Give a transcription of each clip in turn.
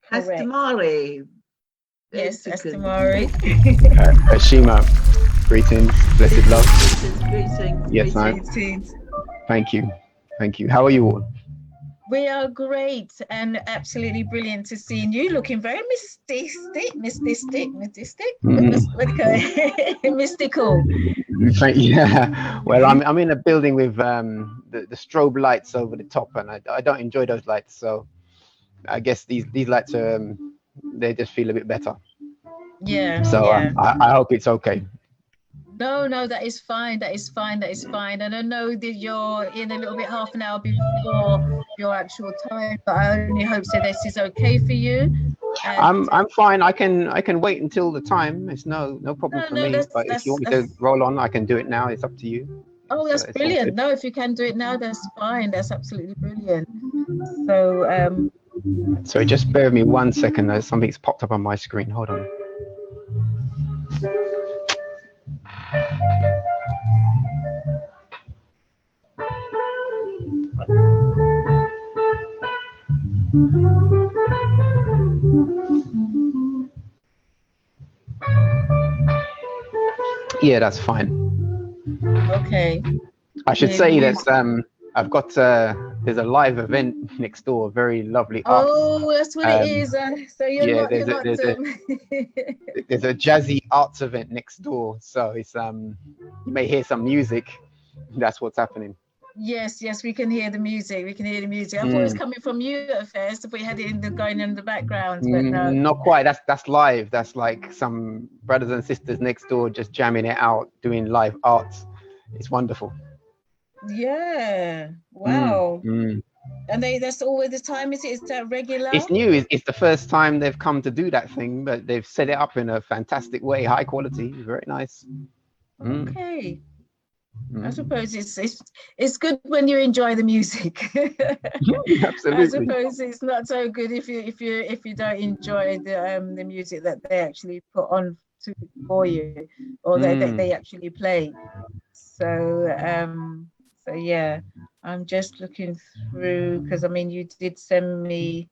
Correct. Astehmari. Yes, Astehmari. Ashima, greetings, blessed love. Greetings. Yes, ma'am. Greetings. Thank you. Thank you. How are you all? We are great and absolutely brilliant to see you, looking very mystical. Yeah. Well, I'm in a building with the strobe lights over the top, and I don't enjoy those lights. So I guess these lights are they just feel a bit better. Yeah. So Yeah. I hope it's okay. No, that is fine. That is fine. And I know that you're in a little bit half an hour before your actual time, but I only hope so this is okay for you. And I'm fine. I can wait until the time. It's no problem for me. But if you want me to roll on, I can do it now. It's up to you. Oh, that's brilliant. No, if you can do it now, that's fine. That's absolutely brilliant. So sorry, just bear with me 1 second. Something's popped up on my screen. Hold on. Yeah, that's fine. Okay. I should say that I've got there's a live event next door, very lovely art. Oh, that's what it is. So you're there's a jazzy arts event next door, so it's you may hear some music. That's what's happening. Yes, we can hear the music. I thought it was coming from you at first, if we had it going in the background, but no. Not quite. That's live. That's like some brothers and sisters next door just jamming it out, doing live arts. It's wonderful. Yeah. Wow. And that's always the time. Is that regular? It's new. It's the first time they've come to do that thing, but they've set it up in a fantastic way, high quality, very nice. Okay. I suppose it's good when you enjoy the music. Absolutely. I suppose it's not so good if you don't enjoy the music that they actually put on for you, or they actually play. So yeah, I'm just looking through, because I mean you did send me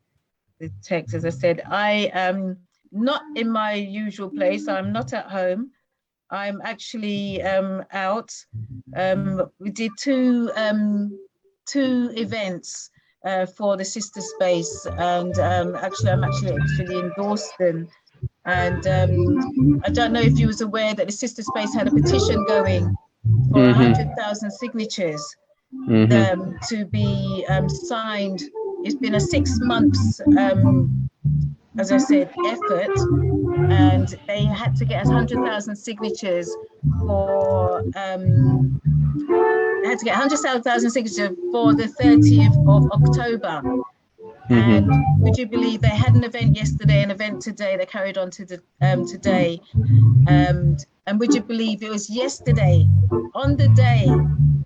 the text. As I said, I am not in my usual place. I'm not at home. I'm actually out. We did two events for the Sister Space, and I'm actually endorsed them. And I don't know if you was aware that the Sister Space had a petition going for 100,000 signatures to be signed. It's been a 6 months, as I said, effort, and they had to get 100,000 signatures for they had to get 100,000 signatures for the 30th of October. And would you believe they had an event yesterday, an event today, they carried on to the today, and would you believe it was yesterday, on the day,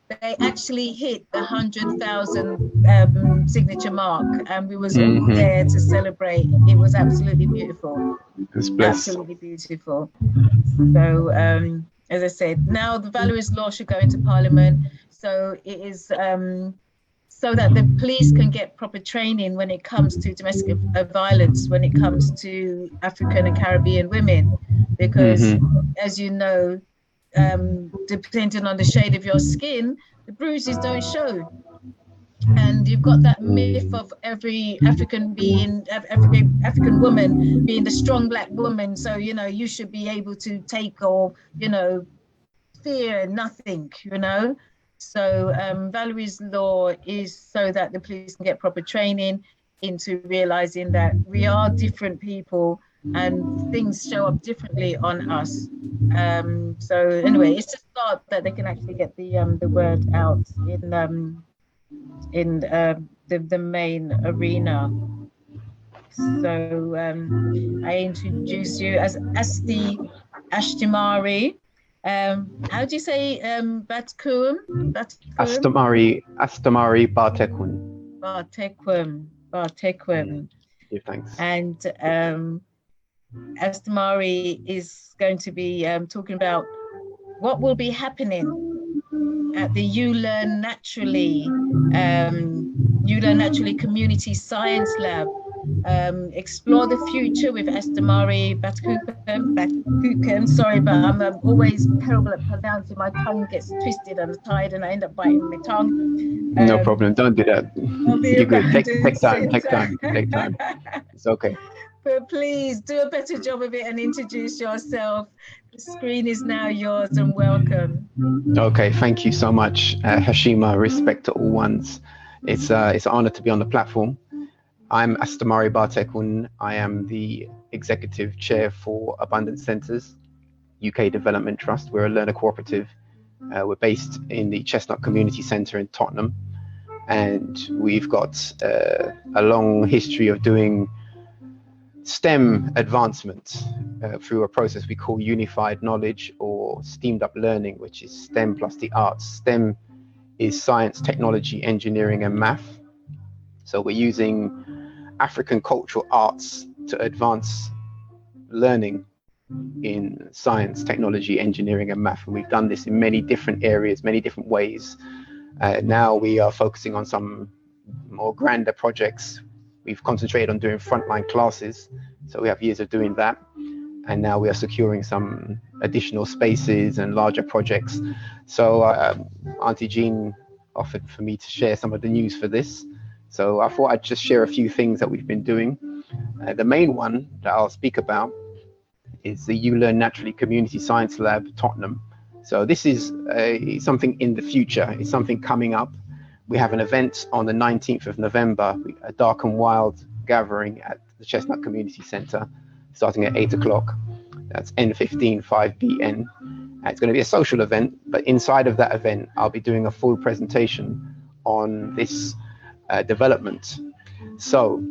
they actually hit the 100,000 signature mark, and we was all there to celebrate. It was absolutely beautiful. Absolutely beautiful. So as I said, now the Valerie's Law should go into Parliament, so it is so that the police can get proper training when it comes to domestic violence, when it comes to African and Caribbean women, because as you know, depending on the shade of your skin, the bruises don't show. And you've got that myth of every African woman being the strong Black woman. So, you know, you should be able to take, or, you know, fear nothing, you know. So Valerie's Law is so that the police can get proper training into realizing that we are different people and things show up differently on us. So anyway, it's to start that they can actually get the word out in the main arena. So I introduce you as Astehmari. How do you say Batkuum? Astehmari Bartekwem. Yeah, thanks. And Astehmari is going to be talking about what will be happening at the uLearn Naturally Community Science Lab Explore the Future with Astehmari of Abundance. Sorry, but I'm always terrible at pronouncing. My tongue gets twisted and tied, and I end up biting my tongue. No problem. Don't do that. You're good. Take time. Take Centre. time. Take time. It's okay. But please do a better job of it and introduce yourself. The screen is now yours, and welcome. Okay, thank you so much, Hashima. Respect to all ones. It's an honor to be on the platform. I'm Astehmari Bartekun. I am the executive chair for Abundance Centres, UK Development Trust. We're a learner cooperative. We're based in the Chestnut Community Centre in Tottenham, and we've got a long history of doing STEM advancement through a process we call unified knowledge or steamed up learning, which is STEM plus the arts. STEM is science, technology, engineering, and math. So we're using African cultural arts to advance learning in science, technology, engineering, and math. And we've done this in many different areas, many different ways. Now we are focusing on some more grander projects. We've concentrated on doing frontline classes, so we have years of doing that. And now we are securing some additional spaces and larger projects. So Auntie Jean offered for me to share some of the news for this. So I thought I'd just share a few things that we've been doing. The main one that I'll speak about is the uLearn Naturally Community Science Lab, Tottenham. So this is something in the future. It's something coming up. We have an event on the 19th of November, a Dark and Wild gathering at the Chestnut Community Centre, starting at 8 o'clock. That's N15 5BN. It's going to be a social event, but inside of that event, I'll be doing a full presentation on this development. So,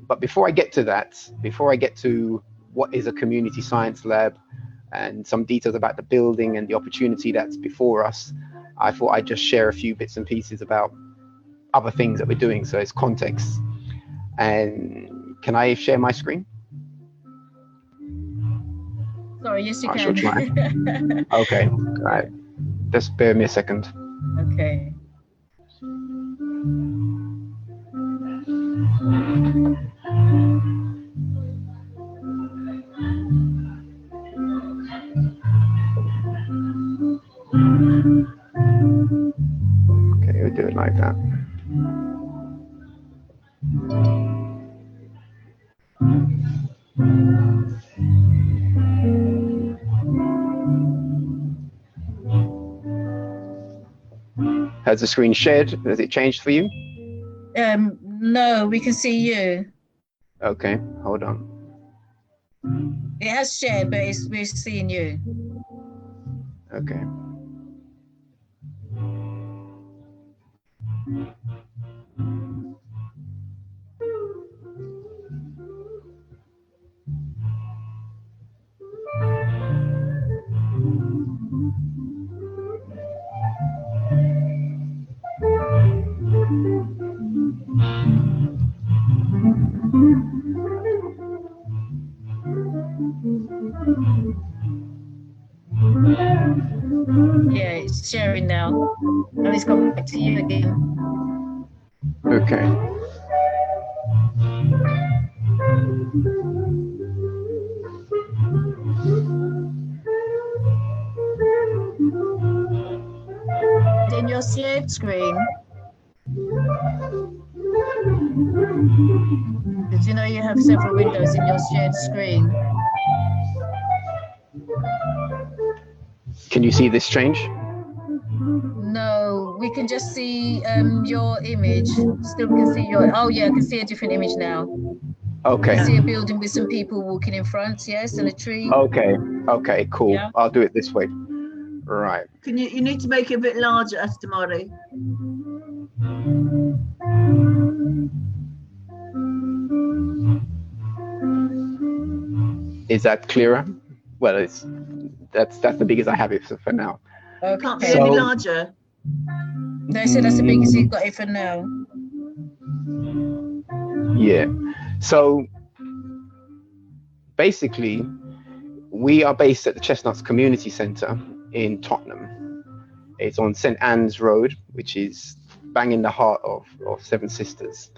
but before I get to that, before I get to what is a community science lab and some details about the building and the opportunity that's before us, I thought I'd just share a few bits and pieces about other things that we're doing, so it's context. And can I share my screen? Sorry, yes you I can. shall try. Okay, all right. Just bear me a second. Okay. Okay, we'll do it like that. Has the screen shared? Has it changed for you? No, we can see you. Okay, hold on. It has shared, but we're seeing you. Okay. Yeah, it's sharing now. And it's gone back to you again. Okay. In your shared screen, did you know you have several windows in your shared screen? Can you see this change? No, we can just see your image. Still can see your, oh yeah, I can see a different image now. Okay. I can see a building with some people walking in front, yes, and a tree. Okay. Okay, cool. Yeah. I'll do it this way. Right. Can you need to make it a bit larger, Astehmari. Is that clearer? Well, that's the biggest I have it for now. Okay. Can't be any larger. No, so that's the biggest you've got it for now. Yeah. So basically, we are based at the Chestnuts Community Centre in Tottenham. It's on St Anne's Road, which is bang in the heart of Seven Sisters.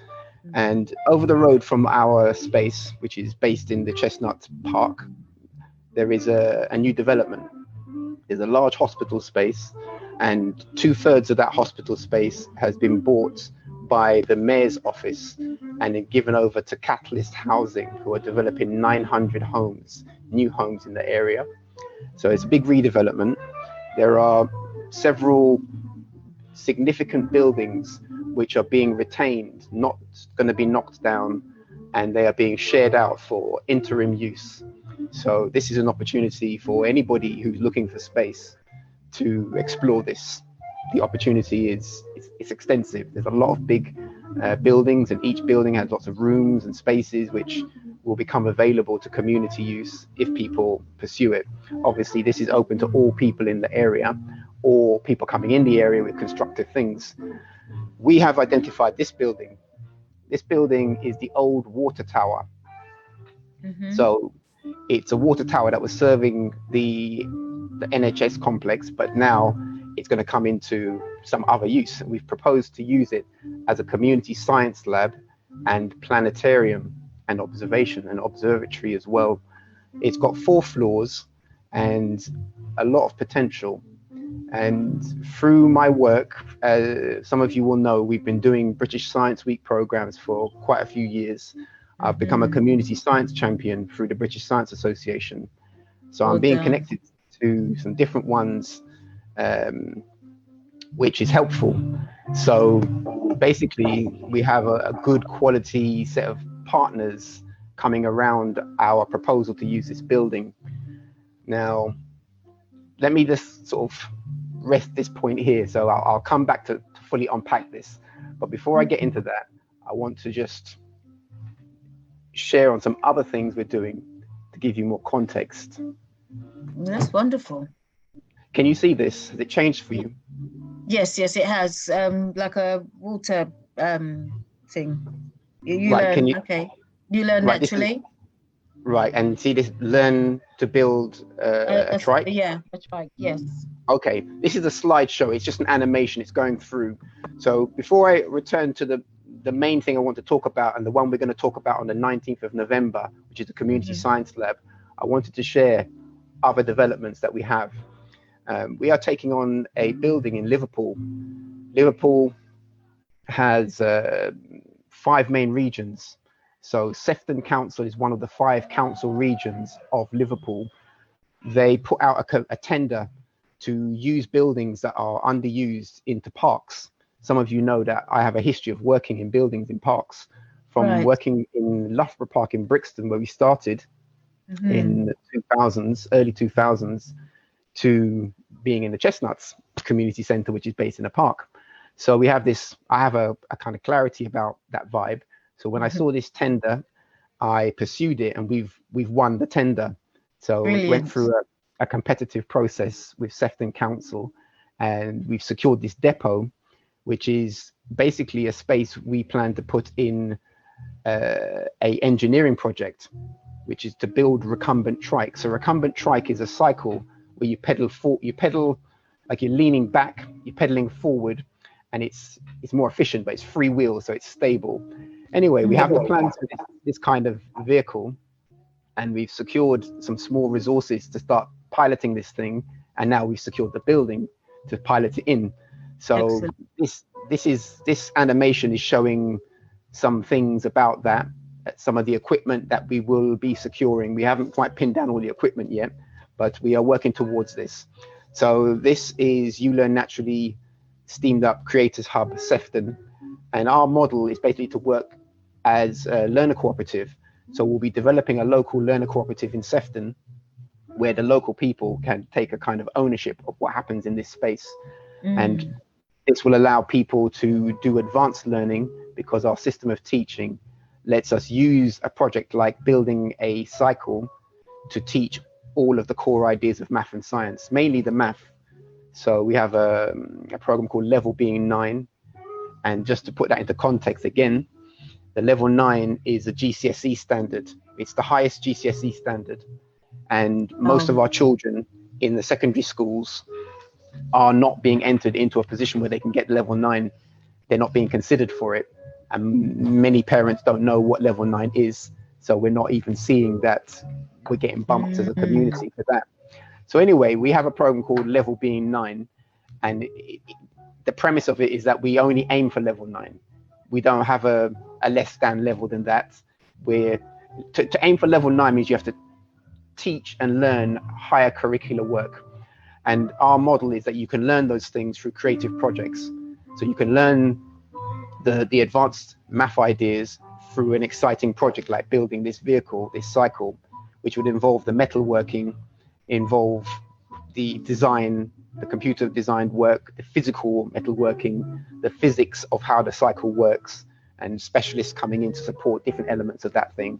And over the road from our space, which is based in the Chestnut Park, there is a new development. There's a large hospital space, and 2/3 of that hospital space has been bought by the mayor's office and then given over to Catalyst Housing, who are developing 900 homes, new homes in the area. So it's a big redevelopment. There are several significant buildings which are being retained, not going to be knocked down, and they are being shared out for interim use. So this is an opportunity for anybody who's looking for space to explore this. The opportunity is it's extensive. There's a lot of big buildings, and each building has lots of rooms and spaces which will become available to community use if people pursue it. Obviously, this is open to all people in the area or people coming in the area with constructive things. We have identified this building. This building is the old water tower. So it's a water tower that was serving the NHS complex, but now it's going to come into some other use. We've proposed to use it as a community science lab and planetarium and observation and observatory as well. It's got 4 floors and a lot of potential. And through my work, some of you will know, we've been doing British Science Week programs for quite a few years. I've become a community science champion through the British Science Association. So I'm being connected to some different ones, which is helpful. So basically, we have a good quality set of partners coming around our proposal to use this building. Now, let me just sort of rest this point here. So I'll come back to fully unpack this. But before I get into that, I want to just share on some other things we're doing to give you more context. That's wonderful. Can you see this? Has it changed for you? Yes, it has. Like a water thing. You Right, learn. Okay. You learn right, naturally. Right, and see this, learn to build a trike? Yeah, a trike, yes. Okay, this is a slideshow. It's just an animation. It's going through. So before I return to the main thing I want to talk about, and the one we're going to talk about on the 19th of November, which is the Community Science Lab, I wanted to share other developments that we have. We are taking on a building in Liverpool. Liverpool has 5 main regions. So Sefton Council is one of the 5 council regions of Liverpool. They put out a tender to use buildings that are underused into parks. Some of you know that I have a history of working in buildings in parks, from working in Loughborough Park in Brixton, where we started in the 2000s, early 2000s, to being in the Chestnuts Community Centre, which is based in a park. So we have this, I have a kind of clarity about that vibe. So when I saw this tender, I pursued it, and we've won the tender. So we went through a competitive process with Sefton Council, and we've secured this depot, which is basically a space we plan to put in a engineering project, which is to build recumbent trike. So recumbent trike is a cycle where you pedal like you're leaning back, you're pedaling forward, and it's more efficient, but it's free wheel, so it's stable. Anyway, we have the plans for this kind of vehicle, and we've secured some small resources to start piloting this thing, and now we've secured the building to pilot it in. So this animation is showing some things about that, some of the equipment that we will be securing. We haven't quite pinned down all the equipment yet, but we are working towards this. So this is uLearn Naturally Steamed Up Creators Hub Sefton, and our model is basically to work as a learner cooperative. So we'll be developing a local learner cooperative in Sefton, where the local people can take a kind of ownership of what happens in this space. And this will allow people to do advanced learning, because our system of teaching lets us use a project like building a cycle to teach all of the core ideas of math and science, mainly the math. So we have a program called Level Being 9. And just to put that into context again, the Level 9 is a GCSE standard. It's the highest GCSE standard. And most of our children in the secondary schools are not being entered into a position where they can get Level 9. They're not being considered for it. and many parents don't know what level 9 is, so we're not even seeing that we're getting bumped as a community for that. So anyway, we have a program called Level Being 9, and the premise of it is that we only aim for level 9. We don't have a less than level than that. To aim for level 9 means you have to teach and learn higher curricular work. And our model is that you can learn those things through creative projects. So you can learn the advanced math ideas through an exciting project like building this vehicle, this cycle, which would involve the metalworking, involve the design, the computer designed work, the physical metalworking, the physics of how the cycle works, and specialists coming in to support different elements of that thing.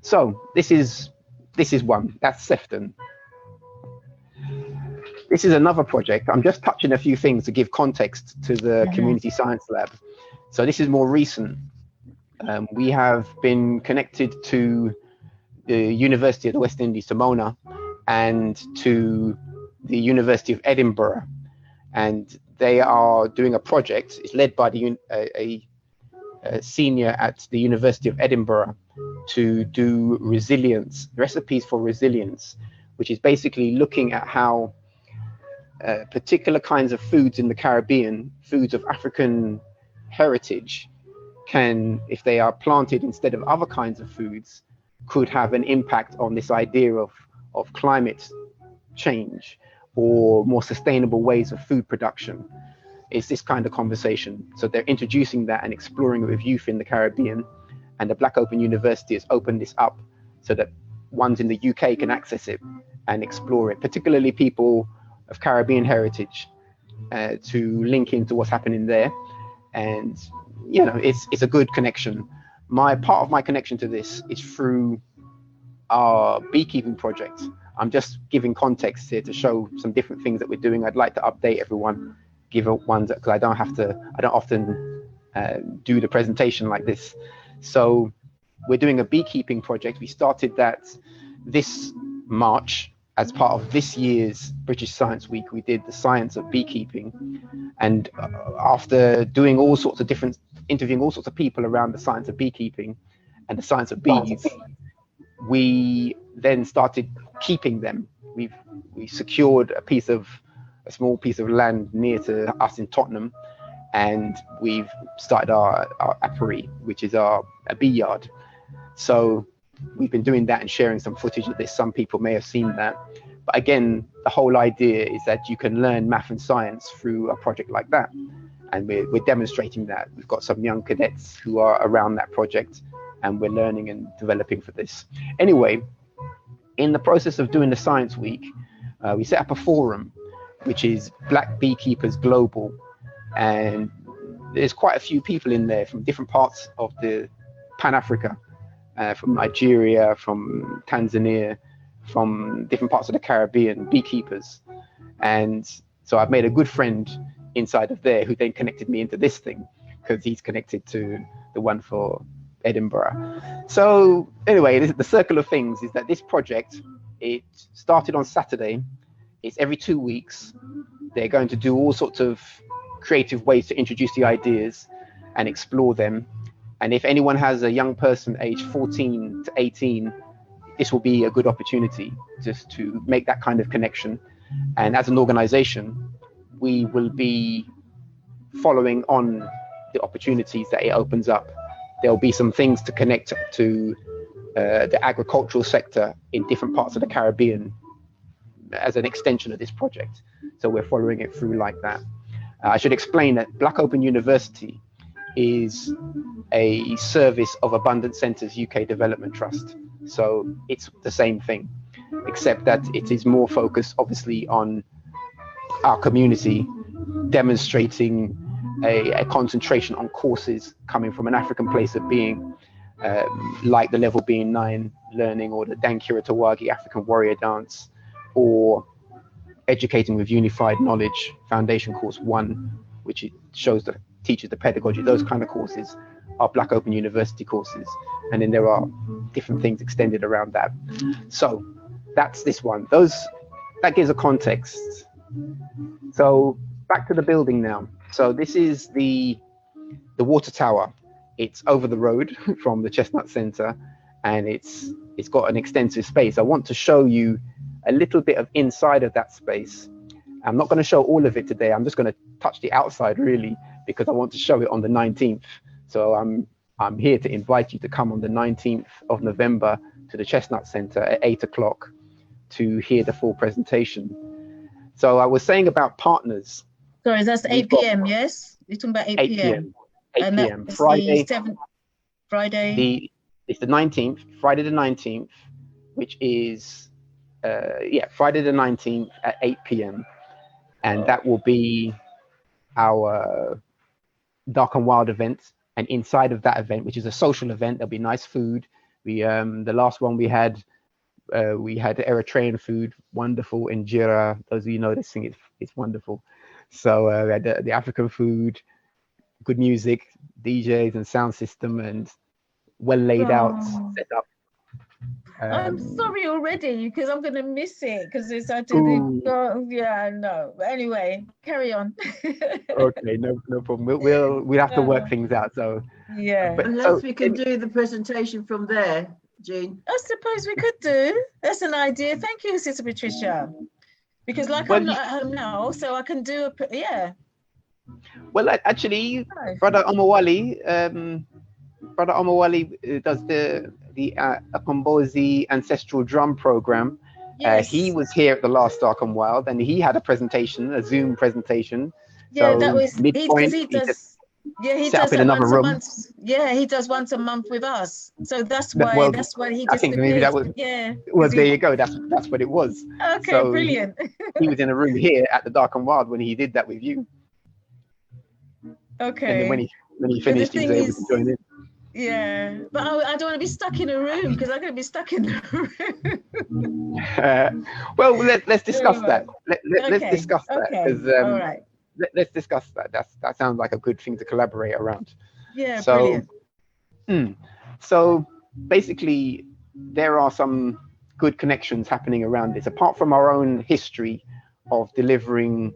So this is one, that's Sefton. This is another project. I'm just touching a few things to give context to the Community Science Lab. So this is more recent. We have been connected to the University of the West Indies, to Mona, and to the University of Edinburgh. And they are doing a project. It's led by a senior at the University of Edinburgh to do resilience, recipes for resilience, which is basically looking at how particular kinds of foods in the Caribbean, foods of African heritage, can, if they are planted instead of other kinds of foods, could have an impact on this idea of climate change or more sustainable ways of food production. It's this kind of conversation. So they're introducing that and exploring it with youth in the Caribbean, and the Black Open University has opened this up so that ones in the UK can access it and explore it, particularly people of Caribbean heritage, to link into what's happening there. And you know, it's a good connection. Part of my connection to this is through our beekeeping project. I'm just giving context here to show some different things that we're doing. I'd like to update everyone, give ones, because I don't often do the presentation like this. So we're doing a beekeeping project. We started that this March as part of this year's British Science Week. We did the science of beekeeping, and after doing all sorts of different, interviewing all sorts of people around the science of beekeeping and the science of bees, we then started keeping them. We secured a small piece of land near to us in Tottenham, and we've started our apiary, which is a bee yard. So we've been doing that and sharing some footage of this. Some people may have seen that. But again, the whole idea is that you can learn math and science through a project like that. And we're demonstrating that. We've got some young cadets who are around that project, and we're learning and developing for this. Anyway, in the process of doing the Science Week, we set up a forum, which is Black Beekeepers Global. And there's quite a few people in there from different parts of the Pan-Africa, from Nigeria, from Tanzania, from different parts of the Caribbean, beekeepers. And so I've made a good friend inside of there who then connected me into this thing, because he's connected to the one for Edinburgh. So anyway, the circle of things is that this project, it started on Saturday. It's every 2 weeks. They're going to do all sorts of creative ways to introduce the ideas and explore them. And if anyone has a young person aged 14 to 18, this will be a good opportunity just to make that kind of connection. And as an organization, we will be following on the opportunities that it opens up. There'll be some things to connect to the agricultural sector in different parts of the Caribbean as an extension of this project. So we're following it through like that. I should explain that Black Open University is a service of Abundance Centres UK Development Trust. So it's the same thing, except that it is more focused obviously on our community, demonstrating a concentration on courses coming from an African place of being, like the Level Being 9 learning, or the Dankira Tawagi African Warrior Dance, or Educating with Unified Knowledge Foundation Course 1, which teaches the pedagogy. Those kind of courses are Black Open University courses, and then there are different things extended around that. So that's this one. That gives a context. So back to the building now. So this is the water tower It's over the road from the Chestnut Centre, and it's got an extensive space. I want to show you a little bit of inside of that space. I'm not going to show all of it today. I'm just going to touch the outside really, because I want to show it on the 19th. So I'm here to invite you to come on the 19th of November to the Chestnut Centre at 8 o'clock to hear the full presentation. So I was saying about partners. Sorry, that's 8 p.m. Yes, you're talking about 8 p.m. 8 p.m. Friday. It's the 19th, Friday the 19th, which is Friday the 19th at 8 p.m. And that will be our Dark and Wild event. And inside of that event, which is a social event, there'll be nice food. We the last one we had Eritrean food, wonderful injera. Those of you know this thing, it's wonderful. So we had the African food, good music, DJs and sound system, and well laid out set up. I'm sorry already because I'm gonna miss it because it's I no. But anyway, carry on. Okay, no problem. We'll have to work things out. So yeah, unless we can do the presentation from there, Jean. I suppose we could do. That's an idea. Thank you, Sister Patricia. Because I'm not at home now, so I can do Well, actually, Brother Omawali does the Akombozi Ancestral Drum Program. Yes. He was here at the last Dark and Wild, and he had a presentation, a Zoom presentation. Yeah, so that was midpoint. He does that once a month. Yeah, he does once a month with us. So that's why he just. I think maybe that was. Yeah. Well, there you go. That's what it was. Okay, so brilliant. He was in a room here at the Dark and Wild when he did that with you. Okay. And then when he finished, he was able to join in. Yeah, but I don't want to be stuck in a room because I'm going to be stuck in the room. Well, let's discuss that. Let's discuss that. Okay. All right. Let's discuss that. That sounds like a good thing to collaborate around. Yeah, so, brilliant. So basically, there are some good connections happening around this. Apart from our own history of delivering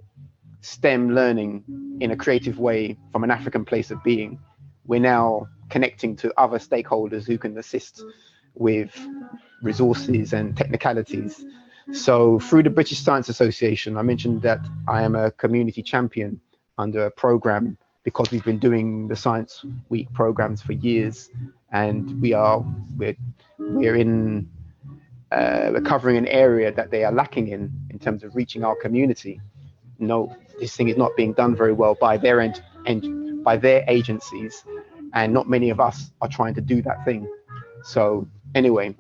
STEM learning in a creative way from an African place of being, we're now connecting to other stakeholders who can assist with resources and technicalities. So through the British Science Association, I mentioned that I am a community champion under a program because we've been doing the Science Week programs for years, and we're covering an area that they are lacking in terms of reaching our community. No, this thing is not being done very well by their end and by their agencies, and not many of us are trying to do that thing. So anyway,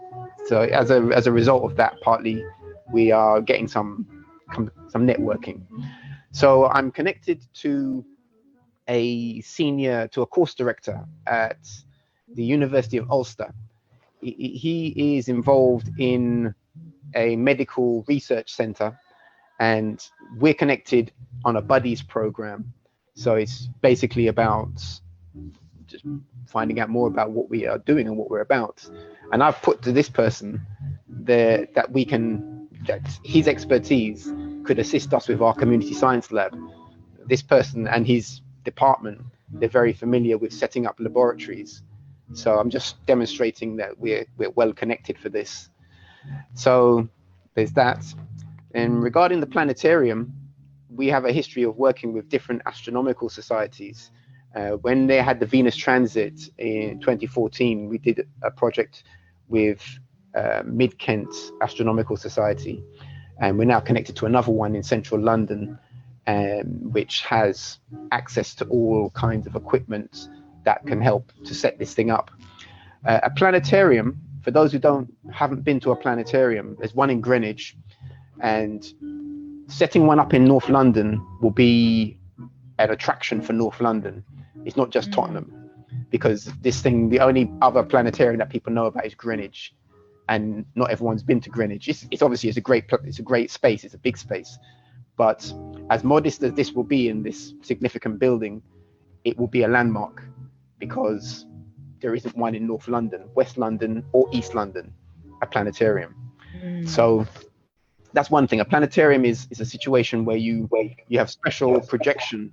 so as a result of that, partly we are getting some networking. So I'm connected to a course director at the University of Ulster. He is involved in a medical research center, and we're connected on a buddies program. So it's basically about just finding out more about what we are doing and what we're about. And I've put to this person that his expertise could assist us with our community science lab. This person and his department, they're very familiar with setting up laboratories. So I'm just demonstrating that we're well connected for this. So there's that. And regarding the planetarium, we have a history of working with different astronomical societies. When they had the Venus transit in 2014, we did a project with Mid-Kent Astronomical Society, and we're now connected to another one in central London, which has access to all kinds of equipment that can help to set this thing up. A planetarium, for those who haven't been to a planetarium, there's one in Greenwich, and setting one up in North London will be an attraction for North London. It's not just Tottenham, because this thing, the only other planetarium that people know about is Greenwich, and not everyone's been to Greenwich. It's obviously it's a great space, it's a big space, but as modest as this will be in this significant building, it will be a landmark because there isn't one in North London, West London, or East London, a planetarium. So that's one thing. A planetarium is a situation where you have special projection,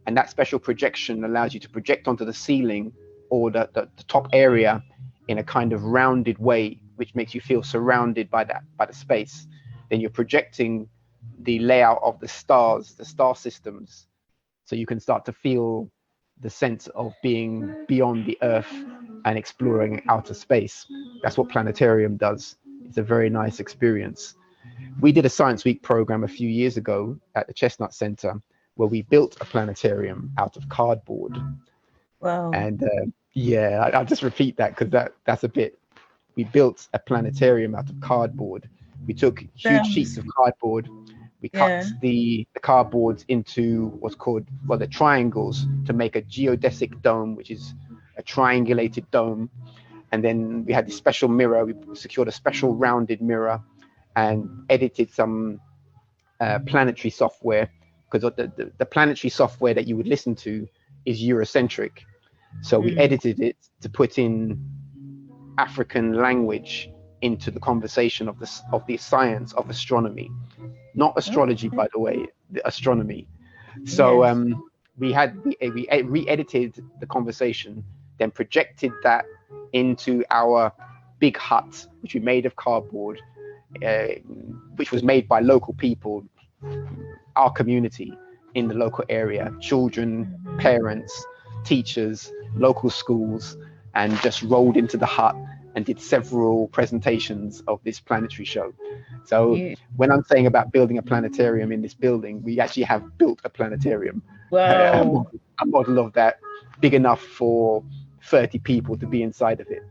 and that special projection allows you to project onto the ceiling or the top area in a kind of rounded way, which makes you feel surrounded by the space, then you're projecting the layout of the stars, the star systems, so you can start to feel the sense of being beyond the Earth and exploring outer space. That's what planetarium does. It's a very nice experience. We did a Science Week program a few years ago at the Chestnut Centre where we built a planetarium out of cardboard. Wow. And yeah, I'll just repeat that because that's a bit. We built a planetarium out of cardboard. We took huge sheets of cardboard. We cut the cardboards into what's called, well, the triangles to make a geodesic dome, which is a triangulated dome. And then we had this special mirror. We secured a special rounded mirror and edited some planetary software, because the planetary software that you would listen to is Eurocentric. So we edited it to put in African language into the conversation of the science of astronomy, not astrology, by the way, the astronomy. So we re-edited the conversation, then projected that into our big hut, which we made of cardboard, which was made by local people, our community in the local area, children, parents, teachers, local schools, and just rolled into the hut and did several presentations of this planetary show. So when I'm saying about building a planetarium in this building, we actually have built a planetarium. Wow. A model of that big enough for 30 people to be inside of it.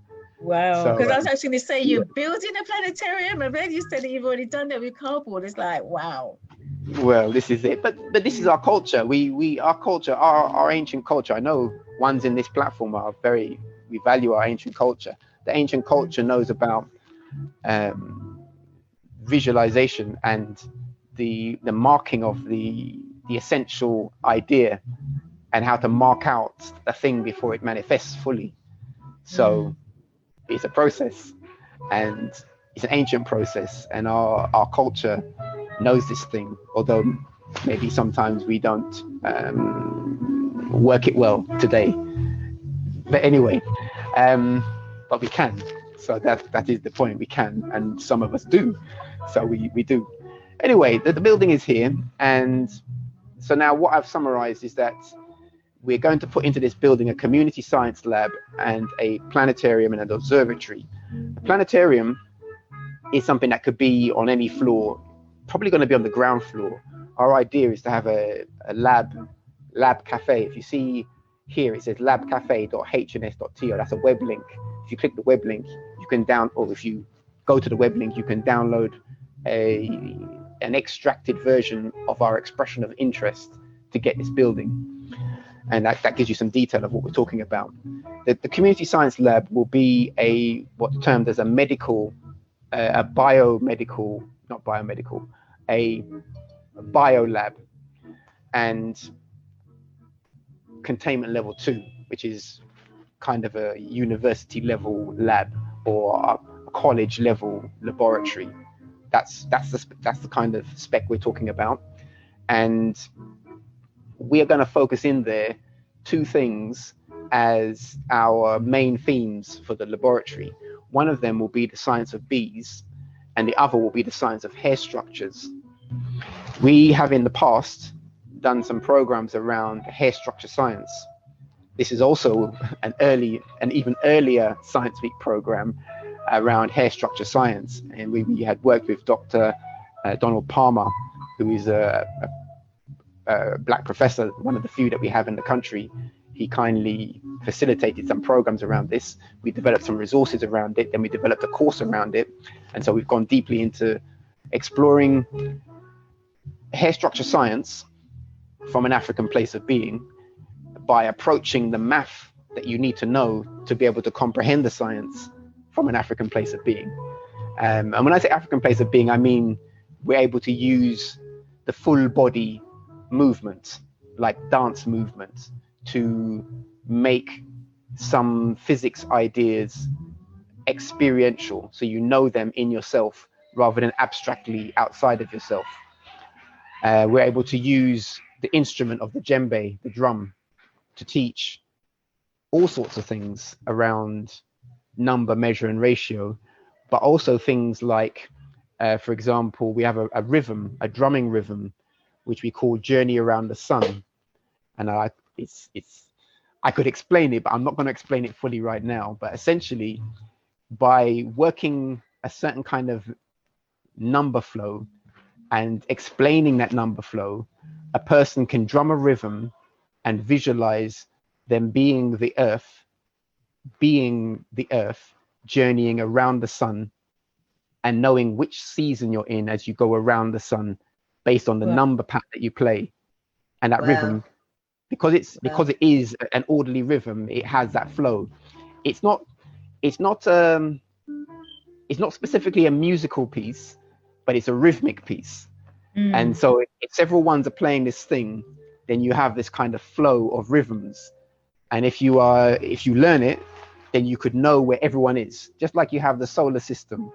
Wow. Because I was actually going to say, you're building a planetarium, and then you said that you've already done that with cardboard. It's like, wow. Well, this is it. But this is our culture. Our culture, our ancient culture. I know ones in this platform are we value our ancient culture. The ancient culture knows about visualization and the marking of the essential idea and how to mark out a thing before it manifests fully. So it's a process, and it's an ancient process, and our culture knows this thing, although maybe sometimes we don't work it well today. But anyway, but we can. So that is the point. We can, and some of us do. So we do. Anyway, the building is here, and so now what I've summarized is that we're going to put into this building a community science lab and a planetarium and an observatory. A planetarium is something that could be on any floor, probably going to be on the ground floor. Our idea is to have a lab cafe. If you see here, it says labcafe.hns.to. That's a web link. If you click the web link, you can or if you go to the web link, you can download an extracted version of our expression of interest to get this building. And that gives you some detail of what we're talking about. The community science lab will be what's termed as a biomedical, a bio lab, and containment level 2, which is kind of a university level lab or a college level laboratory. That's the kind of spec we're talking about. And we are going to focus in there 2 things as our main themes for the laboratory. One of them will be the science of bees, and the other will be the science of hair structures. We have in the past done some programs around hair structure science. This is also an even earlier Science Week program around hair structure science, and we had worked with Dr. Donald Palmer, who is a Black professor, one of the few that we have in the country. He kindly facilitated some programs around this. We developed some resources around it, then we developed a course around it. And so we've gone deeply into exploring hair structure science from an African place of being by approaching the math that you need to know to be able to comprehend the science from an African place of being. And when I say African place of being, I mean we're able to use the full body movement, like dance movement, to make some physics ideas experiential, so you know them in yourself rather than abstractly outside of yourself. We're able to use the instrument of the djembe, the drum, to teach all sorts of things around number, measure, and ratio, but also things like, for example, we have a rhythm, a drumming rhythm, which we call Journey Around the Sun. And I could explain it, but I'm not going to explain it fully right now. But essentially, by working a certain kind of number flow and explaining that number flow, a person can drum a rhythm and visualize them being the earth, journeying around the sun, and knowing which season you're in as you go around the sun based on the number pattern that you play. And that rhythm, because it is an orderly rhythm, it has that flow. It's not specifically a musical piece, but it's a rhythmic piece. And so if several ones are playing this thing, then you have this kind of flow of rhythms. And if you learn it, then you could know where everyone is. Just like you have the solar system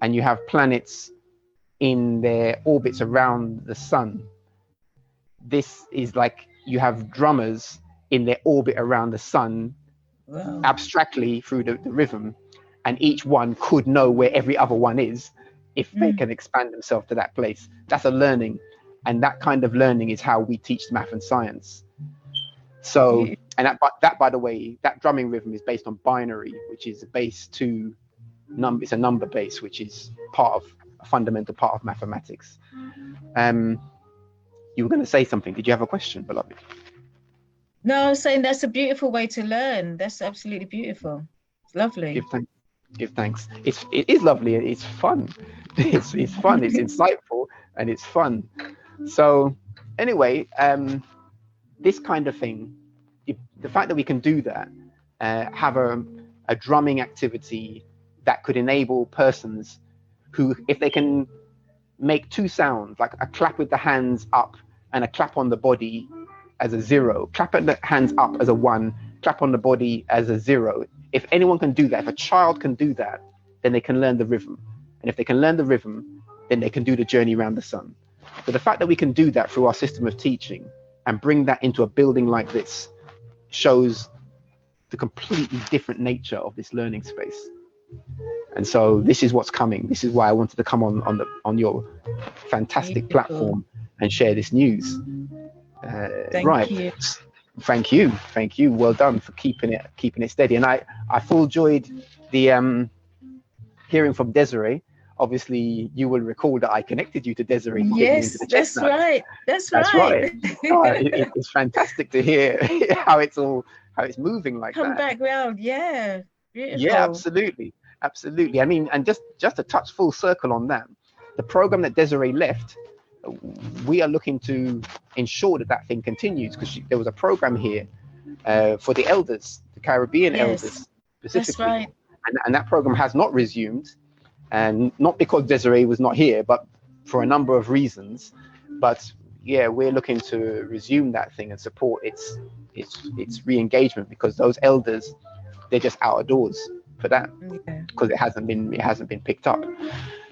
and you have planets in their orbits around the sun. This is like you have drummers in their orbit around the sun, abstractly through the rhythm, and each one could know where every other one is if they can expand themselves to that place. That's a learning, and that kind of learning is how we teach math and science. So, and that by the way, that drumming rhythm is based on binary, which is a base to number. It's a number base, which is a fundamental part of mathematics. You were going to say something. Did you have a question, beloved? No, I was saying that's a beautiful way to learn. That's absolutely beautiful. It's lovely. Give thanks. It is lovely. It's fun. It's fun. It's insightful and it's fun. So anyway, this kind of thing, the fact that we can do that, have a drumming activity that could enable persons who, if they can make two sounds, like a clap with the hands up and a clap on the body as a 0, clap at the hands up as a 1, clap on the body as a 0. If anyone can do that, if a child can do that, then they can learn the rhythm. And if they can learn the rhythm, then they can do the journey around the sun. So the fact that we can do that through our system of teaching and bring that into a building like this shows the completely different nature of this learning space. And so this is what's coming. This is why I wanted to come on your fantastic platform and share this news. Thank you. Thank you. Well done for keeping it steady. And I full enjoyed the hearing from Desiree. Obviously, you will recall that I connected you to Desiree. Yes, that's right. That's right. It's fantastic to hear how it's moving like that. Come back round, yeah. Beautiful. Yeah, absolutely. I mean, and just to touch full circle on that, the program that Desiree left, we are looking to ensure that thing continues, because there was a program here for the elders, the Caribbean elders specifically. That's right. And that program has not resumed, and not because Desiree was not here, but for a number of reasons. But yeah, we're looking to resume that thing and support its re-engagement, because those elders, they're just out of doors for that, because it hasn't been picked up.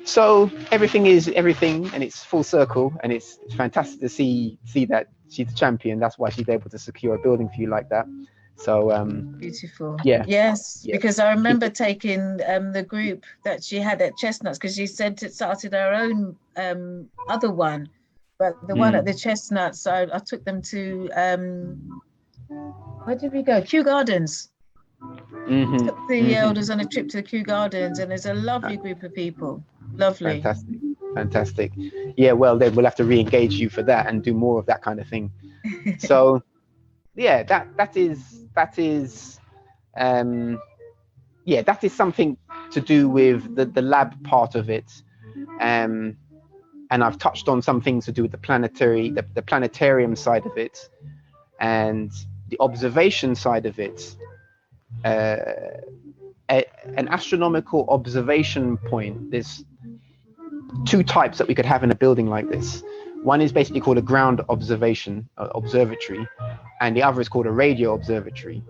So everything is everything, and it's full circle, and it's fantastic to see that she's the champion. That's why she's able to secure a building for you like that. So beautiful. Yes, because I remember taking the group that she had at Chestnuts, because she started her own other one, but the one at the Chestnuts, I took them to where did we go? Kew Gardens. Took the elders on a trip to the Kew Gardens, and there's a lovely group of people. Lovely. Fantastic. Yeah, well, then we'll have to re-engage you for that and do more of that kind of thing. So yeah, that is something to do with the lab part of it, and I've touched on some things to do with the planetarium side of it, and the observation side of it. An astronomical observation point, there's two types that we could have in a building like this. One is basically called a ground observatory, and the other is called a radio observatory.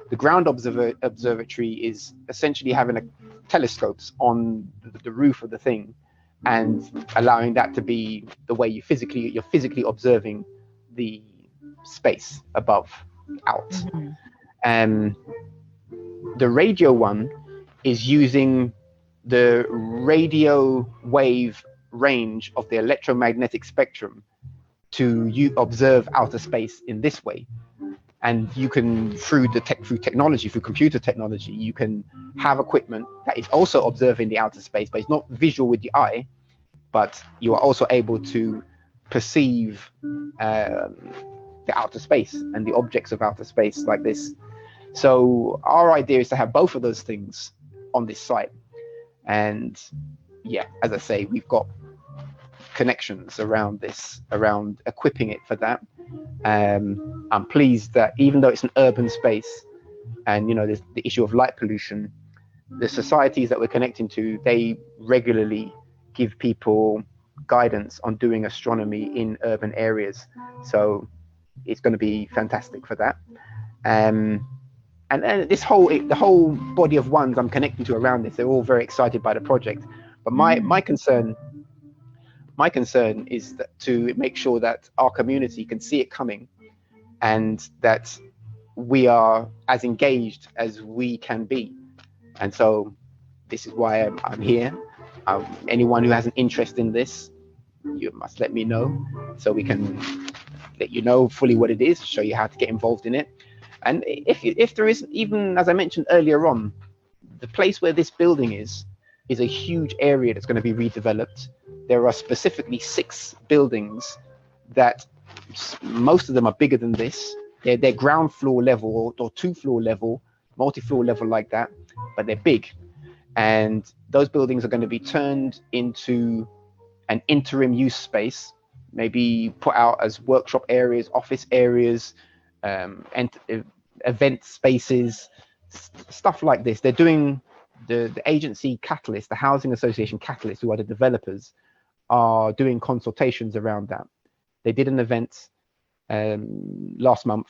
The ground observatory is essentially having telescopes on the roof of the thing, and allowing that to be the way you're physically observing the space above, out. the radio one is using the radio wave range of the electromagnetic spectrum to observe outer space in this way. And you can, through technology, through computer technology, you can have equipment that is also observing the outer space, but it's not visual with the eye, but you are also able to perceive the outer space and the objects of outer space like this. So our idea is to have both of those things on this site. And yeah, as I say, we've got connections around this, around equipping it for that. I'm pleased that even though it's an urban space and, you know, there's the issue of light pollution, the societies that we're connecting to, they regularly give people guidance on doing astronomy in urban areas. So it's going to be fantastic for that. And the whole body of ones I'm connecting to around this, they're all very excited by the project. But my concern is that to make sure that our community can see it coming, and that we are as engaged as we can be. And so this is why I'm here. Anyone who has an interest in this, you must let me know, so we can let you know fully what it is, show you how to get involved in it. And if there is, even as I mentioned earlier on, the place where this building is a huge area that's going to be redeveloped. There are specifically 6 buildings that most of them are bigger than this. They're ground floor level or 2-floor level, multi-floor level like that, but they're big. And those buildings are going to be turned into an interim use space, maybe put out as workshop areas, office areas, and event spaces, stuff like this. They're doing the agency Catalyst, the housing association Catalyst, who are the developers, are doing consultations around that. They did an event last month,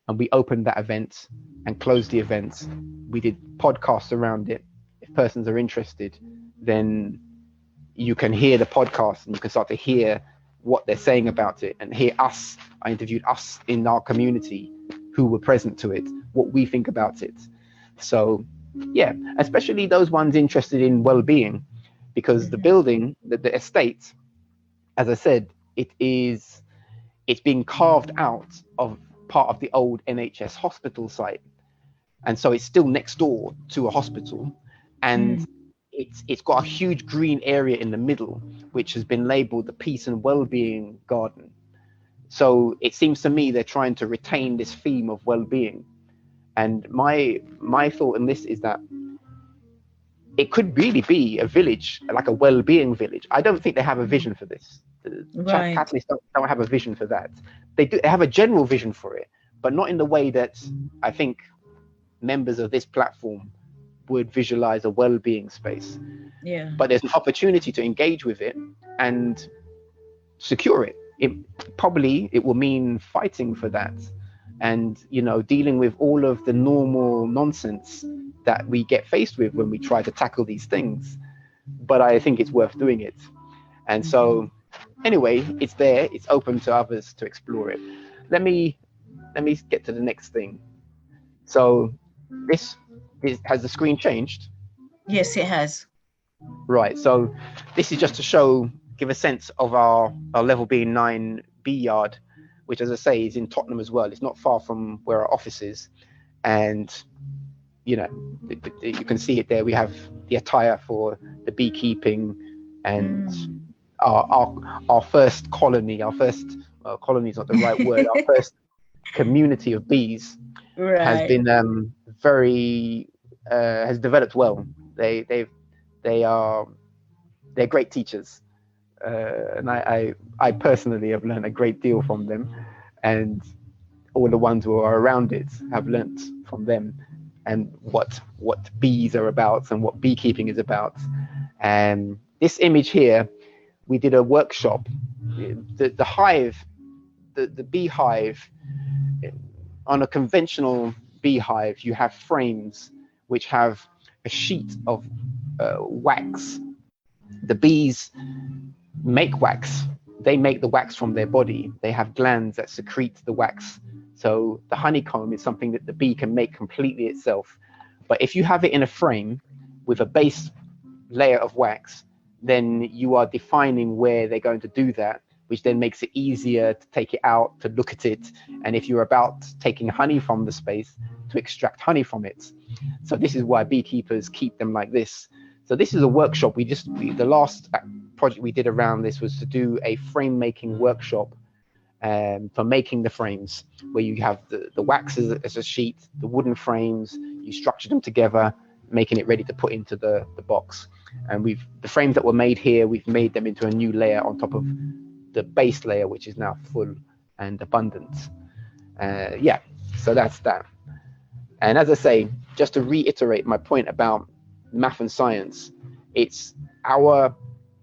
and we opened that event and closed the event. We did podcasts around it. If persons are interested, then you can hear the podcast and you can start to hear what they're saying about it, and hear us. I interviewed us in our community who were present to it, what we think about it. So yeah, especially those ones interested in well-being, because the building, the estate, as I said, it's being carved out of part of the old NHS hospital site, and so it's still next door to a hospital, and it's got a huge green area in the middle, which has been labeled the Peace and Wellbeing Garden. So it seems to me they're trying to retain this theme of well-being. And my thought in this is that it could really be a village, like a well-being village. I don't think they have a vision for this. Right. Catholics don't have a vision for that. They have a general vision for it, but not in the way that I think members of this platform would visualize a well-being space. Yeah. But there's an opportunity to engage with it and secure it. It will mean fighting for that, and, you know, dealing with all of the normal nonsense that we get faced with when we try to tackle these things. But I think it's worth doing it. And so anyway, it's there, it's open to others to explore it. Let me get to the next thing. So has the screen changed? Yes, it has. Right, so this is just to give a sense of our level being 9B yard, which, as I say, is in Tottenham as well. It's not far from where our office is. And, you know, you can see it there. We have the attire for the beekeeping, and our first colony, colony is not the right word, our first community of bees has been has developed well. They're great teachers. And I personally have learned a great deal from them, and all the ones who are around it have learnt from them, and what bees are about and what beekeeping is about. And this image here, we did a workshop. The hive, the beehive, on a conventional beehive, you have frames which have a sheet of wax. The bees make wax. They make the wax from their body. They have glands that secrete the wax. So the honeycomb is something that the bee can make completely itself. But if you have it in a frame with a base layer of wax, then you are defining where they're going to do that, which then makes it easier to take it out, to look at it. And if you're about taking honey from the space, to extract honey from it. So this is why beekeepers keep them like this. So this is a workshop. The last project we did around this was to do a frame making workshop for making the frames, where you have the wax as a sheet, the wooden frames, you structure them together, making it ready to put into the box. And the frames that were made here, we've made them into a new layer on top of the base layer, which is now full and abundant. Yeah, so that's that. And as I say, just to reiterate my point about math and science, it's our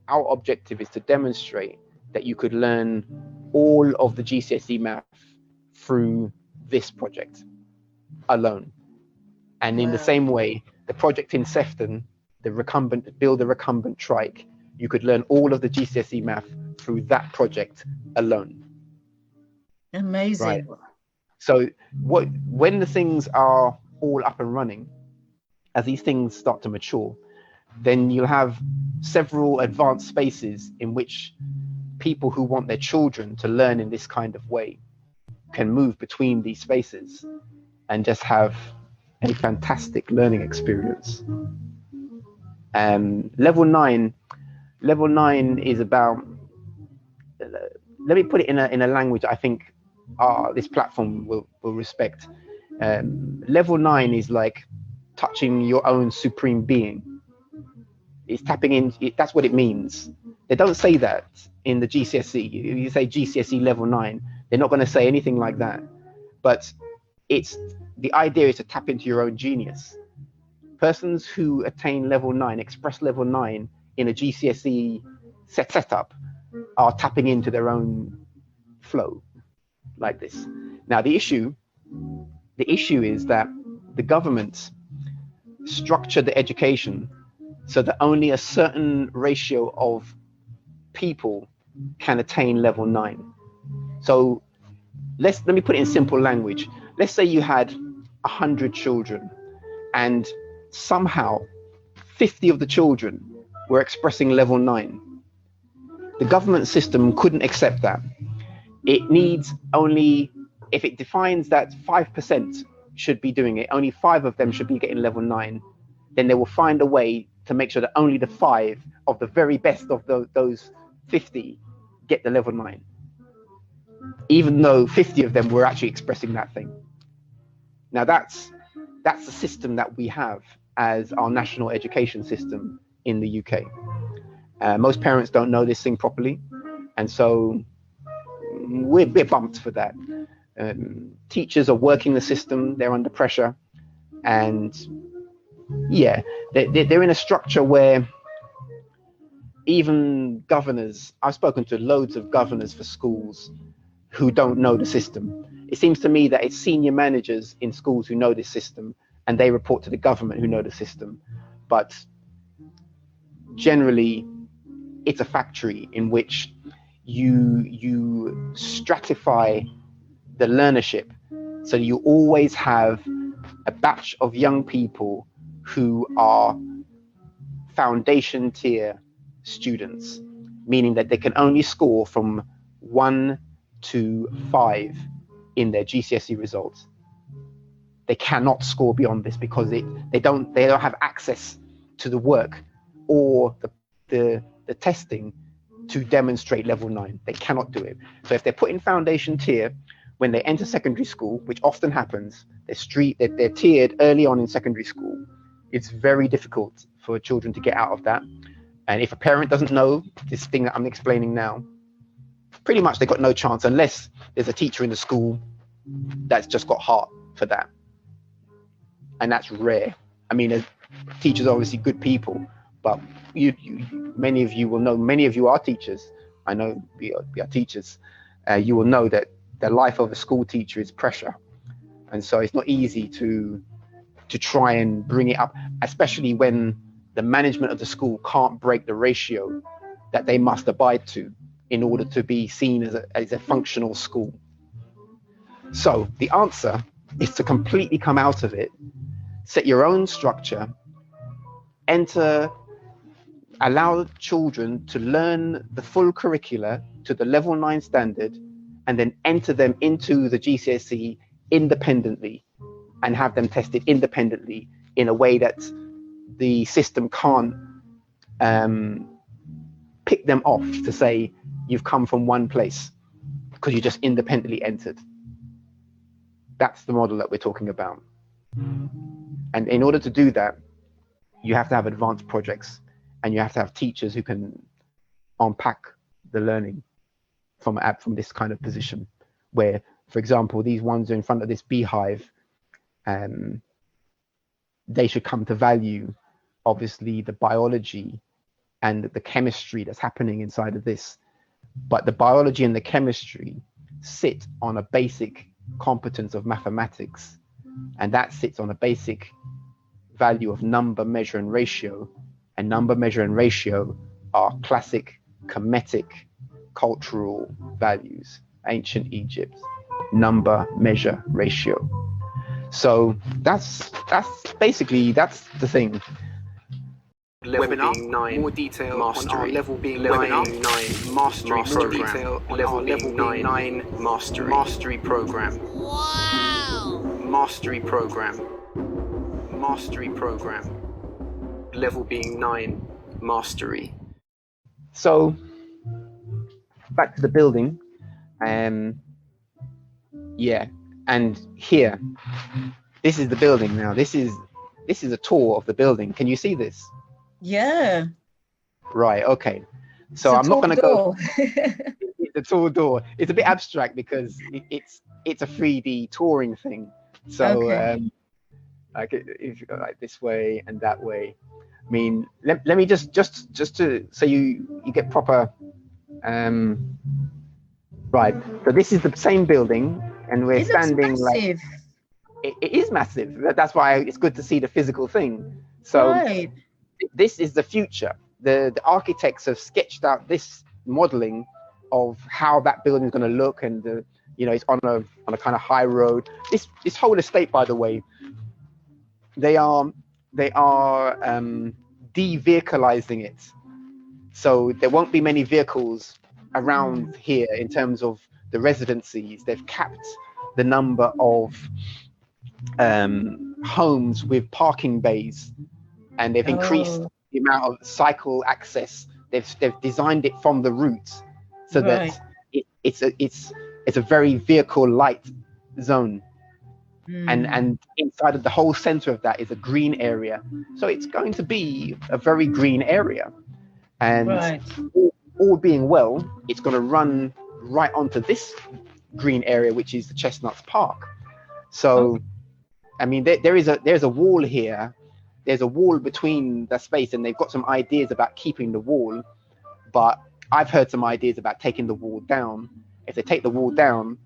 objective is to demonstrate that you could learn all of the GCSE math through this project alone. And in the same way, the project in Sefton, build a recumbent trike, you could learn all of the GCSE math through that project alone. Amazing. Right. So when the things are all up and running, as these things start to mature, then you'll have several advanced spaces in which people who want their children to learn in this kind of way can move between these spaces and just have a fantastic learning experience. Level 9 is about, let me put it in a language I think this platform will respect. Level 9 is like touching your own supreme being. It's tapping in, that's what it means. They don't say that in the GCSE. If you say GCSE level 9, they're not going to say anything like that. But the idea is to tap into your own genius. Persons who attain level 9, express level 9 in a GCSE setup are tapping into their own flow like this. Now the issue is that the government structured the education so that only a certain ratio of people can attain level 9. So let me put it in simple language. Let's say you had 100 children and somehow 50 of the children were expressing level 9. The government system couldn't accept that. It needs only, if it defines that 5% should be doing it, only 5 of them should be getting level 9, then they will find a way to make sure that only the 5 of the very best of those 50 get the level 9, even though 50 of them were actually expressing that thing. Now that's the system that we have as our national education system in the UK. Most parents don't know this thing properly, and so we're bumped for that. Teachers are working the system, they're under pressure, and yeah, they're in a structure where even governors, I've spoken to loads of governors for schools who don't know the system. It seems to me that it's senior managers in schools who know this system, and they report to the government who know the system. But generally, it's a factory in which you stratify the learnership, so you always have a batch of young people who are foundation tier students, meaning that they can only score from 1 to 5 in their GCSE results. They cannot score beyond this because they don't have access to the work or the testing to demonstrate level 9. They cannot do it. So if they're put in foundation tier, when they enter secondary school, which often happens, they're tiered early on in secondary school. It's very difficult for children to get out of that. And if a parent doesn't know this thing that I'm explaining now, pretty much they've got no chance unless there's a teacher in the school that's just got heart for that. And that's rare. I mean, teachers are obviously good people, but many of you will know, many of you are teachers. I know we are teachers. You will know that the life of a school teacher is pressure. And so it's not easy to try and bring it up, especially when the management of the school can't break the ratio that they must abide to in order to be seen as a functional school. So the answer is to completely come out of it set your own structure, allow children to learn the full curricula to the level 9 standard, and then enter them into the GCSE independently and have them tested independently in a way that the system can't pick them off to say you've come from one place because you just independently entered. That's the model that we're talking about. And in order to do that, you have to have advanced projects, and you have to have teachers who can unpack the learning from this kind of position, where, for example, these ones in front of this beehive, they should come to value, obviously, the biology and the chemistry that's happening inside of this. But the biology and the chemistry sit on a basic competence of mathematics, and that sits on a basic value of number, measure, and ratio. And number, measure, and ratio are classic Kemetic cultural values, ancient Egypt, number, measure, ratio. So that's the thing. Level being 9, more detail mastery. On our level being level 9, mastery program. Detail on level being 9, mastery program. Wow! Mastery program. Level being 9, mastery. So back to the building, yeah, and here, this is the building now. This is a tour of the building. Can you see this? Yeah. Right. Okay. So I'm not going to go. The tall door. It's a bit abstract because it's a 3D touring thing. So like if you go like this way and that way. I mean, let me just to so you get proper. Right. So this is the same building, and we're standing like. It is massive. That's why it's good to see the physical thing. So. Right. This is the future. The architects have sketched out this modeling of how that building is going to look, and it's on a kind of high road. This whole estate, by the way, they are de-vehicleizing it, so there won't be many vehicles around here in terms of the residencies. They've capped the number of homes with parking bays. And they've increased the amount of cycle access. They've designed it from the route so that it's a very vehicle light zone. And inside of the whole center of that is a green area. So it's going to be a very green area. And all being well, it's going to run right onto this green area, which is the Chestnuts Park. So, I mean, there's a wall here. There's a wall between the space, and they've got some ideas about keeping the wall, but I've heard some ideas about taking the wall down. If they take the wall down,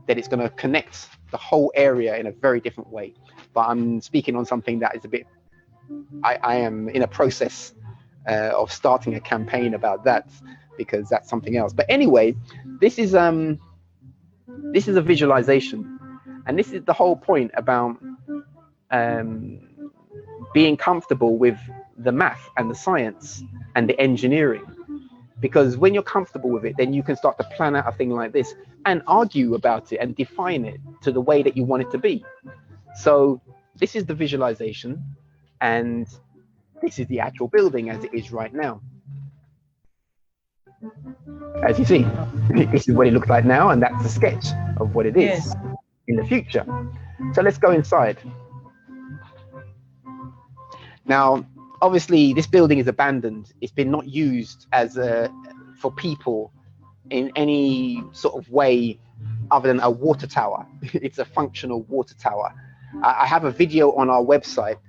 then it's going to connect the whole area in a very different way. But I'm speaking on something that is a bit, I am in a process of starting a campaign about that, because that's something else. But anyway, this is a visualization, and this is the whole point about being comfortable with the math and the science and the engineering. Because when you're comfortable with it, then you can start to plan out a thing like this and argue about it and define it to the way that you want it to be. So this is the visualization, and this is the actual building as it is right now. As you see, this is what it looks like now, and that's the sketch of what it is in the future. So let's go inside. Now, obviously, this building is abandoned. It's been not used as for people in any sort of way other than a water tower. It's a functional water tower. I have a video on our website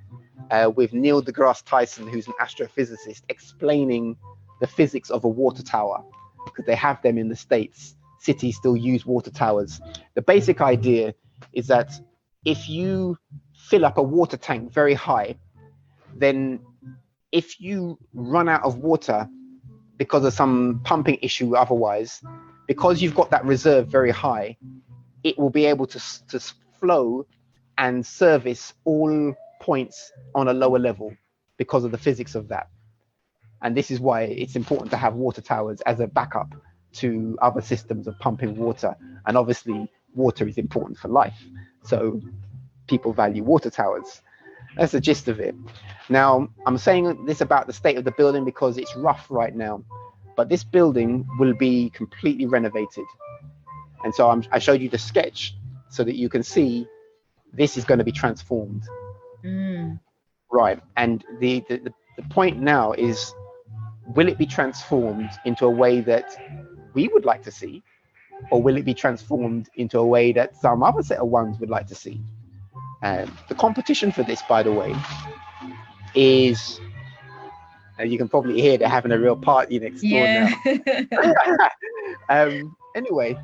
with Neil deGrasse Tyson, who's an astrophysicist, explaining the physics of a water tower, because they have them in the States. Cities still use water towers. The basic idea is that if you fill up a water tank very high, then if you run out of water because of some pumping issue otherwise, because you've got that reserve very high, it will be able to flow and service all points on a lower level because of the physics of that. And this is why it's important to have water towers as a backup to other systems of pumping water. And obviously water is important for life, so people value water towers. That's the gist of it. Now, I'm saying this about the state of the building because it's rough right now, but this building will be completely renovated. And so I showed you the sketch so that you can see this is going to be transformed. Right. And the point now is, will it be transformed into a way that we would like to see, or will it be transformed into a way that some other set of ones would like to see? The competition for this, by the way, is, you can probably hear they're having a real party next door now. Anyway,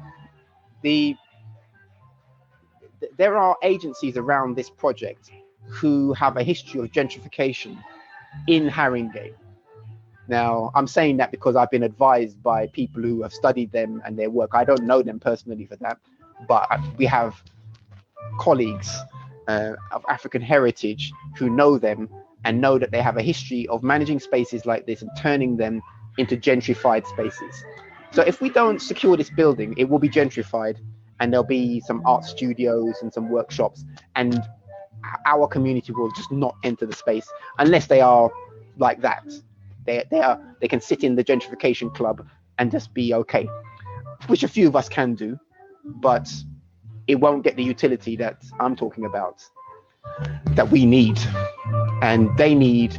there are agencies around this project who have a history of gentrification in Haringey. Now, I'm saying that because I've been advised by people who have studied them and their work. I don't know them personally for that, but we have colleagues of African heritage who know them and know that they have a history of managing spaces like this and turning them into gentrified spaces. So if we don't secure this building, it will be gentrified, and there'll be some art studios and some workshops, and our community will just not enter the space unless they are like that. They can sit in the gentrification club and just be okay, which a few of us can do, but it won't get the utility that I'm talking about, that we need. And they need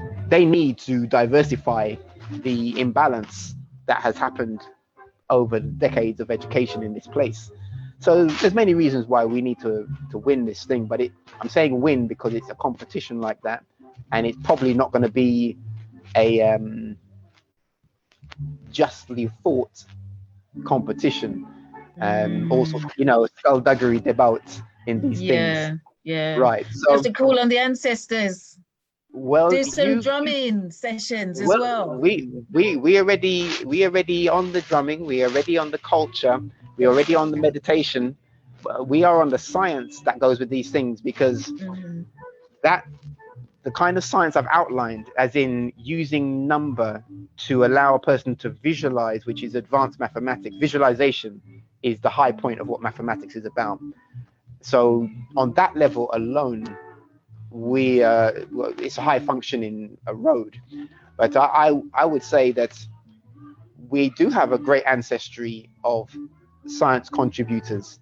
to diversify the imbalance that has happened over the decades of education in this place. So there's many reasons why we need to win this thing, but I'm saying win because it's a competition like that, and it's probably not going to be a justly fought competition. Also, skullduggery debate in these things. Yeah. Right. So you have to call on the ancestors. Well, do some drumming sessions as well. We already on the drumming. We are already on the culture. We are already on the meditation. We are on the science that goes with these things, because that the kind of science I've outlined, as in using number to allow a person to visualize, which is advanced mathematics. Visualization is the high point of what mathematics is about. So on that level alone, it's a high functioning road. But I would say that we do have a great ancestry of science contributors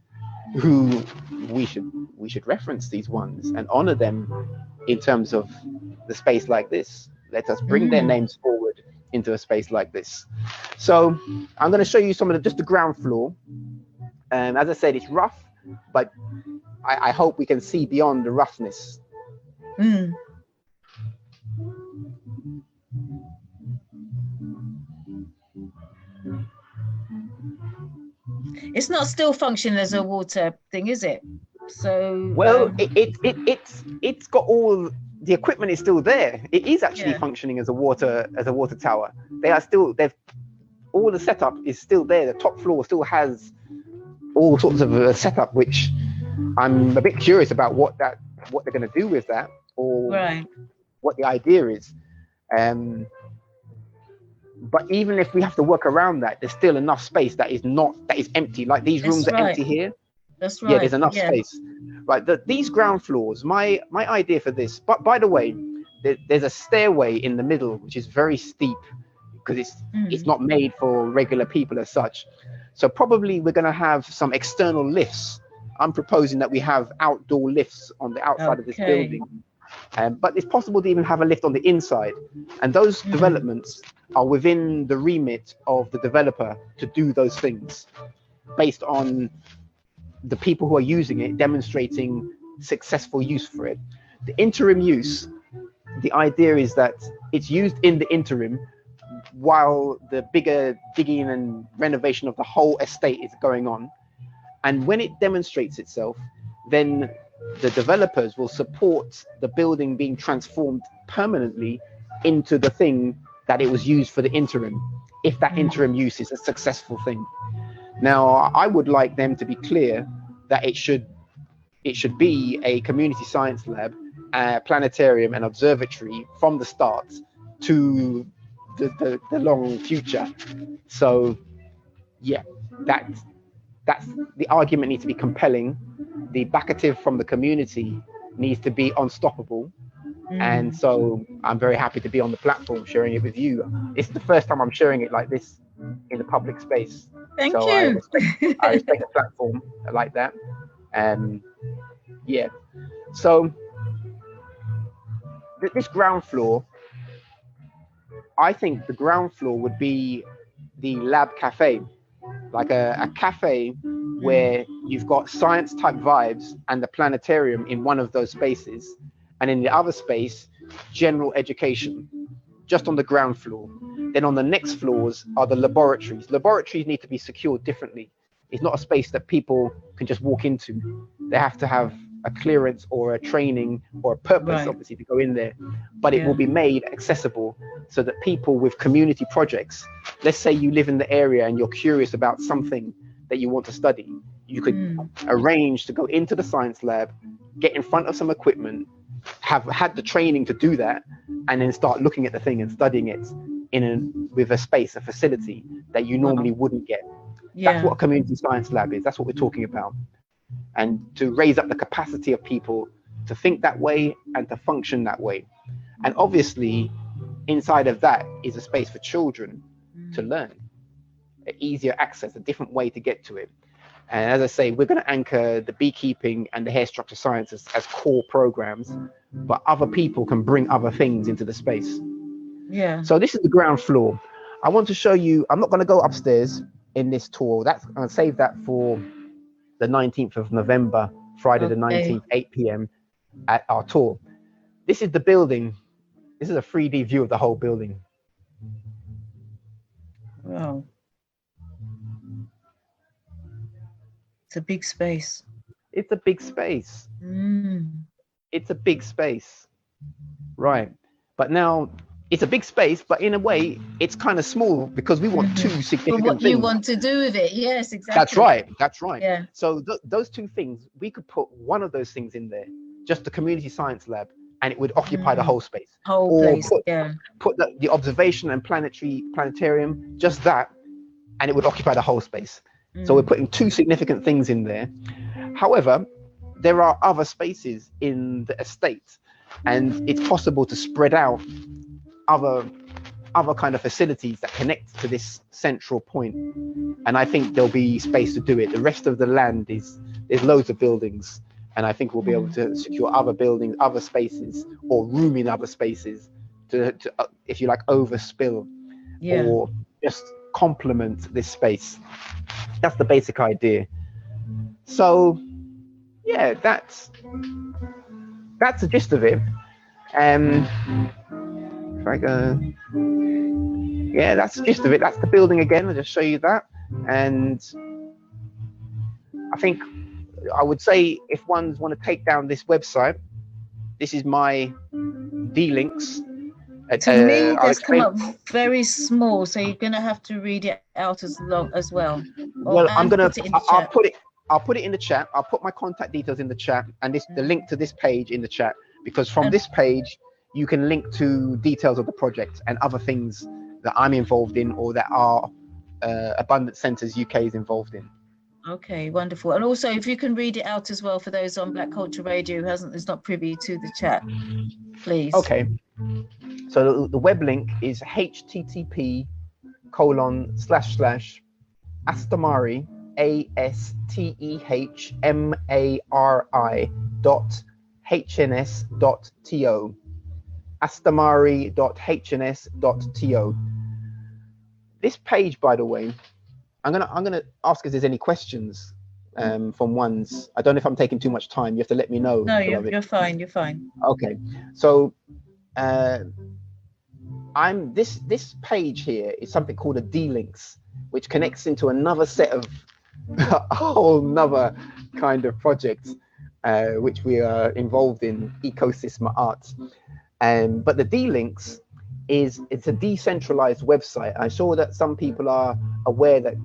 who we should reference these ones and honor them in terms of the space like this. Let us bring their names forward into a space like this. So I'm going to show you some of just the ground floor. As I said, it's rough, but I hope we can see beyond the roughness. It's not still functioning as a water thing, is it? So well, it's got all the equipment is still there. It is actually functioning as a water tower. They've all the setup is still there. The top floor still has all sorts of a setup, which I'm a bit curious about what they're going to do with that, or what the idea is. But even if we have to work around that, there's still enough space that is empty. Like these rooms are empty here. That's right. Yeah, there's enough space. Right. These ground floors. My idea for this. But by the way, there's a stairway in the middle which is very steep, because it's not made for regular people as such. So probably we're going to have some external lifts. I'm proposing that we have outdoor lifts on the outside of this building. But it's possible to even have a lift on the inside. And those developments are within the remit of the developer to do those things, based on the people who are using it demonstrating successful use for it. The interim use, the idea is that it's used in the interim while the bigger digging and renovation of the whole estate is going on. And when it demonstrates itself, then the developers will support the building being transformed permanently into the thing that it was used for the interim, if that interim use is a successful thing. Now, I would like them to be clear that it should be a community science lab planetarium and observatory from the start to the long future. So yeah, that's the argument needs to be compelling. The backative from the community needs to be unstoppable. And so I'm very happy to be on the platform sharing it with you. It's the first time I'm sharing it like this in the public space. Thank so you. I respect the platform like that. Yeah. So this ground floor, I think the ground floor would be the lab cafe, like a cafe where you've got science type vibes and the planetarium in one of those spaces, and in the other space, general education, just on the ground floor. Then on the next floors are the laboratories. Laboratories need to be secured differently. It's not a space that people can just walk into. They have to have a clearance or a training or a purpose, obviously, to go in there. But it will be made accessible so that people with community projects, let's say you live in the area and you're curious about something that you want to study, you could arrange to go into the science lab, get in front of some equipment, have had the training to do that, and then start looking at the thing and studying it with a space, a facility that you normally wouldn't get. That's what a community science lab is. That's what we're talking about. And to raise up the capacity of people to think that way and to function that way. And obviously, inside of that is a space for children to learn, easier access, a different way to get to it. And as I say, we're going to anchor the beekeeping and the hair structure sciences as core programs, but other people can bring other things into the space. Yeah. So this is the ground floor. I want to show you, I'm not going to go upstairs in this tour. I'm going to save that for the 19th of November, Friday the 19th, 8 p.m. at our tour. This is the building. This is a 3D view of the whole building. Wow. It's a big space. It's a big space. It's a big space. Right. But now it's a big space, but in a way it's kind of small because we want two significant what things. You want to do with it. Yes, exactly. That's right. That's right. Yeah. So those two things, we could put one of those things in there, just the community science lab, and it would occupy the whole space. Whole place. Put the observation and planetarium, just that, and it would occupy the whole space. So we're putting two significant things in there. However, there are other spaces in the estate, and it's possible to spread out other kind of facilities that connect to this central point. And I think there'll be space to do it. The rest of the land there's loads of buildings, and I think we'll be able to secure other buildings, other spaces, or room in other spaces to if you like, overspill or just complement this space. That's the basic idea. So yeah, that's the gist of it. If I go, yeah, that's the gist of it. That's the building again. I'll just show you that. And I think I would say if ones want to take down this website, this is my D-links. To me, that's come up very small, so you're going to have to read it out as well. Well, I'll put it in the chat. I'll put my contact details in the chat, and the link to this page in the chat, because from this page you can link to details of the project and other things that I'm involved in, or that our Abundance Centres UK is involved in. Okay, wonderful. And also, if you can read it out as well for those on Black Culture Radio who is not privy to the chat, please. Okay. So the web link is http:// Astehmari, ASTEHMARI.hns.to. Astehmari.hns.to. This page, by the way, I'm gonna ask if there's any questions from ones. I don't know if I'm taking too much time. You have to let me know. No, you're fine. You're fine. Okay. So this page here is something called a D-links, which connects into another set of a whole nother kind of project which we are involved in, ecosystem arts. But the D-links it's a decentralized website. I saw that some people are aware that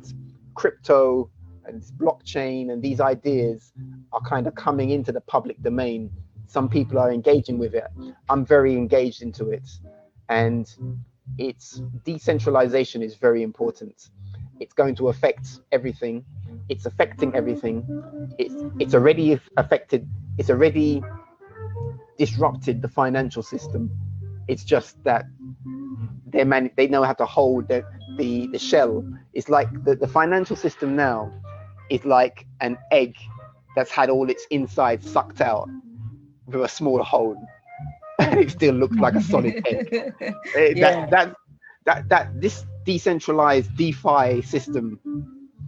crypto and blockchain and these ideas are kind of coming into the public domain. some people are engaging with it. I'm very engaged into it, and its decentralization is very important. It's going to affect everything. It's affecting everything. It's already affected. It's already disrupted the financial system. It's just that they know how to hold the shell. It's like the financial system now is like an egg that's had all its insides sucked out with a small hole, and it still looks like a solid egg. This decentralized DeFi system,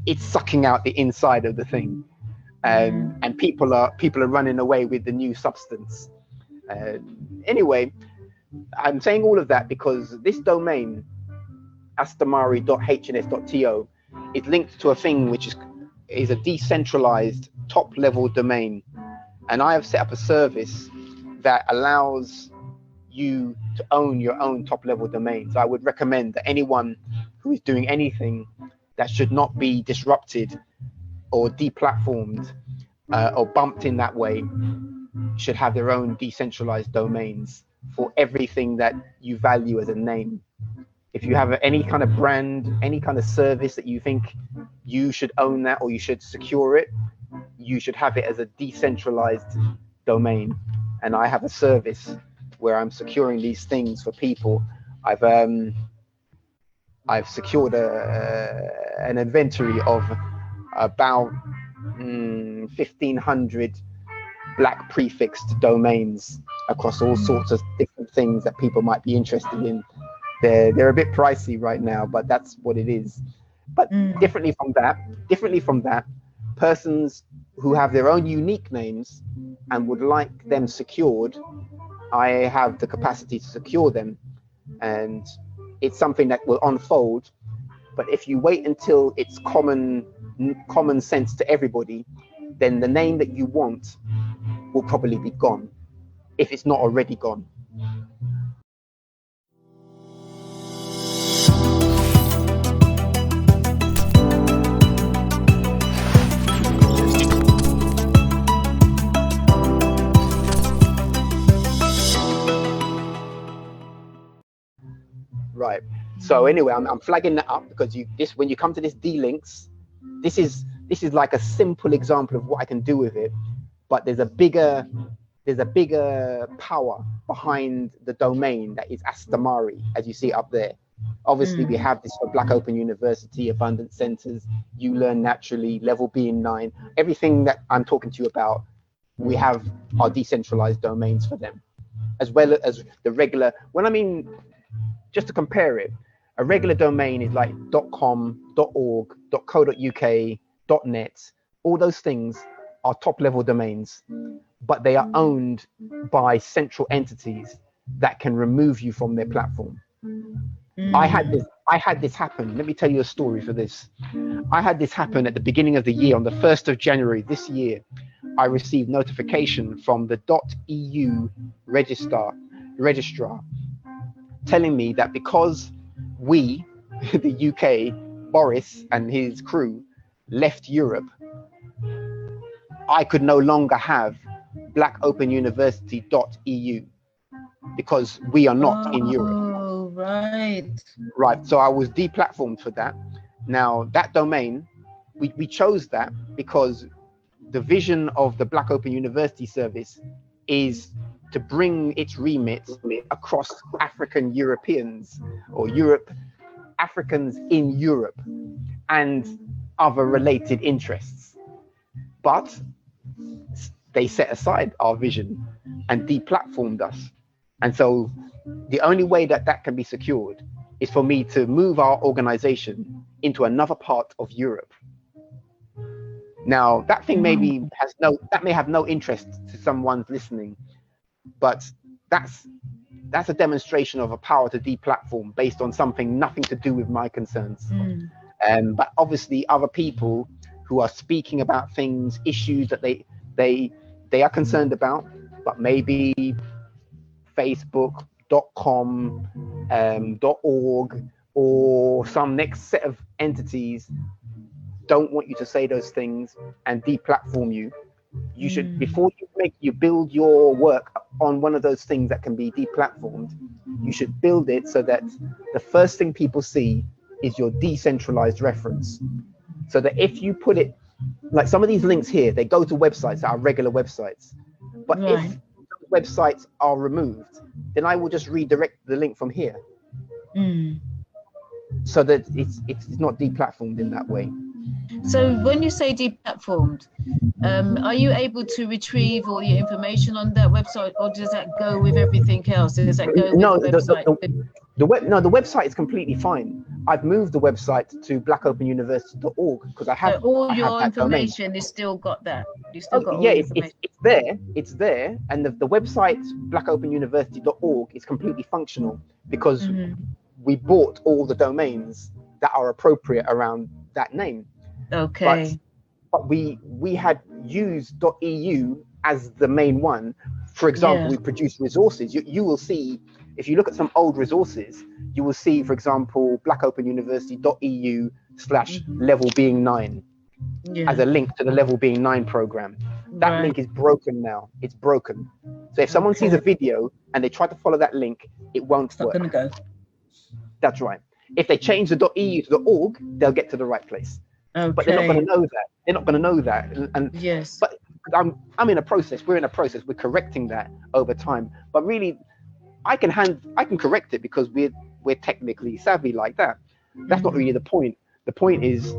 it's sucking out the inside of the thing, and people are running away with the new substance. Anyway, I'm saying all of that because this domain, astehmari.hns.to, is linked to a thing which is a decentralized top-level domain, and I have set up a service that allows you to own your own top-level domains. I would recommend that anyone who is doing anything that should not be disrupted or deplatformed or bumped in that way should have their own decentralized domains for everything that you value as a name. If you have any kind of brand, any kind of service that you think you should own that or you should secure it, you should have it as a decentralized domain. And I have a service where I'm securing these things for people. I've secured an inventory of about 1,500 black prefixed domains across all sorts of different things that people might be interested in. They're a bit pricey right now, but that's what it is. But differently from that, persons who have their own unique names and would like them secured, I have the capacity to secure them, and it's something that will unfold. But if you wait until it's common sense to everybody, then the name that you want will probably be gone, if it's not already gone. Right. So anyway, I'm flagging that up because when you come to this D-links, this is like a simple example of what I can do with it, but there's a bigger power behind the domain that is Astehmari, as you see up there. Obviously, we have this for Black Open University, Abundance Centres, uLearn Naturally, Level Being 9, everything that I'm talking to you about, we have our decentralized domains for them, as well as the regular. Just to compare it, a regular domain is like .com, .org, .co.uk, .net. All those things are top-level domains, but they are owned by central entities that can remove you from their platform. I had this happen. Let me tell you a story for this. I had this happen at the beginning of the year. On the 1st of January this year, I received notification from the .eu registrar telling me that because we, the UK, Boris and his crew, left Europe, I could no longer have blackopenuniversity.eu because we are not in Europe. Oh, right. Right. So I was deplatformed for that. Now, that domain, we chose that because the vision of the Black Open University service is to bring its remit across African Europeans or Africans in Europe and other related interests. But they set aside our vision and deplatformed us. And so the only way that can be secured is for me to move our organization into another part of Europe. Now, that thing may have no interest to someone listening, but that's a demonstration of a power to deplatform based on something nothing to do with my concerns. But obviously other people who are speaking about things, issues that they are concerned about, but maybe Facebook.com, .org, or some next set of entities don't want you to say those things and deplatform you, You should, before you build your work on one of those things that can be deplatformed, you should build it so that the first thing people see is your decentralized reference. So that if you put it, like some of these links here, they go to websites that are regular websites. But if websites are removed, then I will just redirect the link from here. So that it's not deplatformed in that way. So when you say deplatformed, are you able to retrieve all your information on that website, or does that go with everything else? Does that go with the website? The website is completely fine. I've moved the website to blackopenuniversity.org because I have all I your have that information domain. is still got that. You still got all yeah, the it's information. it's there, and the website blackopenuniversity.org is completely functional because we bought all the domains that are appropriate around that name. Okay. But we had used .eu as the main one. For example, we produce resources. You will see, if you look at some old resources, you will see, for example, blackopenuniversity.eu/level being 9 as a link to the level being 9 program. That link is broken now. It's broken. So if someone sees a video and they try to follow that link, it won't work. It's not gonna go. That's right. If they change the .eu to the .org, they'll get to the right place. But they're not going to know that. They're not going to know that. And yes. But I'm in a process. We're in a process. We're correcting that over time. But really, I can correct it because we're technically savvy like that. That's not really the point. The point is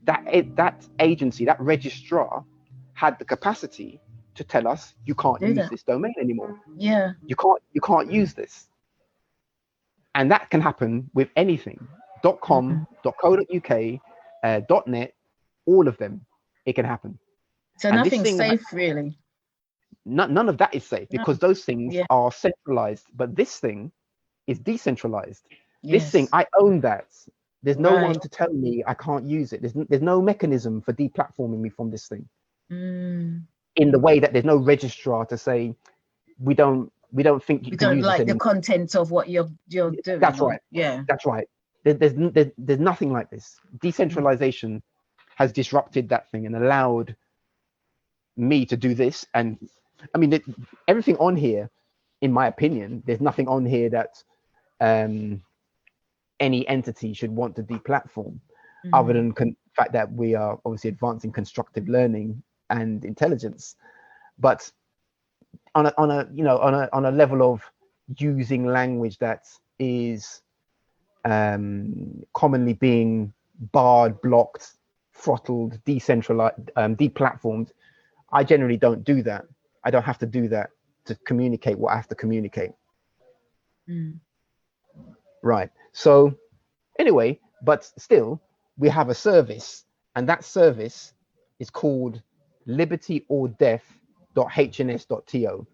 that agency, that registrar, had the capacity to tell us you can't use this domain anymore. Yeah. You can't use this. And that can happen with anything. .com, .co.uk, .net, all of them, it can happen. So and nothing's safe, really. None of that is safe because those things are centralized, but this thing is decentralized. This thing, I own that. There's no one to tell me I can't use it. There's no mechanism for deplatforming me from this thing. In the way that there's no registrar to say we don't think you can use like this the anymore. content of what you're doing. That's right. Yeah. That's right. There's nothing like this. Decentralization has disrupted that thing and allowed me to do this. And I mean, everything on here, in my opinion, there's nothing on here that any entity should want to deplatform, other than the fact that we are obviously advancing constructive learning and intelligence. But on a level of using language that is commonly being barred, blocked, throttled, decentralized, deplatformed, I generally don't do that. I don't have to do that to communicate what I have to communicate. Right. So anyway, but still, we have a service, and that service is called libertyordeaf.hns.to.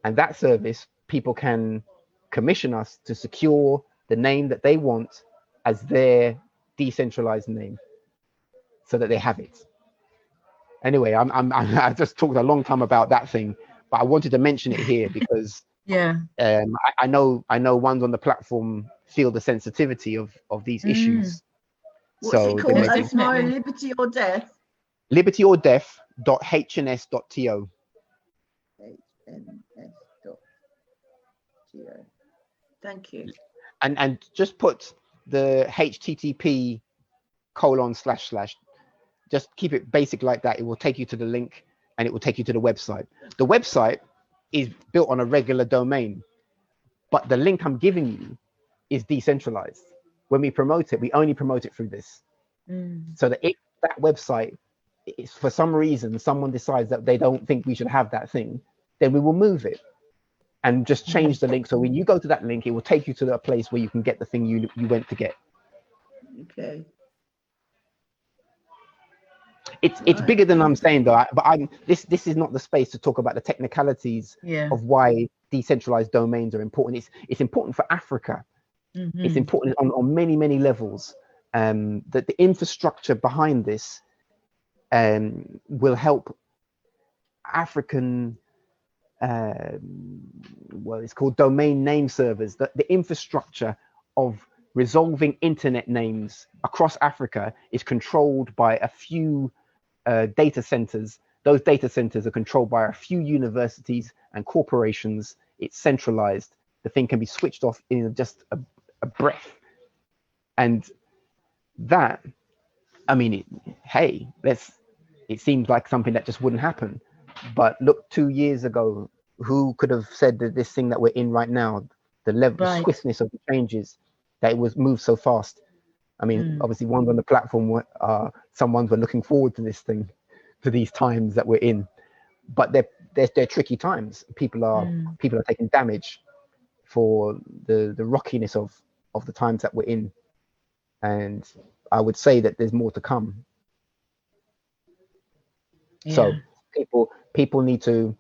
And that service, people can commission us to secure the name that they want as their decentralized name, so that they have it. Anyway, I just talked a long time about that thing, but I wanted to mention it here because I know ones on the platform feel the sensitivity of these issues. What's it called? Astehmari, Liberty or Death? libertyordeaf.hns.to. hns.to. Thank you. And just put the http:// just keep it basic like that. It will take you to the link and it will take you to the website. The website is built on a regular domain, but the link I'm giving you is decentralized. When we promote it, we only promote it through this. So that if that website is, for some reason, someone decides that they don't think we should have that thing, then we will move it and just change the link. So when you go to that link, it will take you to a place where you can get the thing you went to get. Okay. It's bigger than I'm saying though, this is not the space to talk about the technicalities of why decentralized domains are important. It's important for Africa. It's important on many levels. That the infrastructure behind this will help African it's called domain name servers. The infrastructure of resolving internet names across Africa is controlled by a few data centers Those data centers are controlled by a few universities and corporations. It's centralized. The thing can be switched off in just a breath. And that, I mean, it seems like something that just wouldn't happen. But look, 2 years ago, who could have said that this thing that we're in right now, the level, the swiftness of the changes, that it was moved so fast? I mean, obviously, ones on the platform, some ones were looking forward to this thing, to these times that we're in. But they're tricky times. People are taking damage for the rockiness of the times that we're in. And I would say that there's more to come. So people need to.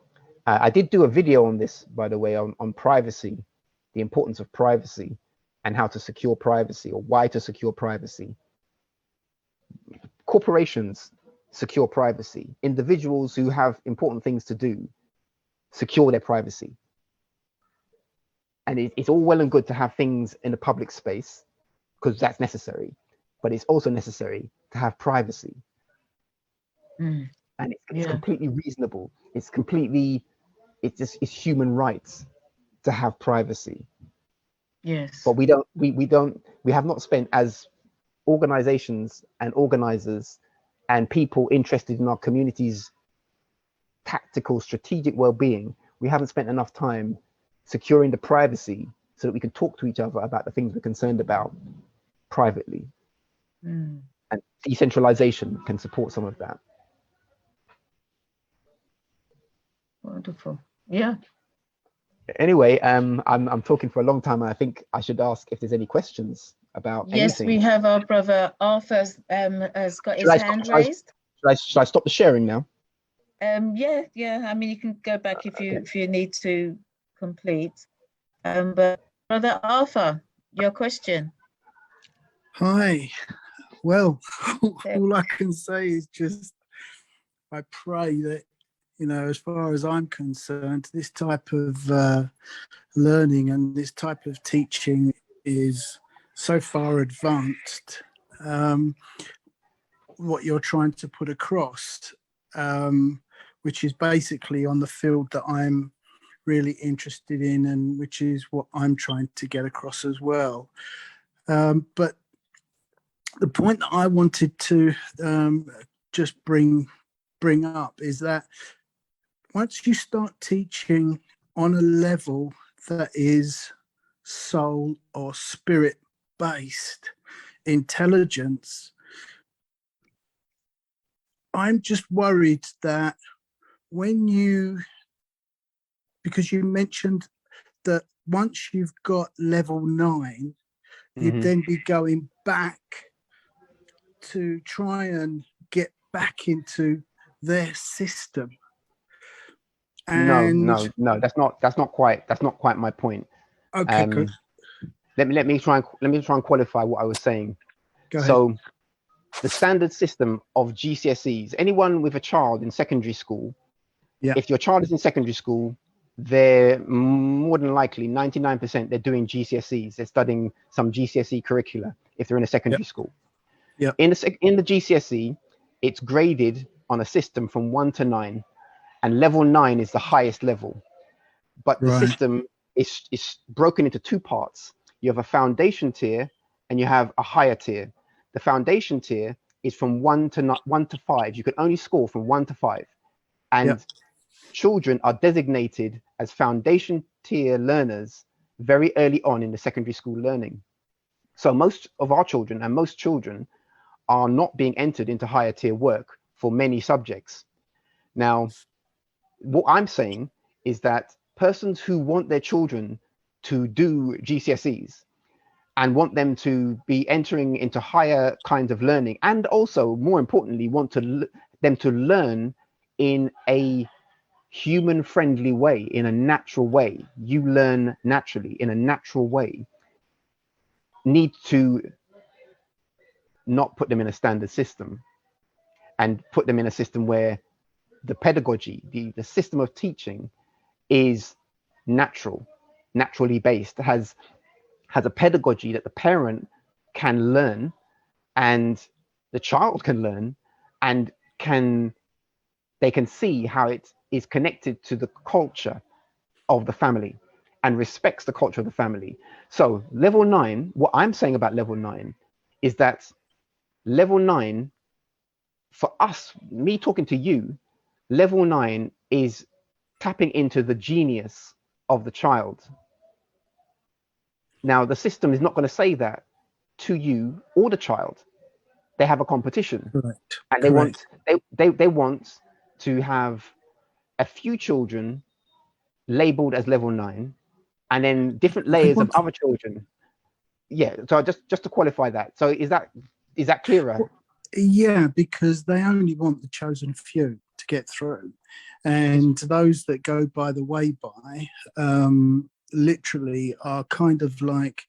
I did do a video on this, by the way, on privacy, the importance of privacy, and how to secure privacy, or why to secure privacy. Corporations secure privacy. Individuals who have important things to do secure their privacy. And it's all well and good to have things in the public space, because that's necessary, but it's also necessary to have privacy. And it's completely reasonable. It's human rights to have privacy. Yes. But we have not spent, as organizations and organizers and people interested in our community's tactical, strategic well-being, we haven't spent enough time securing the privacy so that we can talk to each other about the things we're concerned about privately. And decentralization can support some of that. Wonderful. Yeah. Anyway, I'm talking for a long time, and I think I should ask if there's any questions about anything. Yes, we have our brother Arthur has got his hand raised. Should I stop the sharing now? Yeah. I mean, you can go back if you need to complete. But brother Arthur, your question. Hi. Well, all I can say is just I pray that, you know, as far as I'm concerned, this type of learning and this type of teaching is so far advanced, what you're trying to put across, which is basically on the field that I'm really interested in, and which is what I'm trying to get across as well. But the point that I wanted to just bring up is that once you start teaching on a level that is soul or spirit based intelligence, I'm just worried that because you mentioned that once you've got level 9, you'd then be going back to try and get back into their system. And no, that's not quite my point. Okay, good. Let me try and qualify what I was saying. Go ahead. So the standard system of GCSEs, anyone with a child in secondary school, if your child is in secondary school, they're more than likely 99% they're doing GCSEs. They're studying some GCSE curricula if they're in a secondary school. In the GCSE, it's graded on a system from 1 to 9, and level 9 is the highest level. But the system is broken into 2 parts. You have a foundation tier and you have a higher tier. The foundation tier is from 1 to 5. You can only score from 1 to 5. And children are designated as foundation tier learners very early on in the secondary school learning. So most of our children and most children are not being entered into higher tier work for many subjects. Now, what I'm saying is that persons who want their children to do GCSEs and want them to be entering into higher kinds of learning, and also more importantly want them to learn in a human-friendly way, in a natural way, you learn naturally in a natural way, need to not put them in a standard system and put them in a system where the pedagogy, the system of teaching is naturally based, has a pedagogy that the parent can learn and the child can learn and can they can see how it is connected to the culture of the family and respects the culture of the family. So level 9, what I'm saying about level 9 is that level 9, for us, me talking to you, level 9 is tapping into the genius of the child. Now, the system is not going to say that to you or the child. They have a competition. Correct. And they want they want to have a few children labeled as level 9, and then different layers of other children. Yeah, so just to qualify that. So is that clearer? Well, yeah, because they only want the chosen few to get through, and those that go by the way by literally are kind of like,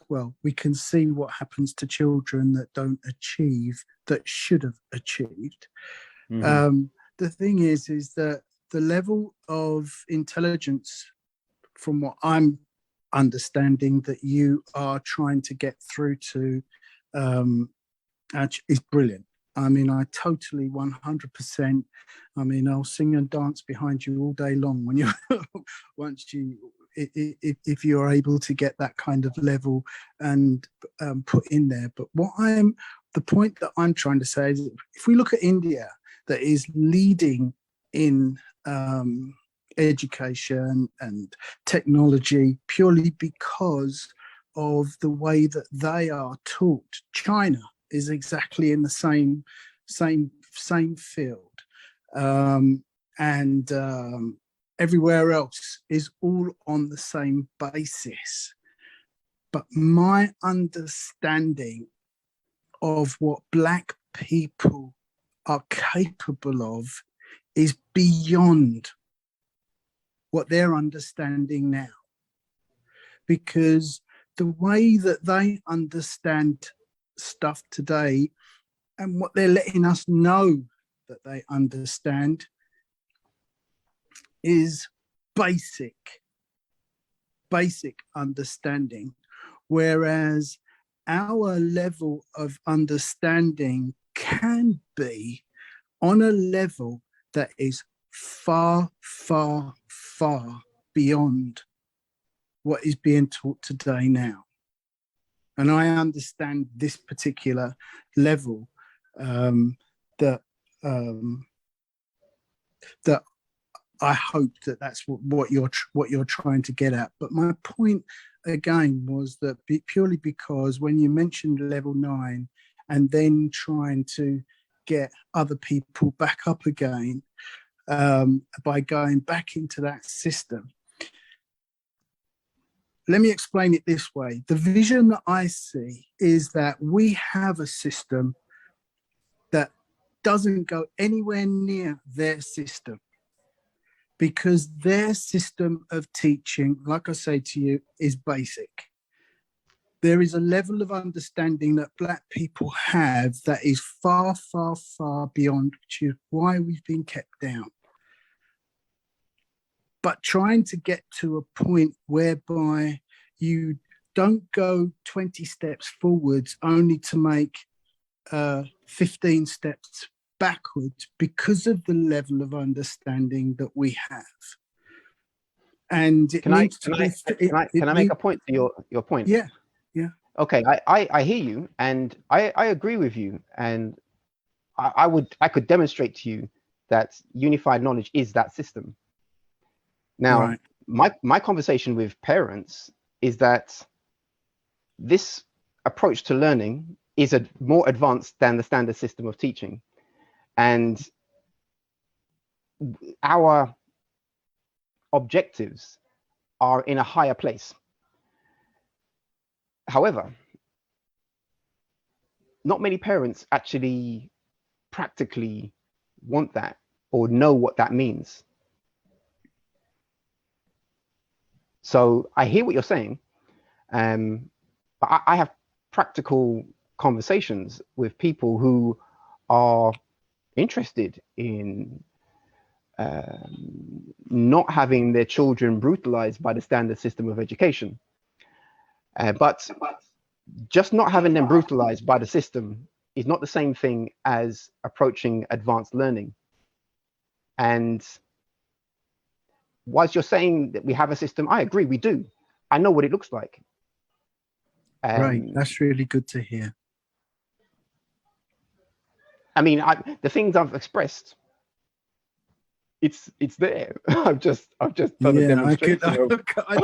well, we can see what happens to children that don't achieve, that should have achieved. The thing is that the level of intelligence, from what I'm understanding, that you are trying to get through to is brilliant. I mean, I totally 100%. I mean, I'll sing and dance behind you all day long when you if you're able to get that kind of level and put in there. But the point that I'm trying to say is, if we look at India, that is leading in education and technology purely because of the way that they are taught. China is exactly in the same field, and everywhere else is all on the same basis. But my understanding of what Black people are capable of is beyond what they're understanding now, because the way that they understand stuff today and what they're letting us know that they understand is basic understanding, whereas our level of understanding can be on a level that is far, far, far beyond what is being taught today now. And I understand this particular level that I hope that that's what you're trying to get at. But my point again was that purely because when you mentioned level 9 and then trying to get other people back up again by going back into that system. Let me explain it this way. The vision that I see is that we have a system that doesn't go anywhere near their system, because their system of teaching, like I say to you, is basic. There is a level of understanding that Black people have that is far, far, far beyond, which is why we've been kept down. But trying to get to a point whereby you don't go 20 steps forwards only to make 15 steps backwards because of the level of understanding that we have. And can I make a point to your point? Yeah. Okay, I hear you, and I agree with you, and I could demonstrate to you that unified knowledge is that system. Now, right. my conversation with parents is that this approach to learning is more advanced than the standard system of teaching, and our objectives are in a higher place. However, not many parents actually practically want that or know what that means. So I hear what you're saying, but I have practical conversations with people who are interested in not having their children brutalized by the standard system of education. But just not having them brutalized by the system is not the same thing as approaching advanced learning. And whilst you're saying that we have a system, I agree, we do. I know what it looks like. Right, that's really good to hear. I mean, the things I've expressed, it's there. I've just done a demonstration. I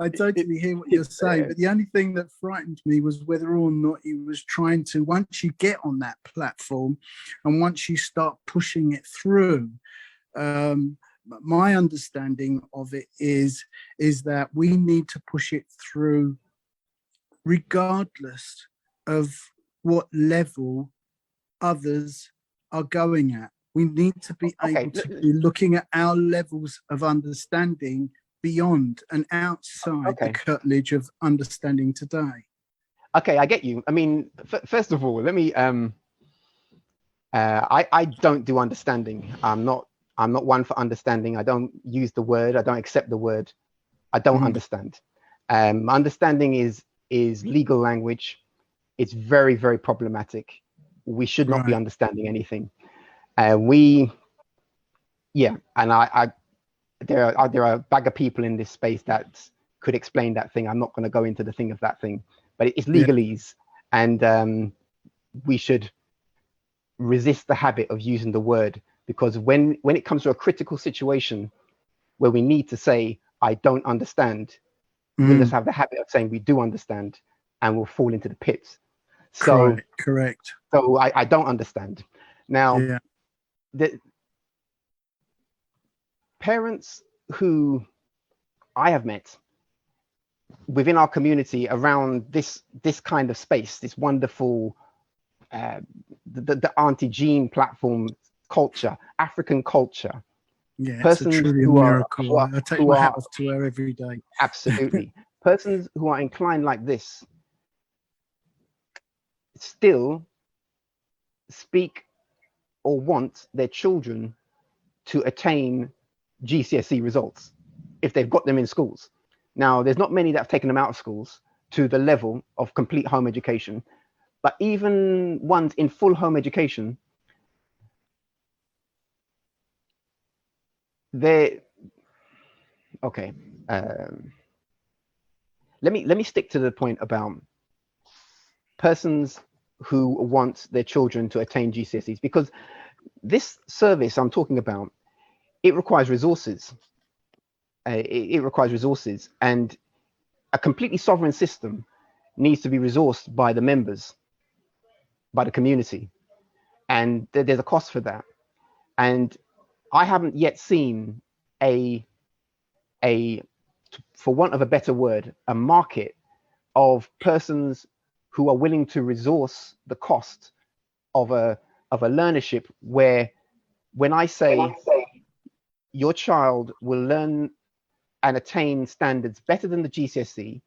totally hear what you're saying. But the only thing that frightened me was whether or not he was trying to, once you get on that platform and once you start pushing it through, my understanding of it is that we need to push it through regardless of what level others are going at. We need to be able to be looking at our levels of understanding beyond and outside the curtilage of understanding today. Okay, I get you. I mean, first of all, let me. I don't do understanding. I'm not one for understanding. I don't use the word. I don't accept the word. I don't understand. Understanding is legal language. It's very, very problematic. We should not be understanding anything. And there are a bag of people in this space that could explain that thing. I'm not going to go into the thing of that thing, but it's legalese, and we should resist the habit of using the word, because when it comes to a critical situation where we need to say, I don't understand, we'll just have the habit of saying we do understand, and we'll fall into the pit. So correct. So I don't understand. Now, the parents who I have met within our community around this kind of space, this wonderful the Auntie Jean platform culture, African culture. Yeah, persons it's a truly miracle. I take my hat off to her every day. Absolutely. Persons who are inclined like this still speak or want their children to attain GCSE results if they've got them in schools. Now, there's not many that have taken them out of schools to the level of complete home education, but even ones in full home education, let me stick to the point about persons who want their children to attain GCSEs, because this service I'm talking about, it requires resources. It requires resources, and a completely sovereign system needs to be resourced by the members, by the community, and there's a cost for that. And I haven't yet seen for want of a better word, a market of persons who are willing to resource the cost of a learnership, where when I say your child will learn and attain standards better than the GCSE,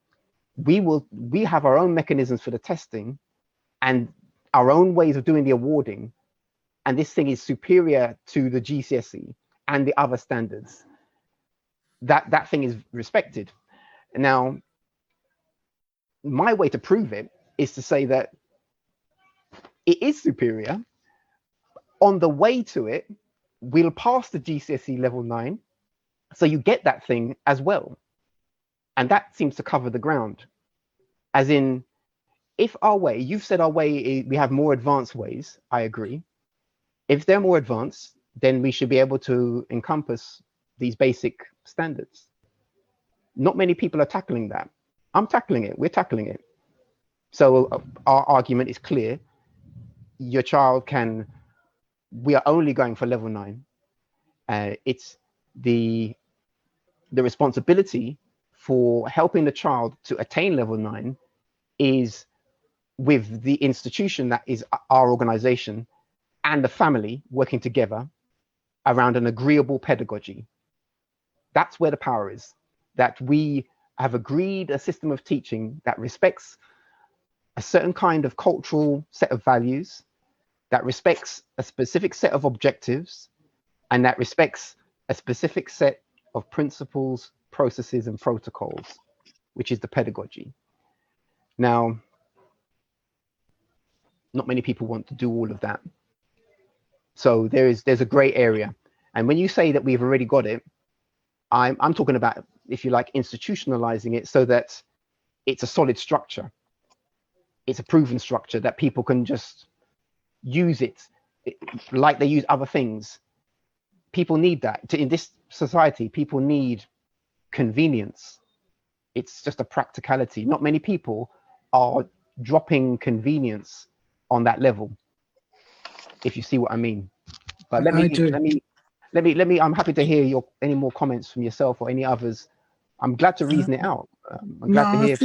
we have our own mechanisms for the testing and our own ways of doing the awarding, and this thing is superior to the GCSE and the other standards, that thing is respected. Now, my way to prove it is to say that it is superior. On the way to it, we'll pass the GCSE level 9, so you get that thing as well. And that seems to cover the ground. As in, if our way, you've said our way, we have more advanced ways, I agree. If they're more advanced, then we should be able to encompass these basic standards. Not many people are tackling that. I'm tackling it, we're tackling it. So our argument is clear. Your child we are only going for level 9. It's the responsibility for helping the child to attain level 9 is with the institution that is our organization and the family working together around an agreeable pedagogy. That's where the power is, that we have agreed a system of teaching that respects a certain kind of cultural set of values, that respects a specific set of objectives, and that respects a specific set of principles, processes, and protocols, which is the pedagogy. Now, not many people want to do all of that. So there's a gray area. And when you say that we've already got it, I'm talking about, if you like, institutionalizing it so that it's a solid structure. It's a proven structure that people can just use it like they use other things. People need that. In this society, people need convenience. It's just a practicality. Not many people are dropping convenience on that level, if you see what I mean. But let me I'm happy to hear any more comments from yourself or any others. I'm glad to reason it out. I'm glad to hear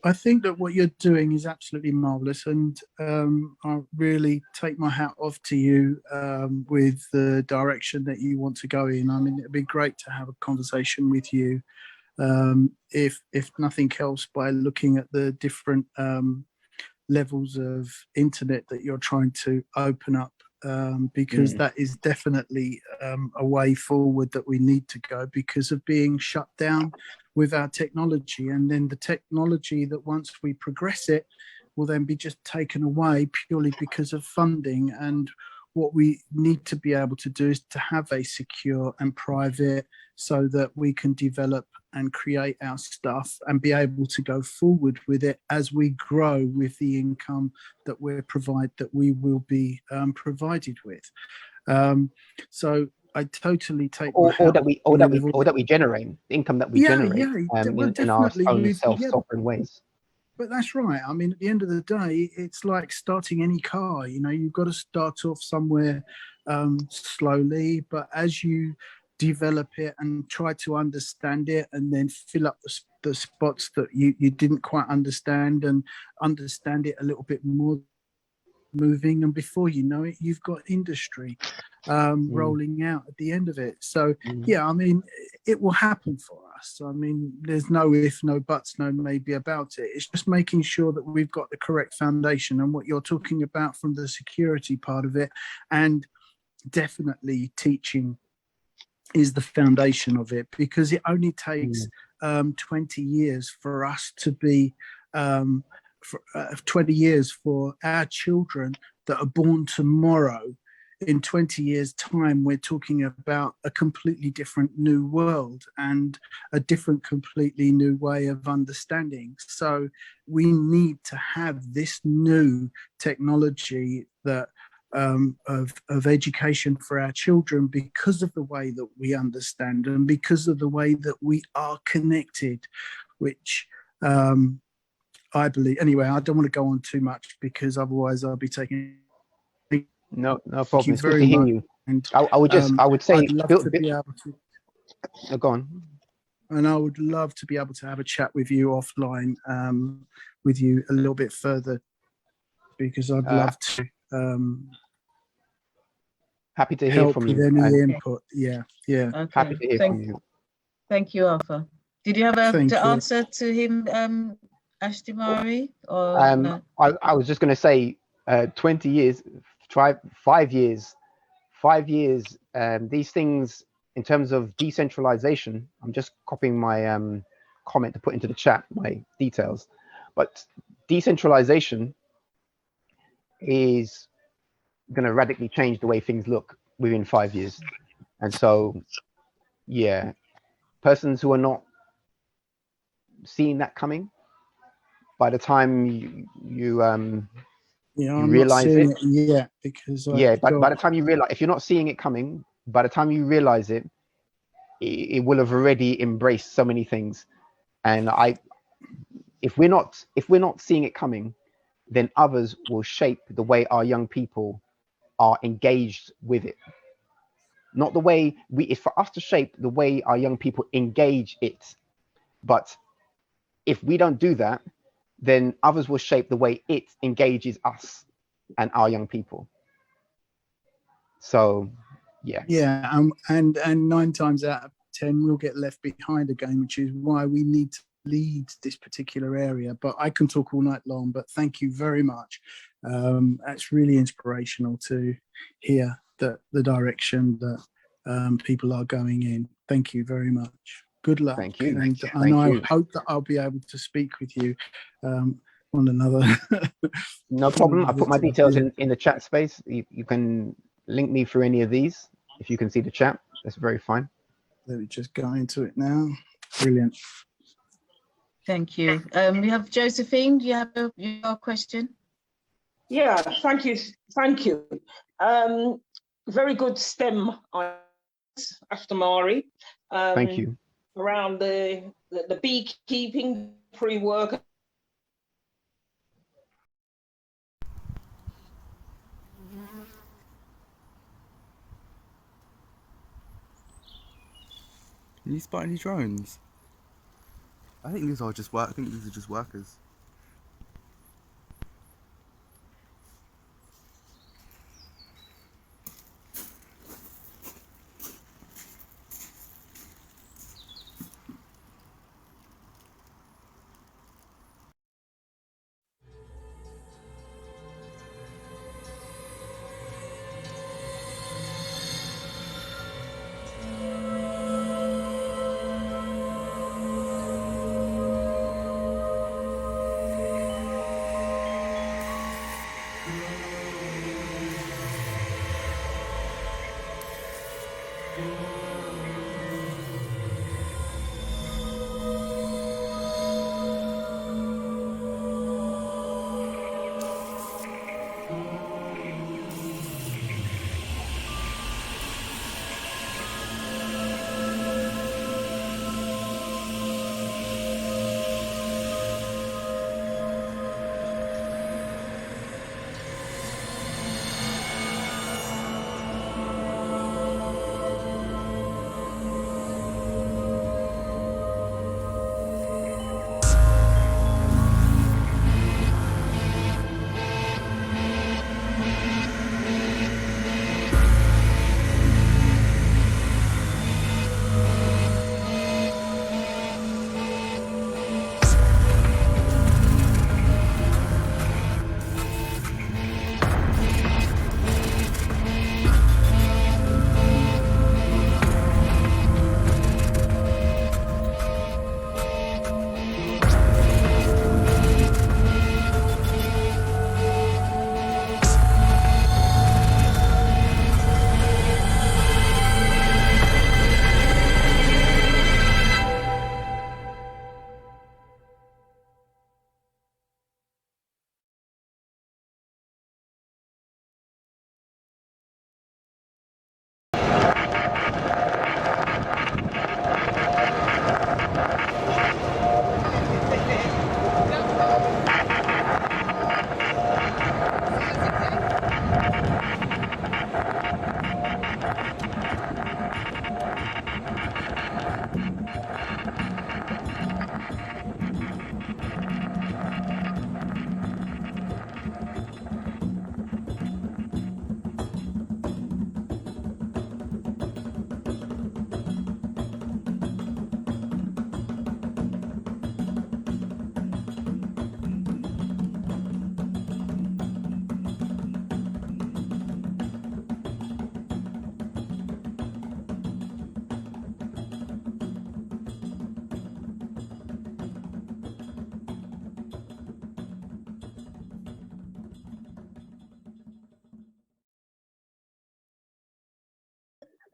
I think that what you're doing is absolutely marvelous, and I really take my hat off to you with the direction that you want to go in. I mean, it'd be great to have a conversation with you, if nothing else, by looking at the different levels of internet that you're trying to open up, because that is definitely a way forward that we need to go, because of being shut down with our technology. And then the technology that once we progress it will then be just taken away purely because of funding. And what we need to be able to do is to have a secure and private, so that we can develop and create our stuff and be able to go forward with it as we grow with the income that we will be provided with. So I totally take or that we generate the income that we generate in our own self-sovereign ways. But that's right. I mean, at the end of the day, it's like starting any car. You know, you've got to start off somewhere slowly, but as you develop it and try to understand it, and then fill up the spots that you didn't quite understand, and understand it a little bit more, moving, and before you know it, you've got industry rolling out at the end of it. So yeah, I mean, it will happen for us. I mean, there's no if, no buts, no maybe about it. It's just making sure that we've got the correct foundation, and what you're talking about from the security part of it, and definitely teaching is the foundation of it, because it only takes 20 years for us to be 20 years for our children that are born tomorrow. In 20 years time, we're talking about a completely different new world and a different completely new way of understanding. So we need to have this new technology that of education for our children, because of the way that we understand and because of the way that we are connected, which I believe. Anyway, I don't want to go on too much, because otherwise I'll be taking. No problem. It's good to hear you. And I would say, I'd love to be able to. Go on. And I would love to be able to have a chat with you offline, with you a little bit further, because I'd love to. Happy to hear from you. With any input. Yeah. Okay. Happy to hear from you. Thank you, Arthur. Did you have to answer to him, Astehmari? Or no? I was just going to say, 20 years, 5 years. These things, in terms of decentralization, I'm just copying my comment to put into the chat, my details. But decentralization is going to radically change the way things look within 5 years. And so, yeah, persons who are not seeing that coming, by the time you realize it, because by the time you realize, if you're not seeing it coming, by the time you realize it, it will have already embraced so many things. And if we're not seeing it coming, then others will shape the way our young people are engaged with it. Not the way it's for us to shape the way our young people engage it. But if we don't do that, then others will shape the way it engages us and our young people. So, yeah. Yeah, and 9 times out of 10 we'll get left behind again, which is why we need to lead this particular area. But I can talk all night long, but thank you very much. That's really inspirational to hear the direction that people are going in. Thank you very much. Good luck. Thank you. And I hope that I'll be able to speak with you on another. No problem. I'll put my details Yeah. in the chat space. You can link me through any of these. If you can see the chat, that's very fine. Let me just go into it now. Brilliant. Thank you. We have Josephine. Do you have your question? Yeah, thank you. Thank you. Very good STEM, Astehmari. Thank you. Around the beekeeping pre-work. Can you spot any drones? I think these are just work. I think these are just workers.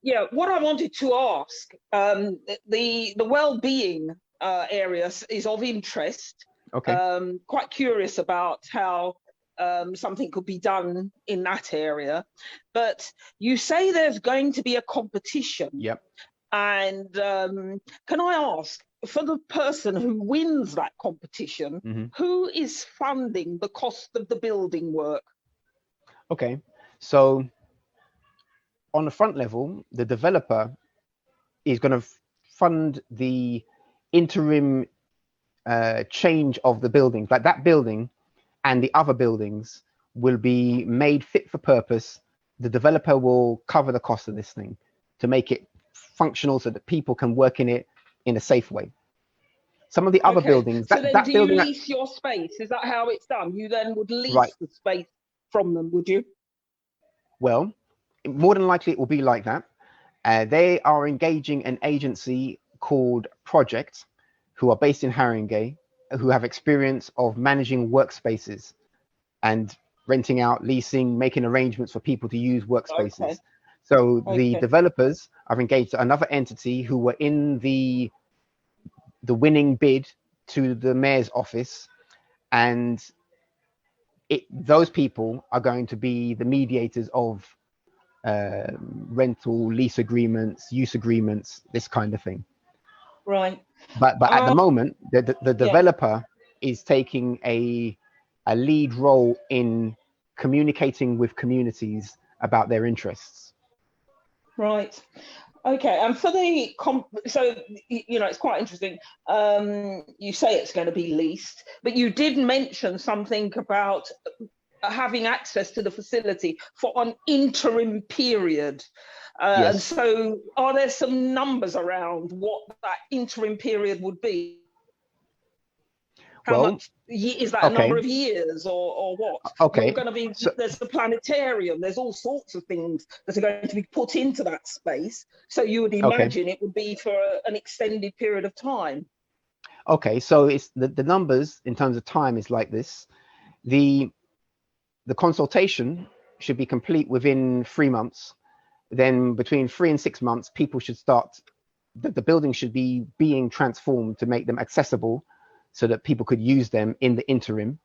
Yeah, what I wanted to ask, the well-being area is of interest. Okay. Quite curious about how something could be done in that area. But you say there's going to be a competition. Yep. And can I ask, for the person who wins that competition, who is funding the cost of the building work? Okay. So on the front level, the developer is going to fund the interim change of the buildings. Like that building and the other buildings will be made fit for purpose. The developer will cover the cost of this thing to make it functional so that people can work in it in a safe way. Some of the other buildings, so then do you lease your space? Is that how it's done? You then would lease the space from them, would you? Well, more than likely it will be like that. They are engaging an agency called Project, who are based in Haringey. who have experience of managing workspaces and renting out, leasing, making arrangements for people to use workspaces. Okay. So the Okay. developers have engaged another entity who were in the winning bid to the mayor's office, and those people are going to be the mediators of rental, lease agreements, use agreements, this kind of thing. Right. But at the moment, the developer is taking a lead role in communicating with communities about their interests. Right. Okay. And for the so it's quite interesting. You say it's going to be leased, but you did mention something about having access to the facility for an interim period. Yes. And so are there some numbers around what that interim period would be? How much is that? A number of years or what? Okay. You're going to be, there's the planetarium, there's all sorts of things that are going to be put into that space. So you would imagine it would be for an extended period of time. Okay, so it's the numbers in terms of time is like this. The consultation should be complete within 3 months. Then between 3 and 6 months, people should start, the building should be being transformed to make them accessible so that people could use them in the interim.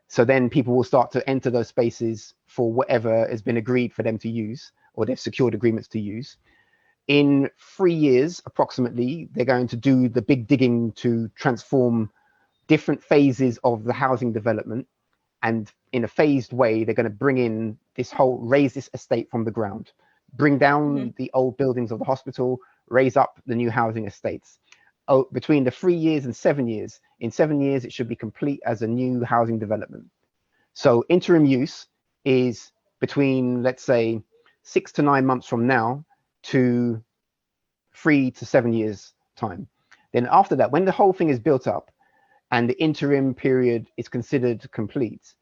So then people will start to enter those spaces for whatever has been agreed for them to use, or they've secured agreements to use. In 3 years, approximately, they're going to do the big digging to transform different phases of the housing development. And in a phased way, they're going to bring in raise this estate from the ground, bring down the old buildings of the hospital, raise up the new housing estates. Between the 3 years and 7 years, in 7 years, it should be complete as a new housing development. So interim use is between, let's say, 6 to 9 months from now to 3 to 7 years time. Then after that, when the whole thing is built up and the interim period is considered complete,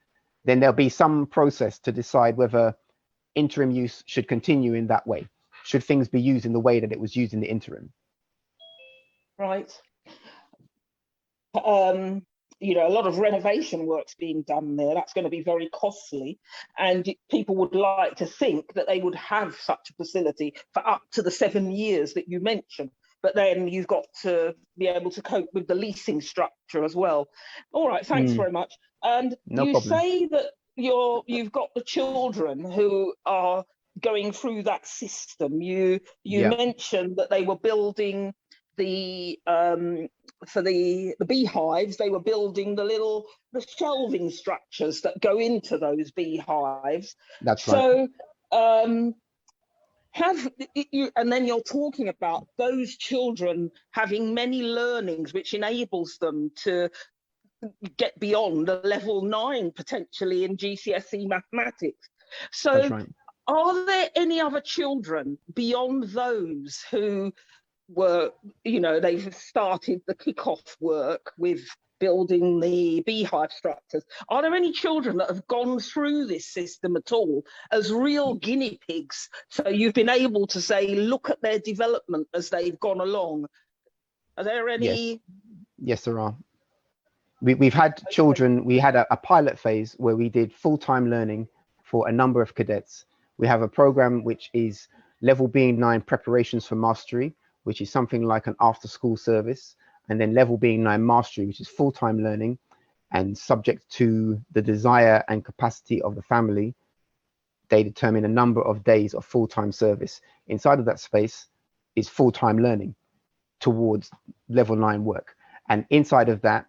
then there'll be some process to decide whether interim use should continue in that way. Should things be used in the way that it was used in the interim? Right. A lot of renovation work's being done there. That's going to be very costly. And people would like to think that they would have such a facility for up to the 7 years that you mentioned. But then you've got to be able to cope with the leasing structure as well. All right, thanks very much. And No problem. say that you've got the children who are going through that system. You mentioned that they were building for the beehives, they were building the shelving structures that go into those beehives. That's right. So and then you're talking about those children having many learnings which enables them to get beyond a level 9 potentially in GCSE mathematics. So that's right. Are there any other children beyond those who were, they've started the kickoff work with building the beehive structures? Are there any children that have gone through this system at all as real guinea pigs? So you've been able to say, look at their development as they've gone along. Are there any? Yes, there are. We've had children, we had a pilot phase where we did full-time learning for a number of cadets. We have a program which is level being 9 preparations for mastery, which is something like an after-school service, and then level being 9 mastery, which is full-time learning and subject to the desire and capacity of the family. They determine a number of days of full-time service. Inside of that space is full-time learning towards level 9 work. And inside of that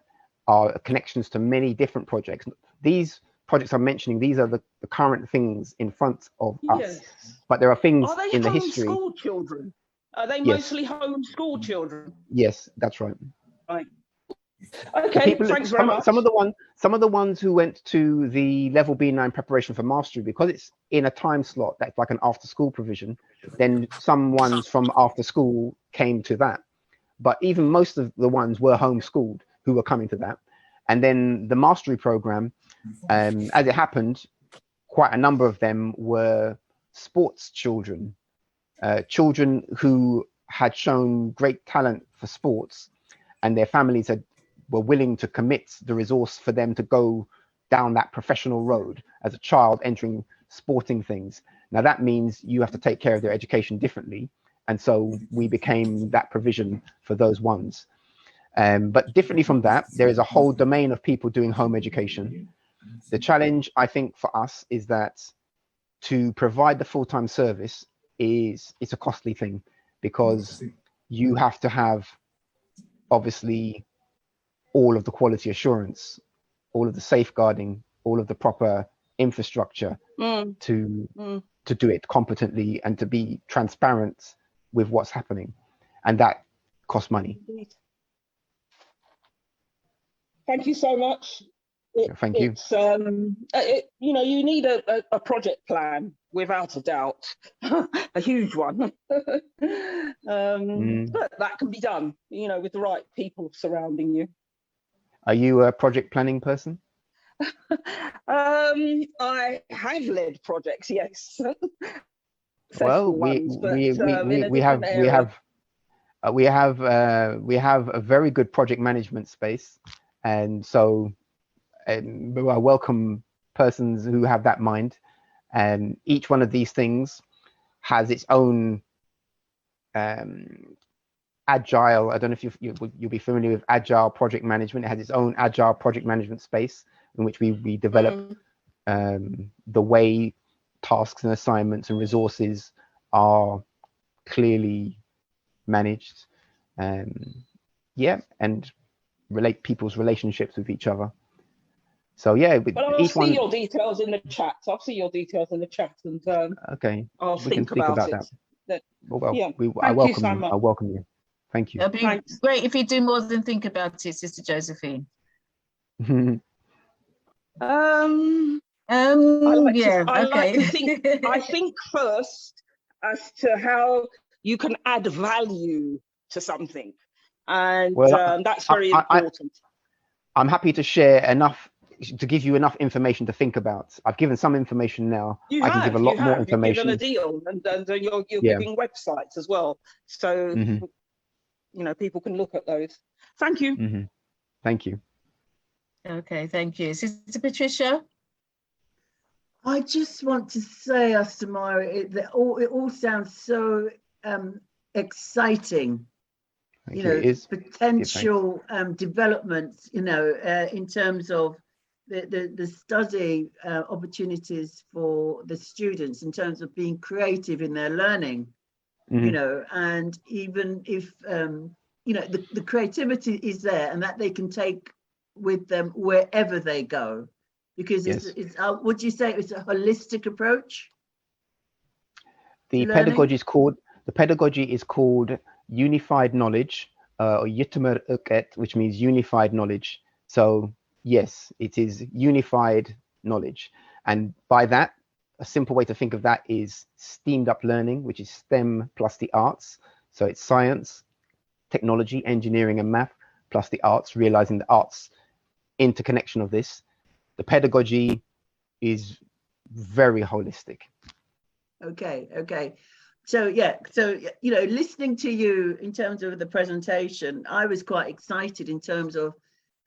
are connections to many different projects. These projects I'm mentioning, these are the current things in front of us. But there are things in the history. Are they homeschool children? Are they mostly homeschool children? Yes, that's right. Right. Okay, thanks very much. Some of the ones who went to the level B9 preparation for mastery, because it's in a time slot that's like an after school provision, then some ones from after school came to that. But even most of the ones were homeschooled who were coming to that. And then the mastery program, as it happened, quite a number of them were sports children, children who had shown great talent for sports, and their families had were willing to commit the resource for them to go down that professional road as a child entering sporting things. Now that means you have to take care of their education differently. And so we became that provision for those ones. But differently from that, there is a whole domain of people doing home education. The challenge, I think, for us is that to provide the full-time service it's a costly thing, because you have to have obviously all of the quality assurance, all of the safeguarding, all of the proper infrastructure to do it competently and to be transparent with what's happening, and that costs money. Indeed. Thank you so much. Thank you. You know, you need a project plan, without a doubt, a huge one. But that can be done, you know, with the right people surrounding you. Are you a project planning person? I have led projects, yes. Well, we have a very good project management space, and so I welcome persons who have that mind. And each one of these things has its own agile. I don't know if you'll be familiar with agile project management. It has its own agile project management space in which we develop the way tasks and assignments and resources are clearly managed, and relate people's relationships with each other. So yeah, but I'll see your details in the chat. I'll see your details in the chat, and okay, I'll think about it. That. Well, yeah. I welcome you. I welcome you. Thank you. It'd be great if you do more than think about it, Sister Josephine. I think first as to how you can add value to something, and that's very important. I'm happy to share enough to give you enough information to think about. I've given some information now. I can give a lot more information. You've given a deal, and you're giving websites as well, so you know, people can look at those. Thank you. Thank you. Okay, thank you. Sister Patricia? I just want to say, Astehmari, it all sounds so exciting. You know, potential developments, you know, in terms of the study opportunities for the students, in terms of being creative in their learning, you know, and even if, you know, the creativity is there and that they can take with them wherever they go, because it's would you say it's a holistic approach? The pedagogy is called unified knowledge, or yutmer uket, which means unified knowledge. So yes, it is unified knowledge, and by that, a simple way to think of that is steamed up learning, which is STEM plus the arts. So it's science, technology, engineering, and math plus the arts, realizing the arts interconnection of this. The pedagogy is very holistic. Okay. So you know, listening to you in terms of the presentation, I was quite excited in terms of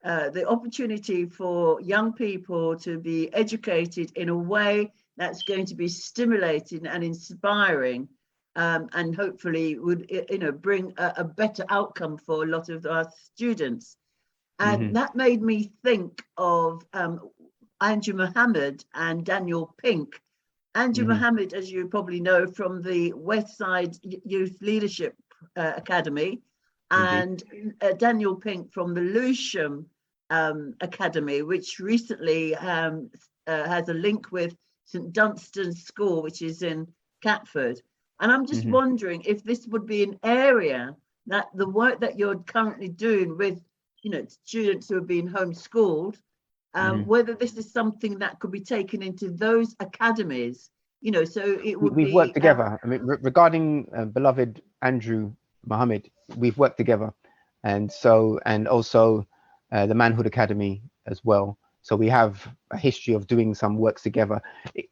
the opportunity for young people to be educated in a way that's going to be stimulating and inspiring, and hopefully would, you know, bring a better outcome for a lot of our students. And that made me think of Andrew Mohammed and Daniel Pink. Andrew Mohammed, as you probably know, from the West Side Youth Leadership Academy, and Daniel Pink from the Lewisham Academy, which recently has a link with St Dunstan's School, which is in Catford. And I'm just wondering if this would be an area that the work that you're currently doing with, you know, students who are being homeschooled, whether this is something that could be taken into those academies, you know, so it would we've worked together. I mean, regarding beloved Andrew Mohammed, we've worked together, and also the Manhood Academy as well. So we have a history of doing some work together.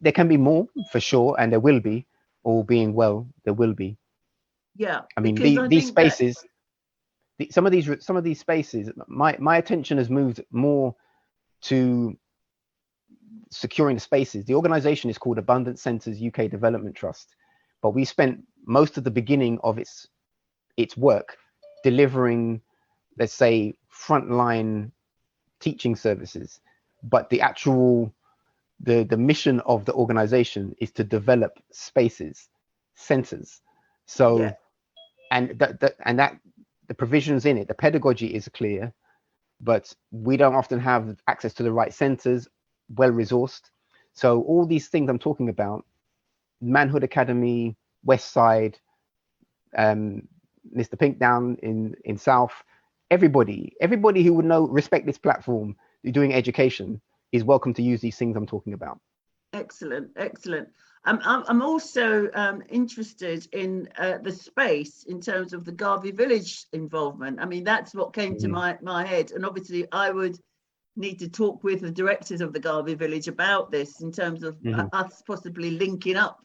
There can be more for sure, and there will be, all being well, there will be. Yeah. I mean, these spaces. some of these spaces, my attention has moved more to securing the spaces. The organization is called Abundance Centres UK Development Trust, but we spent most of the beginning of its work delivering, let's say, frontline teaching services. But the actual the mission of the organization is to develop spaces, centers. So Yeah. and that the provisions in it, the pedagogy is clear, but we don't often have access to the right centers, well resourced. So all these things I'm talking about, Manhood Academy, West Side, Mr. Pink down in South, everybody who would respect this platform, doing education, is welcome to use these things I'm talking about. Excellent, excellent. I'm also interested in the space in terms of the Garvey Village involvement. I mean, that's what came to my head, and obviously I would need to talk with the directors of the Garvey Village about this in terms of us possibly linking up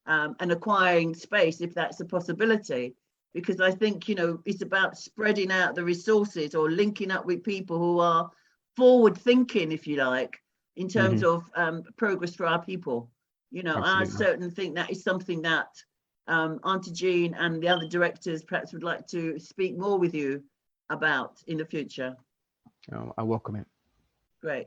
and acquiring space, if that's a possibility, because I think, you know, it's about spreading out the resources or linking up with people who are forward thinking, if you like, in terms of progress for our people. You know, I certainly think that is something that Auntie Jean and the other directors perhaps would like to speak more with you about in the future. I welcome it. Great.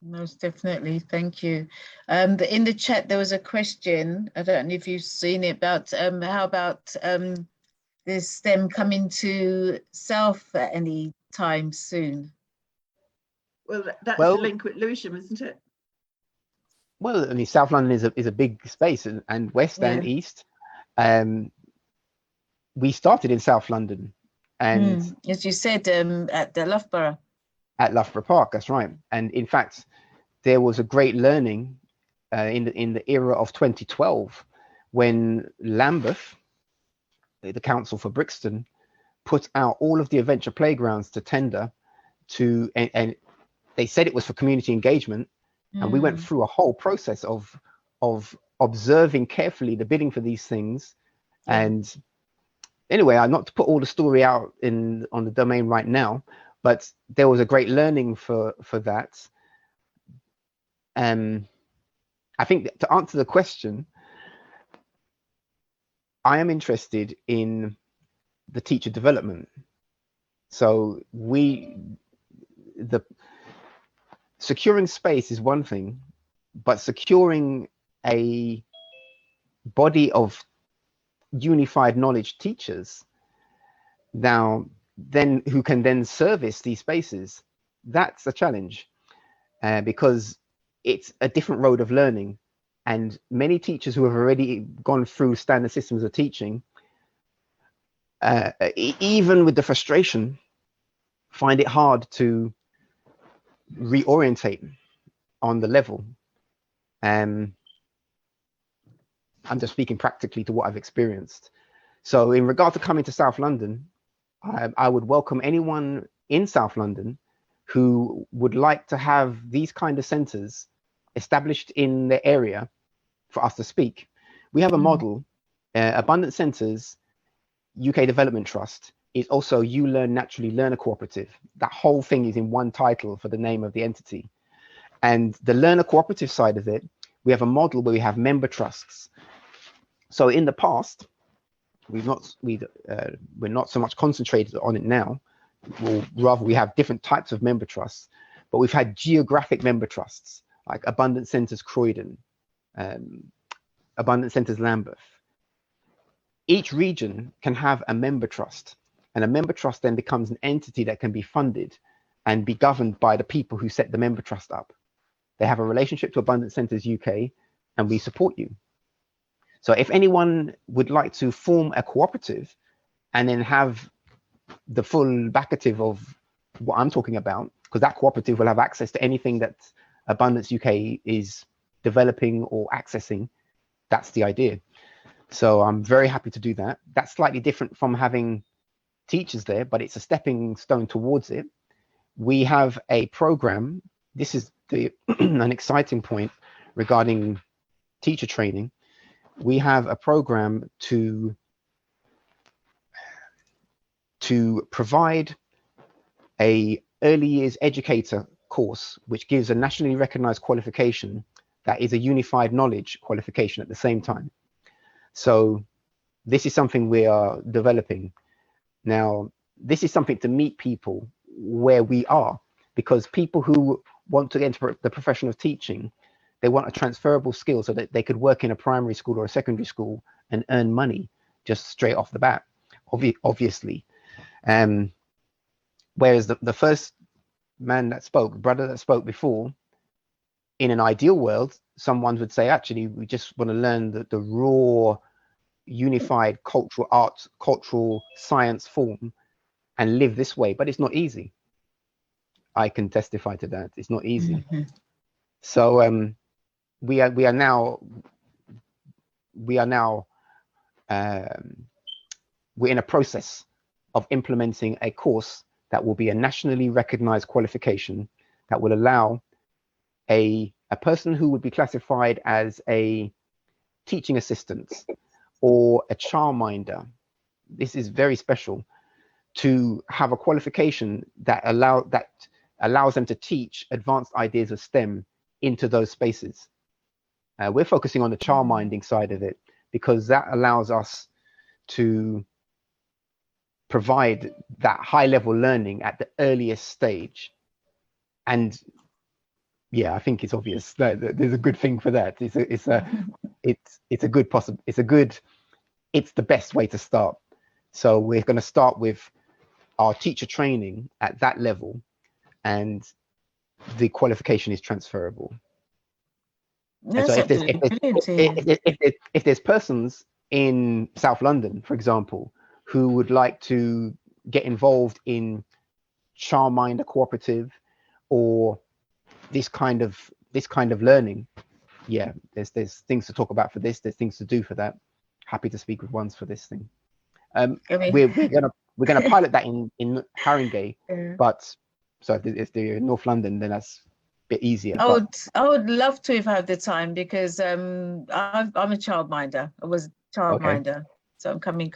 Most definitely, thank you. In the chat there was a question, I don't know if you've seen it, about how about this STEM coming to South at any time soon? Well, that's a link with Lewisham, isn't it? Well, I mean, South London is a big space, and West and East. We started in South London, and as you said, at the Loughborough. At Loughborough Park, that's right. And in fact, there was a great learning in the era of 2012 when Lambeth, the council for Brixton, put out all of the adventure playgrounds to tender to, and they said it was for community engagement. And we went through a whole process of observing carefully the bidding for these things. And anyway, I'm not to put all the story out on the domain right now, but there was a great learning for that. I think to answer the question, I am interested in the teacher development. So securing space is one thing, but securing a body of unified knowledge teachers who can then service these spaces, that's a challenge, because it's a different road of learning, and many teachers who have already gone through standard systems of teaching, even with the frustration, find it hard to reorientate on the level. I'm just speaking practically to what I've experienced. So in regard to coming to South London, I would welcome anyone in South London who would like to have these kind of centres established in the area for us to speak. We have a model, Abundance Centres UK Development Trust is also uLearn Naturally Learner Cooperative. That whole thing is in one title for the name of the entity. And the learner cooperative side of it, we have a model where we have member trusts. So in the past, we're not so much concentrated on it now. Well, rather, we have different types of member trusts, but we've had geographic member trusts like Abundance Centres Croydon, Abundance Centres Lambeth. Each region can have a member trust, and a member trust then becomes an entity that can be funded and be governed by the people who set the member trust up. They have a relationship to Abundance Centres UK, and we support you. So if anyone would like to form a cooperative and then have the full backative of what I'm talking about, because that cooperative will have access to anything that Abundance UK is developing or accessing, that's the idea. So I'm very happy to do that. That's slightly different from having teachers there, but it's a stepping stone towards it. We have a program. This is an exciting point regarding teacher training. We have a program to to provide a early years educator course, which gives a nationally recognized qualification that is a unified knowledge qualification at the same time. So this is something we are developing. Now, this is something to meet people where we are, because people who want to get into the profession of teaching, they want a transferable skill so that they could work in a primary school or a secondary school and earn money just straight off the bat, obviously. Whereas the first brother that spoke before, in an ideal world, someone would say, actually, we just want to learn the raw, unified cultural arts, cultural science form and live this way. But it's not easy. I can testify to that. It's not easy. Mm-hmm. So we are now we're in a process of implementing a course that will be a nationally recognized qualification that will allow a person who would be classified as a teaching assistant or a childminder. This is very special, to have a qualification that allows them to teach advanced ideas of STEM into those spaces. We're focusing on the childminding side of it because that allows us to provide that high level learning at the earliest stage. And yeah, I think it's obvious that there's a good thing for that. It's the best way to start. So we're going to start with our teacher training at that level, and the qualification is transferable. That's and so brilliant. if there's persons in South London, for example, who would like to get involved in childminder cooperative or this kind of learning, yeah, there's things to talk about for this. There's things to do for that. Happy to speak with ones for this thing. We're gonna pilot that in Haringey, but so if they're in North London, then that's a bit easier. I would love to if I have the time, because I'm a childminder. I was a childminder, so I'm coming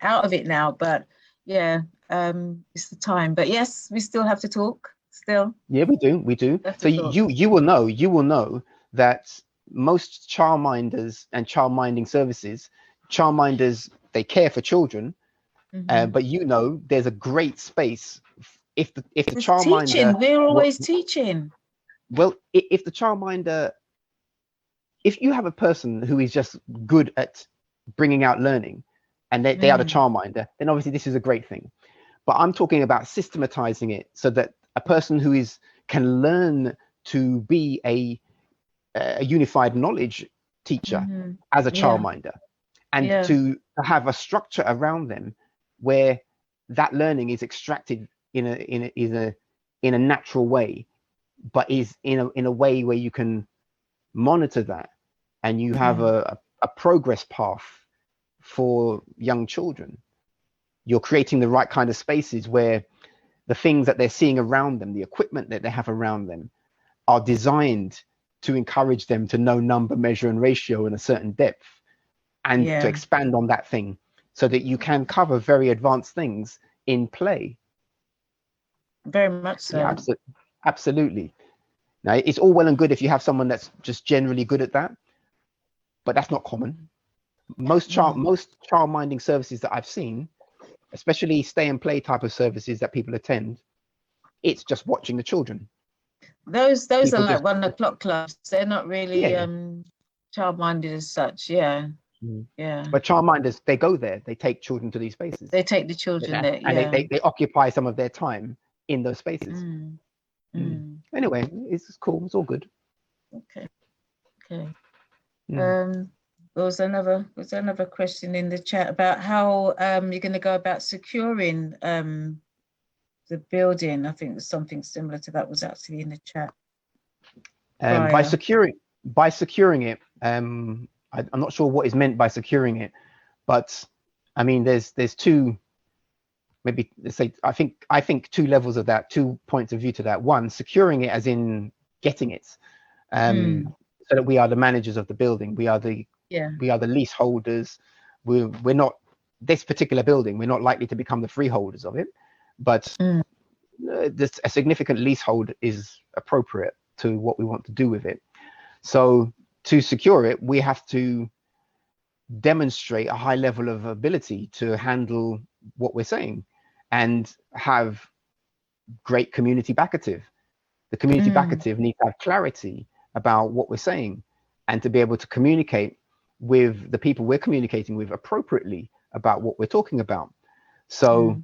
out of it now. But yeah, it's the time. But yes, we still have to talk. Still. Yeah, we do. So you will know that most childminders and childminding services, childminders, they care for children, but there's a great space if the childminder teaching. We're always teaching. Well, if the childminder, if you have a person who is just good at bringing out learning, and they are the childminder, then obviously this is a great thing. But I'm talking about systematizing it so that a person who can learn to be a unified knowledge teacher as a childminder, and to have a structure around them where that learning is extracted in a natural way, but is in a way where you can monitor that, and you have a progress path for young children. You're creating the right kind of spaces where the things that they're seeing around them, the equipment that they have around them, are designed to encourage them to know number, measure, and ratio in a certain depth, and to expand on that thing so that you can cover very advanced things in play. Very much so. Yeah, absolutely. Now, it's all well and good if you have someone that's just generally good at that, but that's not common. Most childminding services that I've seen, especially stay and play type of services that people attend, it's just watching the children. Those people are like 1 o'clock clubs. They're not really childminded as such. Yeah. But childminders, they go there. They take children to these spaces. They take the children there, and they occupy some of their time in those spaces. Anyway, it's cool. It's all good. Okay. There was another question in the chat about how you're going to go about securing the building. I think something similar to that was actually in the chat. By securing it, I'm not sure what is meant by securing it, but I mean, there's two, maybe let's say, I think two levels of that, 2 points of view to that. One, securing it as in getting it, so that we are the managers of the building. We are the leaseholders. We're not this particular building, we're not likely to become the freeholders of it, but a significant leasehold is appropriate to what we want to do with it. So to secure it, we have to demonstrate a high level of ability to handle what we're saying and have great community backative. The community backative needs to have clarity about what we're saying and to be able to communicate with the people we're communicating with appropriately about what we're talking about. So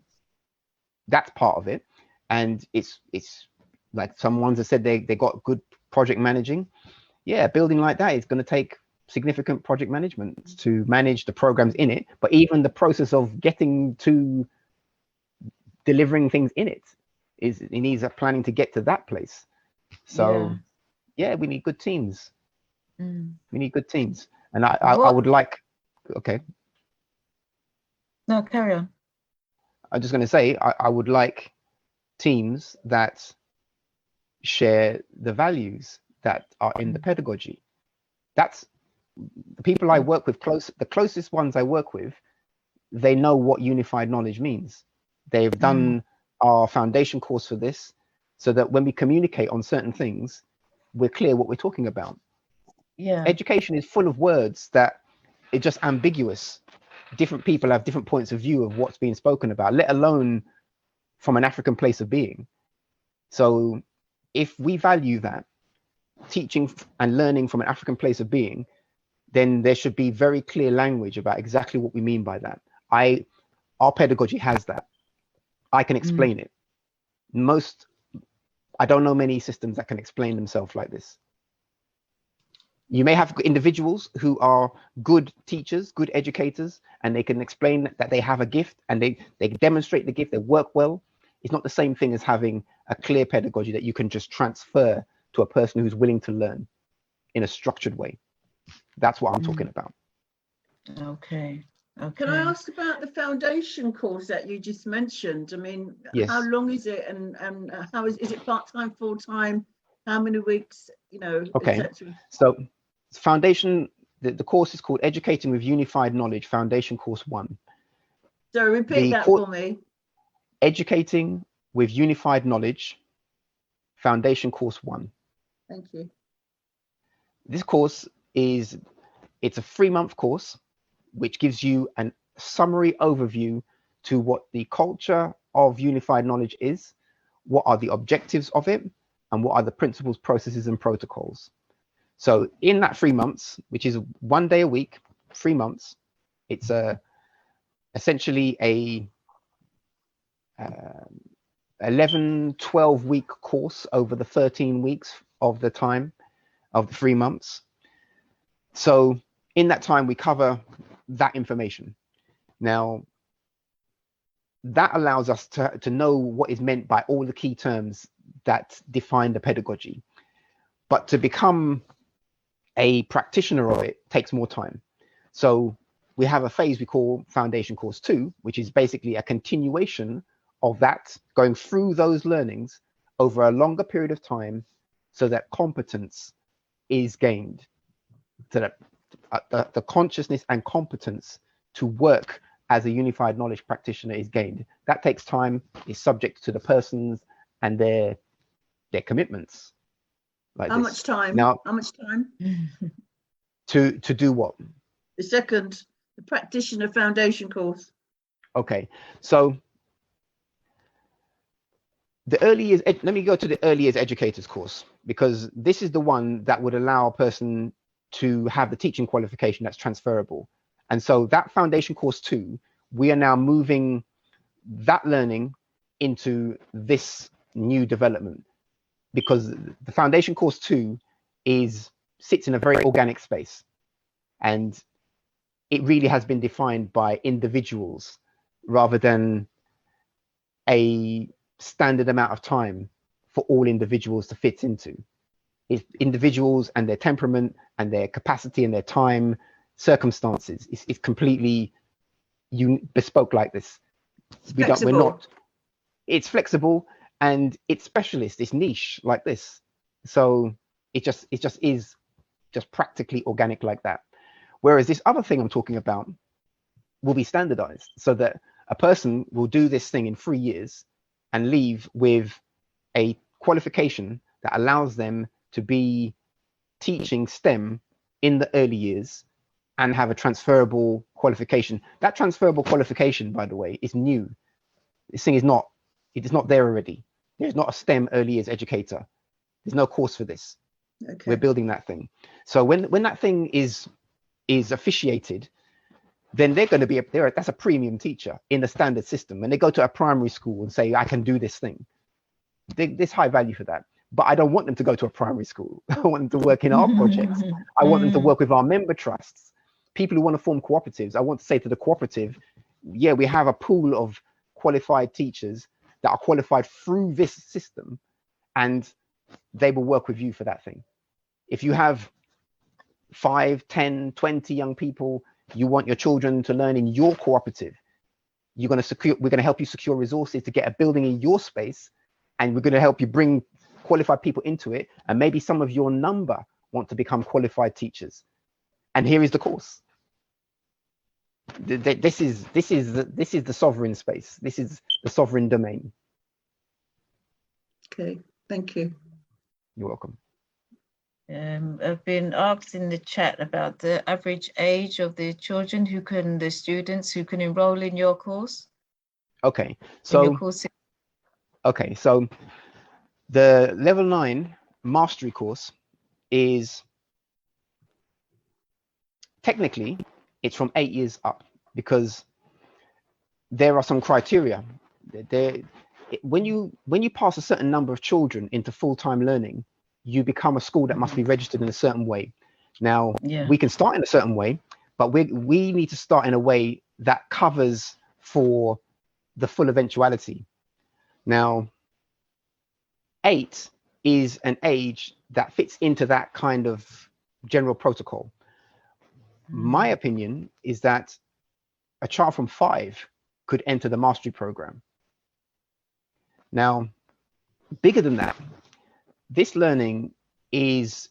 that's part of it. And it's like some ones have said they got good project managing. Yeah, a building like that is going to take significant project management to manage the programs in it, but even the process of getting to delivering things in it needs a planning to get to that place. So yeah, we need good teams. We need good teams. And I would like, okay. No, carry on. I'm just going to say, I would like teams that share the values that are in the pedagogy. That's the people I work with the closest ones I work with, they know what unified knowledge means. They've done our foundation course for this, so that when we communicate on certain things, we're clear what we're talking about. Yeah. Education is full of words that it's just ambiguous. Different people have different points of view of what's being spoken about, let alone from an African place of being. So if we value that, teaching and learning from an African place of being, then there should be very clear language about exactly what we mean by that. Our pedagogy has that. I can explain it. I don't know many systems that can explain themselves like this. You may have individuals who are good teachers, good educators, and they can explain that they have a gift and they demonstrate the gift, they work well. It's not the same thing as having a clear pedagogy that you can just transfer to a person who's willing to learn in a structured way. That's what I'm talking about. Okay. Can I ask about the foundation course that you just mentioned? I mean, yes. How long is it, and how is it part-time, full-time? How many weeks, Okay. etc.? So foundation, the course is called Educating with Unified Knowledge, Foundation Course 1. So repeat that for me. Educating with Unified Knowledge, Foundation Course 1. Thank you. This course it's a 3-month course, which gives you a summary overview to what the culture of unified knowledge is, what are the objectives of it, and what are the principles, processes, and protocols. So in that 3 months, which is 1 day a week, 3 months, it's essentially a 11-12 week course over the 13 weeks of the time of the 3 months. So in that time, we cover that information. Now, that allows us to know what is meant by all the key terms that define the pedagogy. But to become a practitioner of it takes more time. So we have a phase we call Foundation Course 2, which is basically a continuation of that, going through those learnings over a longer period of time so that competence is gained, so that the consciousness and competence to work as a unified knowledge practitioner is gained. That takes time, is subject to the persons and their commitments. Like How much time? Now, how much time? to do what? The practitioner foundation course. Okay, so the early years, let me go to the early years educators course, because this is the one that would allow a person to have the teaching qualification that's transferable. And so that foundation course 2, we are now moving that learning into this new development, because the foundation course 2 sits in a very organic space, and it really has been defined by individuals rather than a standard amount of time for all individuals to fit into. It's individuals and their temperament and their capacity and their time, circumstances. It's completely bespoke like this. It's flexible and it's specialist, it's niche like this. So it just is practically organic like that. Whereas this other thing I'm talking about will be standardized, so that a person will do this thing in 3 years and leave with a qualification that allows them to be teaching STEM in the early years and have a transferable qualification. That transferable qualification, by the way, is new. This thing is not, it is not there already. There's not a STEM early years educator. There's no course for this. Okay. We're building that thing. So when that thing is officiated, then they're going to be that's a premium teacher in the standard system. When they go to a primary school and say, I can do this thing, there's high value for that. But I don't want them to go to a primary school. I want them to work in our projects. I want them to work with our member trusts. People who want to form cooperatives, I want to say to the cooperative, yeah, we have a pool of qualified teachers that are qualified through this system, and they will work with you for that thing. If you have 5, 10, 20 young people, you want your children to learn in your cooperative, we're going to help you secure resources to get a building in your space, and we're going to help you bring qualified people into it, and maybe some of your number want to become qualified teachers. And here is the course. This is the sovereign space. This is the sovereign domain. Okay, thank you. You're welcome. I've been asked in the chat about the average age of the children the students who can enroll in your course. Okay, so the level 9 mastery course is technically it's from 8 years up, because there are some criteria. When you pass a certain number of children into full-time learning, you become a school that must be registered in a certain way. Now, we can start in a certain way, but we need to start in a way that covers for the full eventuality. Now, 8 is an age that fits into that kind of general protocol. My opinion is that a child from 5 could enter the mastery program. Now, bigger than that, this learning is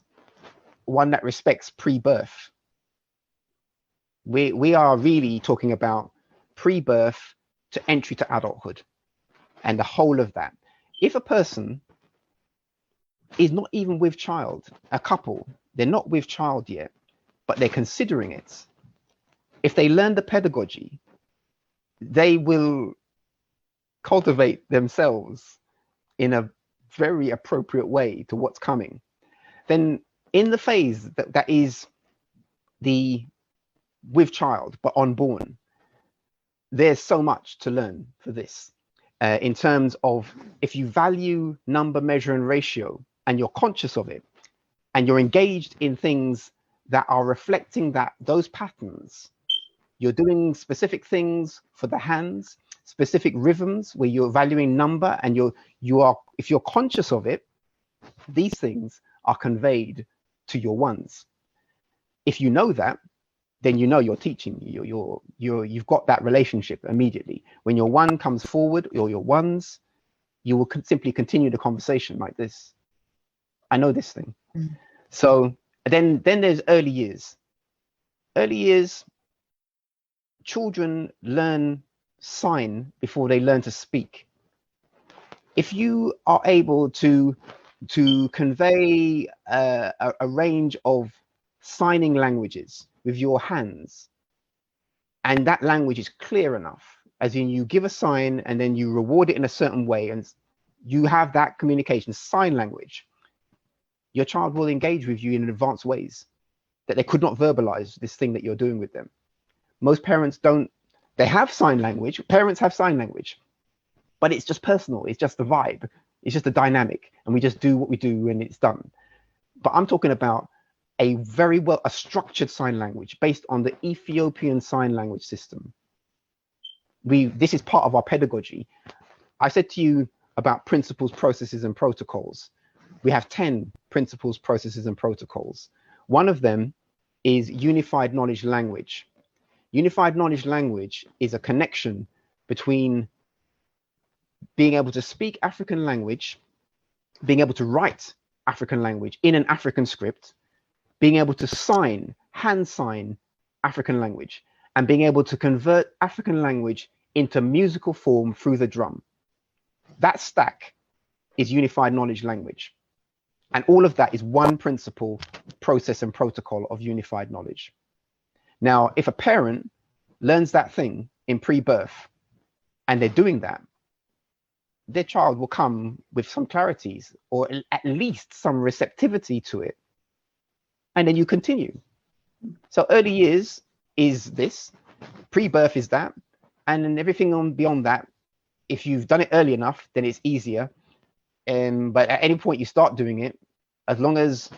one that respects pre-birth. We are really talking about pre-birth to entry to adulthood and the whole of that. If a person is not even with child, a couple, they're not with child yet, but they're considering it, if they learn the pedagogy, they will cultivate themselves in a very appropriate way to what's coming. Then in the phase that is the with child but unborn, there's so much to learn for this, in terms of, if you value number, measure and ratio, and you're conscious of it, and you're engaged in things that are reflecting those patterns, you're doing specific things for the hands, specific rhythms where you're valuing number, and if you're conscious of it, these things are conveyed to your ones. If you know that, then you know you're teaching. You've got that relationship immediately. When your one comes forward, or your ones, you will simply continue the conversation like this. I know this thing. So then there's early years. Early years, children learn sign before they learn to speak. If you are able to convey a range of signing languages with your hands, and that language is clear enough, as in you give a sign and then you reward it in a certain way, and you have that communication, sign language, your child will engage with you in advanced ways that they could not verbalize this thing that you're doing with them. Most parents don't. They have sign language. Parents have sign language, but it's just personal. It's just the vibe. It's just a dynamic, and we just do what we do when it's done. But I'm talking about a structured sign language based on the Ethiopian sign language system. This is part of our pedagogy. I said to you about principles, processes, and protocols. We have 10 principles, processes, and protocols. One of them is unified knowledge language. Unified knowledge language is a connection between being able to speak African language, being able to write African language in an African script, being able to sign, hand sign African language. and being able to convert African language into musical form through the drum. That stack is unified knowledge language. And all of that is one principle, process, and protocol of unified knowledge. Now, if a parent learns that thing in pre-birth and they're doing that, their child will come with some clarities or at least some receptivity to it. And then you continue. So early years is this, pre-birth is that, and then everything on beyond that, if you've done it early enough, then it's easier. But at any point you start doing it, as long as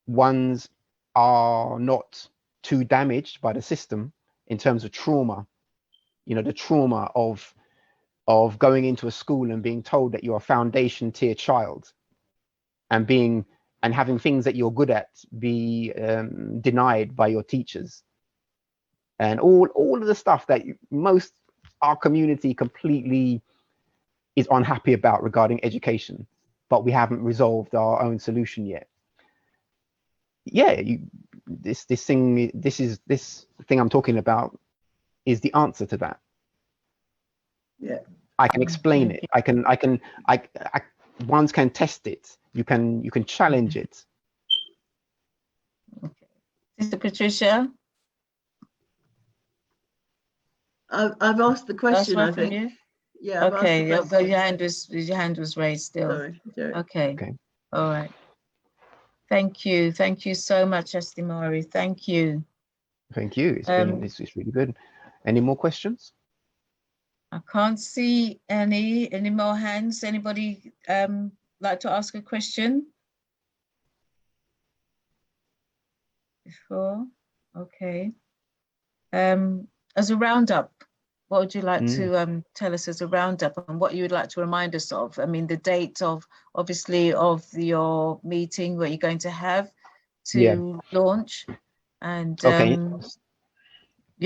ones are not too damaged by the system in terms of trauma, you know, the trauma of going into a school and being told that you're a foundation tier child and having things that you're good at be denied by your teachers, and all of the stuff that most our community completely is unhappy about regarding education, but we haven't resolved our own solution yet. Yeah, this thing I'm talking about is the answer to that. Yeah, I can explain it. I ones can test it. You can challenge it. Okay. Sister Patricia? I've asked the question, I think. You? Yeah. I've okay. asked the question. Your hand was raised still. Sorry. Okay. All right. Thank you. Thank you so much, Astehmari. Thank you. Thank you. It's really good. Any more questions? I can't see any more hands. Anybody like to ask a question? Before? Okay. As a roundup, what would you like to tell us as a roundup, and what you would like to remind us of? I mean, the date of, obviously, of your meeting, what you're going to have to launch, and your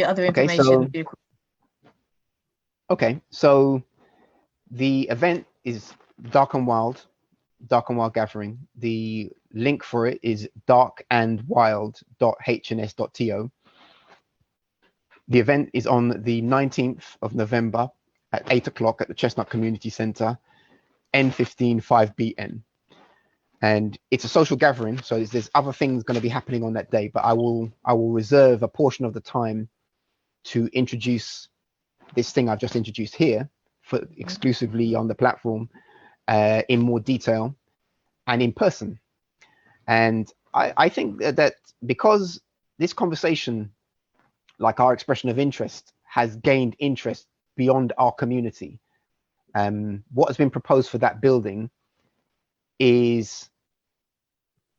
other information. So the event is Dark and Wild Gathering. The link for it is darkandwild.hns.to. The event is on the 19th of November at 8 o'clock at the Chestnut Community Centre, N15 5BN. And it's a social gathering, so there's other things going to be happening on that day, but I will reserve a portion of the time to introduce this thing I've just introduced here for exclusively on the platform in more detail and in person. And I think that because this conversation, like our expression of interest, has gained interest beyond our community, what has been proposed for that building is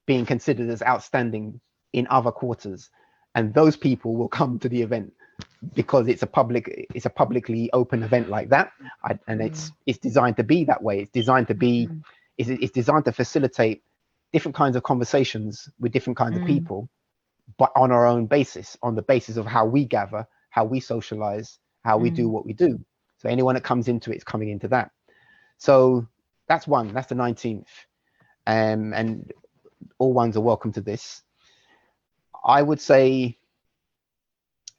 being considered as outstanding in other quarters, and those people will come to the event because it's a publicly open event like that, and it's designed to be that way. It's designed to be it's designed to facilitate different kinds of conversations with different kinds of people, but on our own basis, on the basis of how we gather, how we socialize, how we do what we do. So anyone that comes into it is coming into that. So that's one. That's the 19th, and all ones are welcome to this. I would say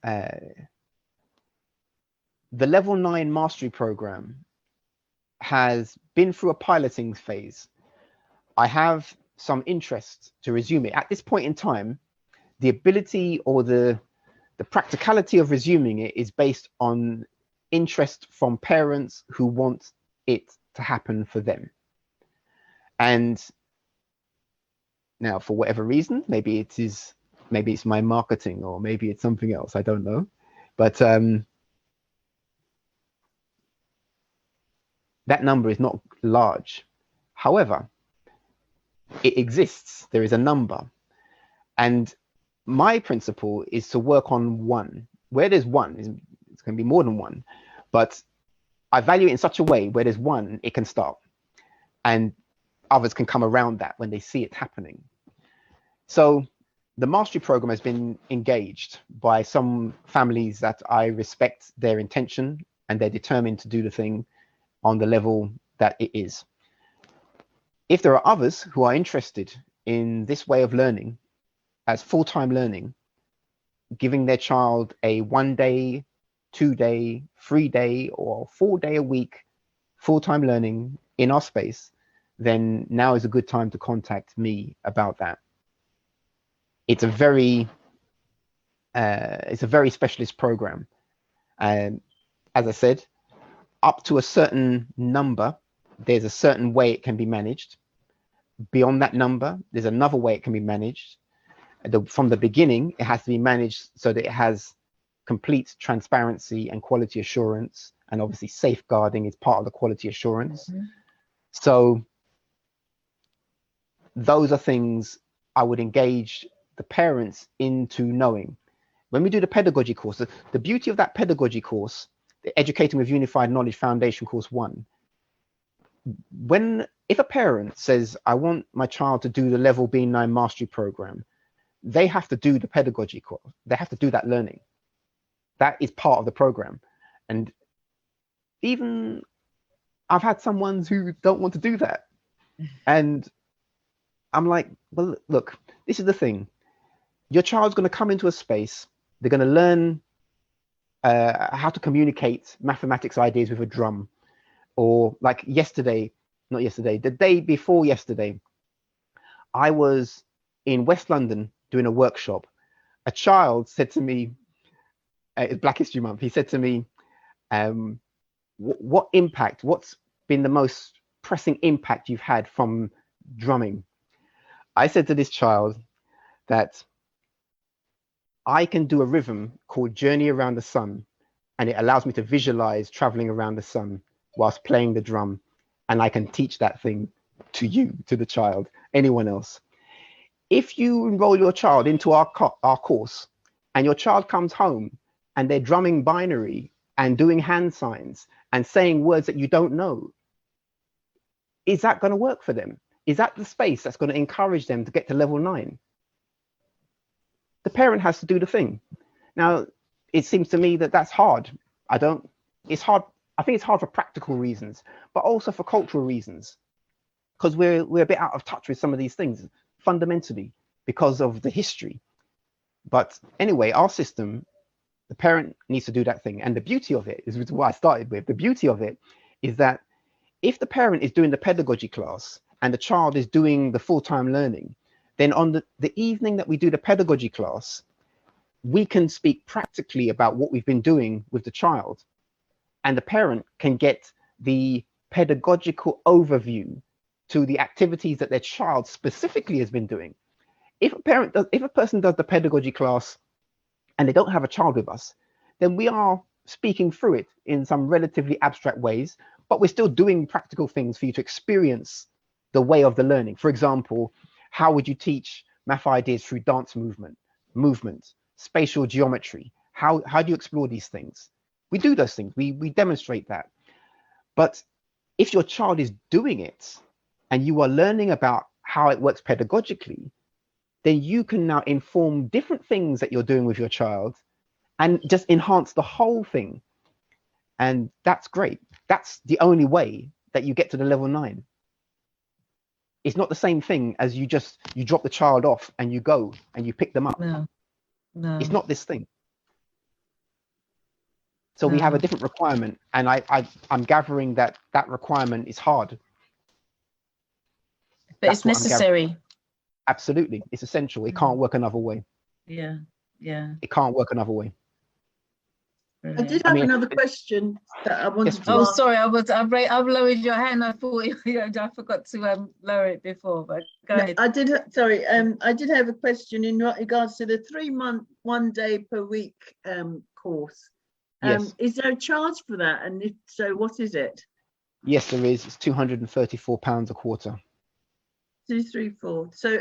the level 9 mastery program has been through a piloting phase. I have some interest to resume it. At this point in time, the ability or the practicality of resuming it is based on interest from parents who want it to happen for them. And now, for whatever reason, maybe it's my marketing, or maybe it's something else, I don't know. But that number is not large. However, it exists. There is a number. And my principle is to work on one. Where there's one, it's going to be more than one. But I value it in such a way where there's one, it can start. And others can come around that when they see it happening. So the mastery program has been engaged by some families that I respect their intention, and they're determined to do the thing on the level that it is. If there are others who are interested in this way of learning, as full-time learning, giving their child a 1 day, 2 day, 3 day, or 4 day a week full-time learning in our space, then now is a good time to contact me about that. It's a very specialist program. And as I said, up to a certain number, there's a certain way it can be managed. Beyond that number, there's another way it can be managed. From the beginning, it has to be managed so that it has complete transparency and quality assurance, and obviously safeguarding is part of the quality assurance. Mm-hmm. So those are things I would engage the parents into knowing. When we do the pedagogy course, the beauty of that pedagogy course, the Educating with Unified Knowledge Foundation course 1, if a parent says, I want my child to do the level B9 mastery program, they have to do the pedagogy course. They have to do that learning. That is part of the program. And even I've had some ones who don't want to do that. And I'm like, well, look, this is the thing. Your child's going to come into a space. They're going to learn how to communicate mathematics ideas with a drum. Or like the day before yesterday, I was in West London doing a workshop. A child said to me, it's Black History Month, he said to me, what's been the most pressing impact you've had from drumming? I said to this child that I can do a rhythm called Journey Around the Sun, and it allows me to visualize traveling around the sun whilst playing the drum. And I can teach that thing to you, to the child, anyone else. If you enroll your child into our course and your child comes home and they're drumming binary and doing hand signs and saying words that you don't know, is that going to work for them? Is that the space that's going to encourage them to get to level 9? The parent has to do the thing. Now, it seems to me that that's hard. It's hard. I think it's hard for practical reasons, but also for cultural reasons, because we're a bit out of touch with some of these things fundamentally because of the history. But anyway, our system, the parent needs to do that thing. And the beauty of it is what I started with. The beauty of it is that if the parent is doing the pedagogy class and the child is doing the full-time learning, then on the evening that we do the pedagogy class, we can speak practically about what we've been doing with the child. And the parent can get the pedagogical overview to the activities that their child specifically has been doing. If a person does the pedagogy class and they don't have a child with us, then we are speaking through it in some relatively abstract ways, but we're still doing practical things for you to experience the way of the learning. For example, how would you teach math ideas through dance movement, spatial geometry? How do you explore these things? We do those things, we demonstrate that. But if your child is doing it and you are learning about how it works pedagogically, then you can now inform different things that you're doing with your child and just enhance the whole thing. And that's great. That's the only way that you get to the level 9. It's not the same thing as you drop the child off and you go and you pick them up. No. It's not this thing. So we have a different requirement, and I'm gathering that requirement is hard. But it's necessary. Absolutely, it's essential. It can't work another way. Yeah. It can't work another way. I did have another question that I wanted to ask. Sorry, I've lowered your hand. I thought I forgot to lower it before, but go ahead. I did have a question in regards to the 3-month, 1 day per week course. Yes. Is there a charge for that? And if so, what is it? Yes, there is. It's £234 a quarter. 2, 3, 4. So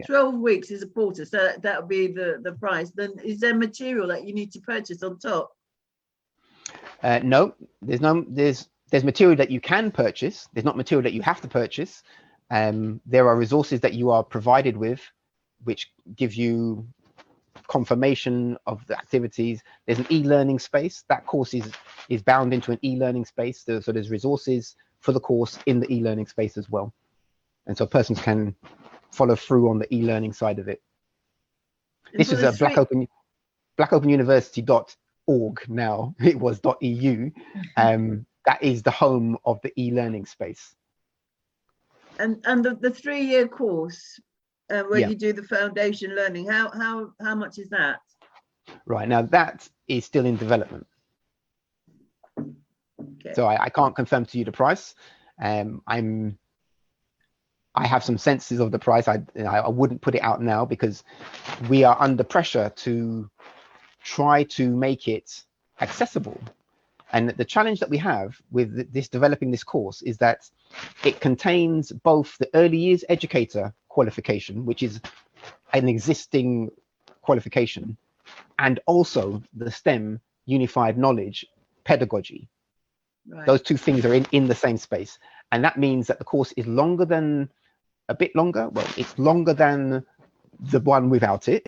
12 weeks is a quarter. So that would be the price. Then is there material that you need to purchase on top? No, there's material that you can purchase. There's not material that you have to purchase. There are resources that you are provided with, which give you confirmation of the activities. There's an e-learning space. That course is bound into an e-learning space. So there's resources for the course in the e-learning space as well. And so persons can follow through on the e-learning side of it. This was a blackopenuniversity.org now. It was .eu. That is the home of the e-learning space. And the 3-year course where Yeah. you do the foundation learning, how much is that? Right, now that is still in development. Okay. So I can't confirm to you the price. I have some senses of the price. I wouldn't put it out now because we are under pressure to try to make it accessible. And the challenge that we have with this developing this course is that it contains both the early years educator qualification, which is an existing qualification, and also the STEM unified knowledge pedagogy. Right. Those two things are in the same space. And that means that the course is longer than, a bit longer. Well, it's longer than the one without it,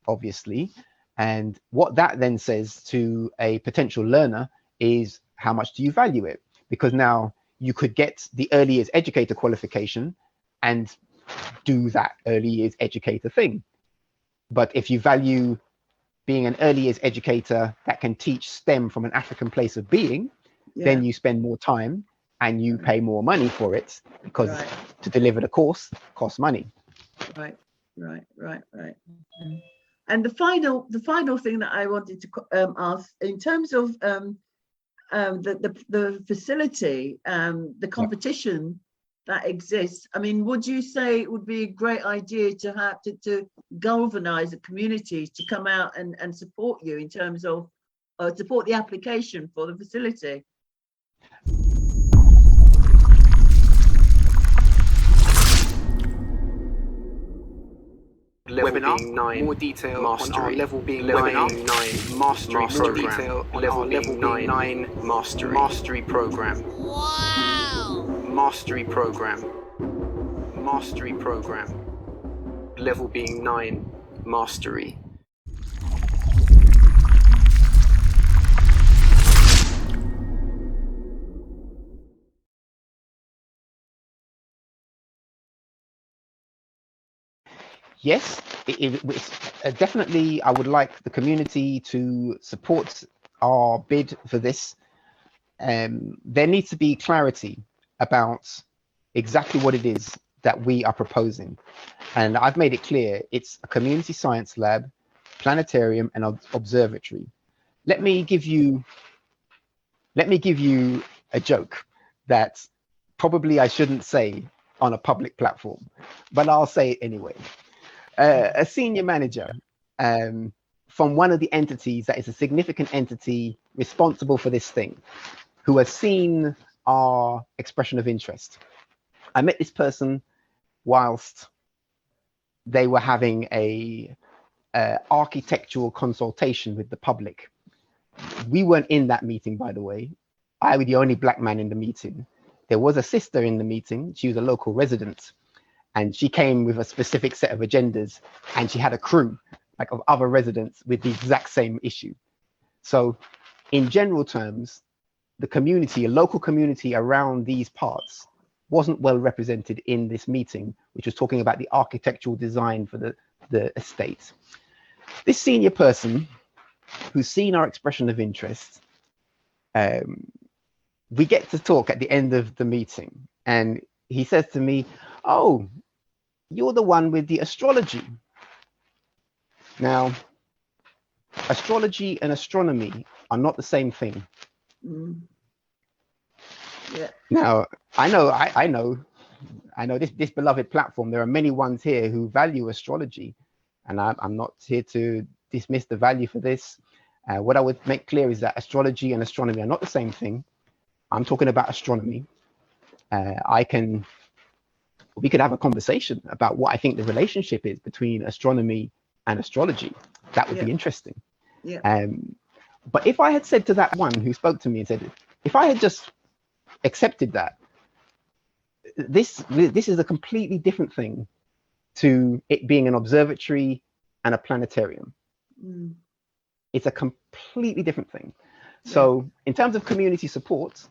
obviously. And what that then says to a potential learner is, how much do you value it? Because now you could get the early years educator qualification and do that early years educator thing. But if you value being an early years educator that can teach STEM from an African place of being, then you spend more time and you pay more money for it, because to deliver the course costs money. Right. And the final thing that I wanted to ask, in terms of the facility, the competition that exists, I mean, would you say it would be a great idea to have to galvanize the communities to come out and support you in terms of support the application for the facility? Webinar 9, more detail mastery. On our level being webinar 9 mastery program. On our level being 9 mastery program. Wow! Mastery program. Level being 9 mastery. Yes, it's definitely, I would like the community to support our bid for this. There needs to be clarity about exactly what it is that we are proposing. And I've made it clear, it's a community science lab, planetarium, and observatory. Let me give you a joke that probably I shouldn't say on a public platform, but I'll say it anyway. A senior manager from one of the entities that is a significant entity responsible for this thing, who has seen our expression of interest. I met this person whilst they were having a architectural consultation with the public. We weren't in that meeting, by the way. I was the only black man in the meeting. There was a sister in the meeting. She was a local resident, and she came with a specific set of agendas, and she had a crew like of other residents with the exact same issue. So in general terms, the community, a local community around these parts, wasn't well represented in this meeting, which was talking about the architectural design for the estate. This senior person who's seen our expression of interest, we get to talk at the end of the meeting, and he says to me, "Oh, you're the one with the astrology." Now, astrology and astronomy are not the same thing. Yeah. Now, I know this beloved platform, there are many ones here who value astrology, and I'm not here to dismiss the value for this. What I would make clear is that astrology and astronomy are not the same thing. I'm talking about astronomy. We could have a conversation about what I think the relationship is between astronomy and astrology. That would be interesting. Yeah. But if I had said to that one who spoke to me and said, if I had just accepted that, this is a completely different thing to it being an observatory and a planetarium. It's a completely different thing. So in terms of community support,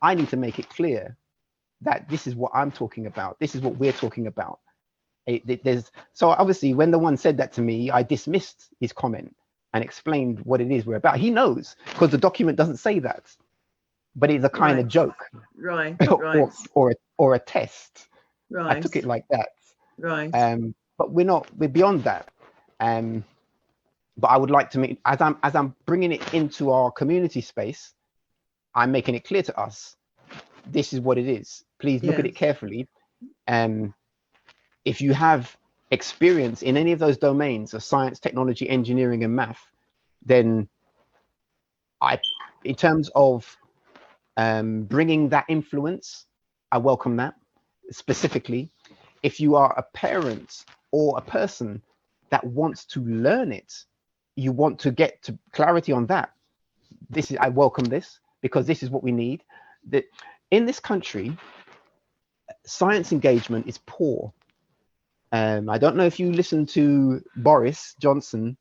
I need to make it clear that this is what I'm talking about. This is what we're talking about. So obviously when the one said that to me, I dismissed his comment and explained what it is we're about. He knows, because the document doesn't say that, but it's a kind of joke, right, or a test. right. I took it like that, right. But we're beyond that. But I would like to make, as I'm bringing it into our community space, I'm making it clear to us, this is what it is. Please look at it carefully. If you have experience in any of those domains of science, technology, engineering, and math, then in terms of bringing that influence, I welcome that. Specifically, if you are a parent or a person that wants to learn it, you want to get to clarity on that, I welcome this, because this is what we need. That in this country, science engagement is poor. I don't know if you listen to Boris Johnson,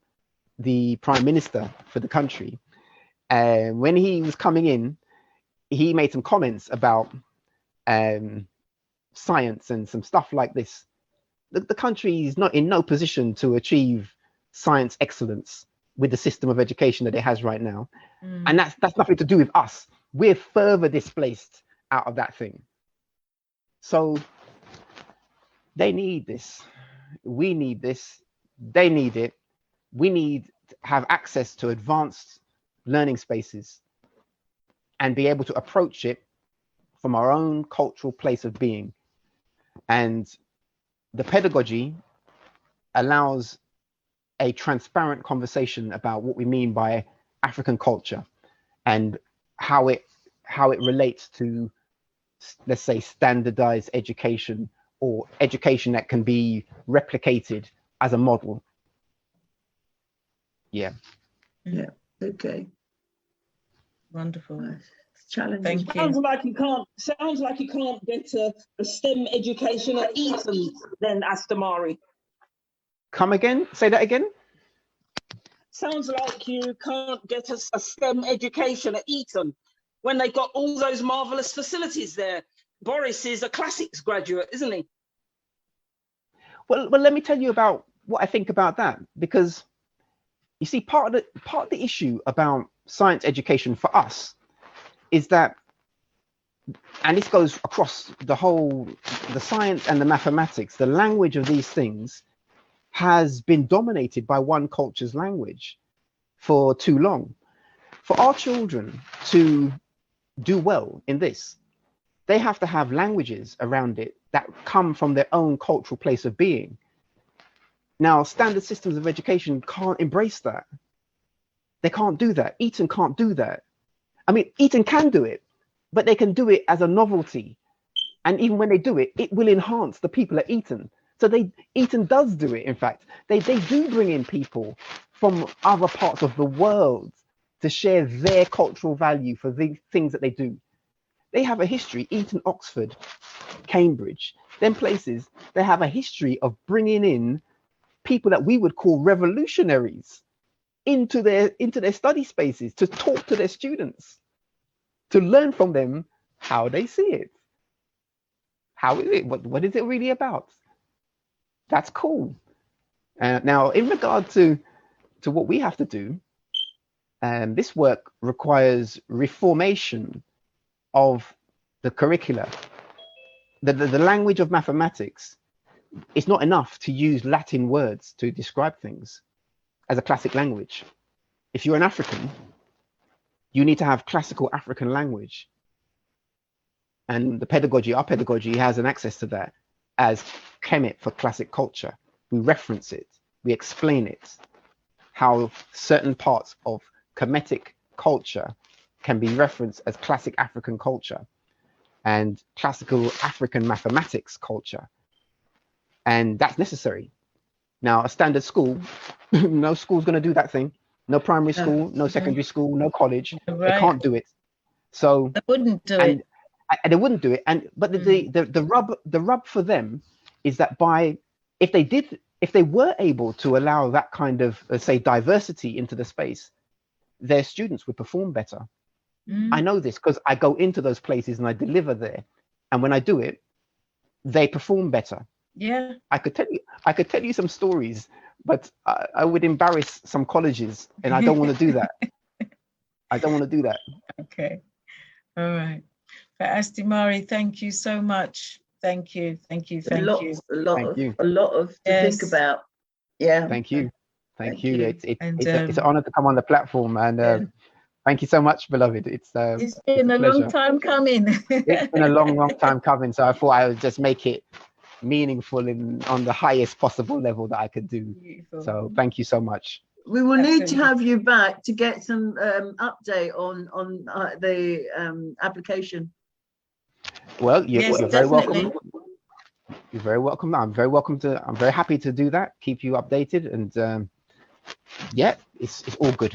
the Prime Minister for the country. When he was coming in, he made some comments about science and some stuff like this. The country is not in no position to achieve science excellence with the system of education that it has right now. And that's nothing to do with us. We're further displaced out of that thing. So they need this. We need this. They need it. We need to have access to advanced learning spaces and be able to approach it from our own cultural place of being. And the pedagogy allows a transparent conversation about what we mean by African culture and how it relates to, let's say, standardized education, or education that can be replicated as a model. Yeah. Okay. Wonderful. It's challenging. Thank you. Sounds like you can't get a STEM education at Eton then, Astehmari. Come again? Say that again? Sounds like you can't get a STEM education at Eton when they've got all those marvelous facilities there. Boris is a classics graduate, isn't he? Well, let me tell you about what I think about that, because you see, part of the issue about science education for us is that, and this goes across the science and the mathematics, the language of these things has been dominated by one culture's language for too long. For our children to do well in this, they have to have languages around it that come from their own cultural place of being. Now, standard systems of education can't embrace that. They can't do that. Eton can't do that. I mean, Eton can do it, but they can do it as a novelty. And even when they do it, it will enhance the people at Eton. So Eton does do it, in fact. They do bring in people from other parts of the world to share their cultural value for the things that they do. They have a history, Eton, Oxford, Cambridge, them places, they have a history of bringing in people that we would call revolutionaries into their study spaces to talk to their students, to learn from them how they see it. How is it? What is it really about? That's cool. Now, in regard to what we have to do, this work requires reformation of the curricula. The language of mathematics, it's not enough to use Latin words to describe things as a classic language. If you're an African, you need to have classical African language. And our pedagogy has an access to that as Kemet for classic culture. We reference it, we explain it, how certain parts of Kemetic culture can be referenced as classic African culture and classical African mathematics culture. And that's necessary. Now, a standard school, no school's going to do that thing. No primary school, no secondary school, no college. Right. They can't do it. So they wouldn't do it. And they wouldn't do it. But the rub for them is that if they were able to allow that kind of, let's say, diversity into the space, their students would perform better. I know this because I go into those places and I deliver there. And when I do it, they perform better. Yeah. I could tell you some stories, but I would embarrass some colleges, and I don't want to do that. I don't want to do that. Okay. All right. But Astehmari, thank you so much. Thank you. Thank you. Thank you. A lot of to think about. Yeah. Thank you. Thank you. you. It's an honor to come on the platform, and thank you so much, beloved. It's been a long time coming. It's been a long time coming. So I thought I would just make it meaningful on the highest possible level that I could do. Beautiful. So thank you so much. We will need to have you back to get some update on the application. Well, you're very welcome. You're very welcome. I'm very happy to do that. Keep you updated, and yeah, it's all good.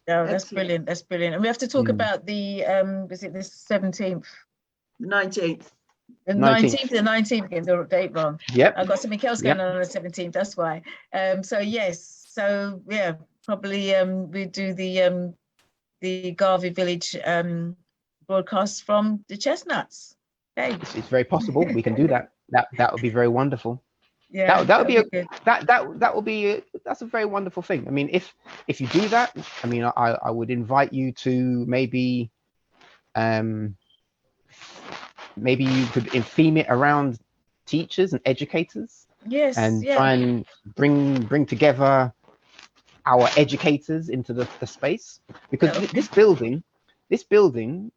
Oh, that's brilliant. That's brilliant. And we have to talk about the is it the 17th? 19th. The 19th, get the date wrong. Yep. I've got something else going on the 17th, that's why. So yes, so yeah, probably we do the Garvey Village broadcast from the Chestnuts. Okay. It's very possible. We can do that. That would be very wonderful. Yeah, that would be that's a very wonderful thing. I mean, if you do that, I mean, I would invite you to maybe you could theme it around teachers and educators. Yes. And try and bring together our educators into the space, because this building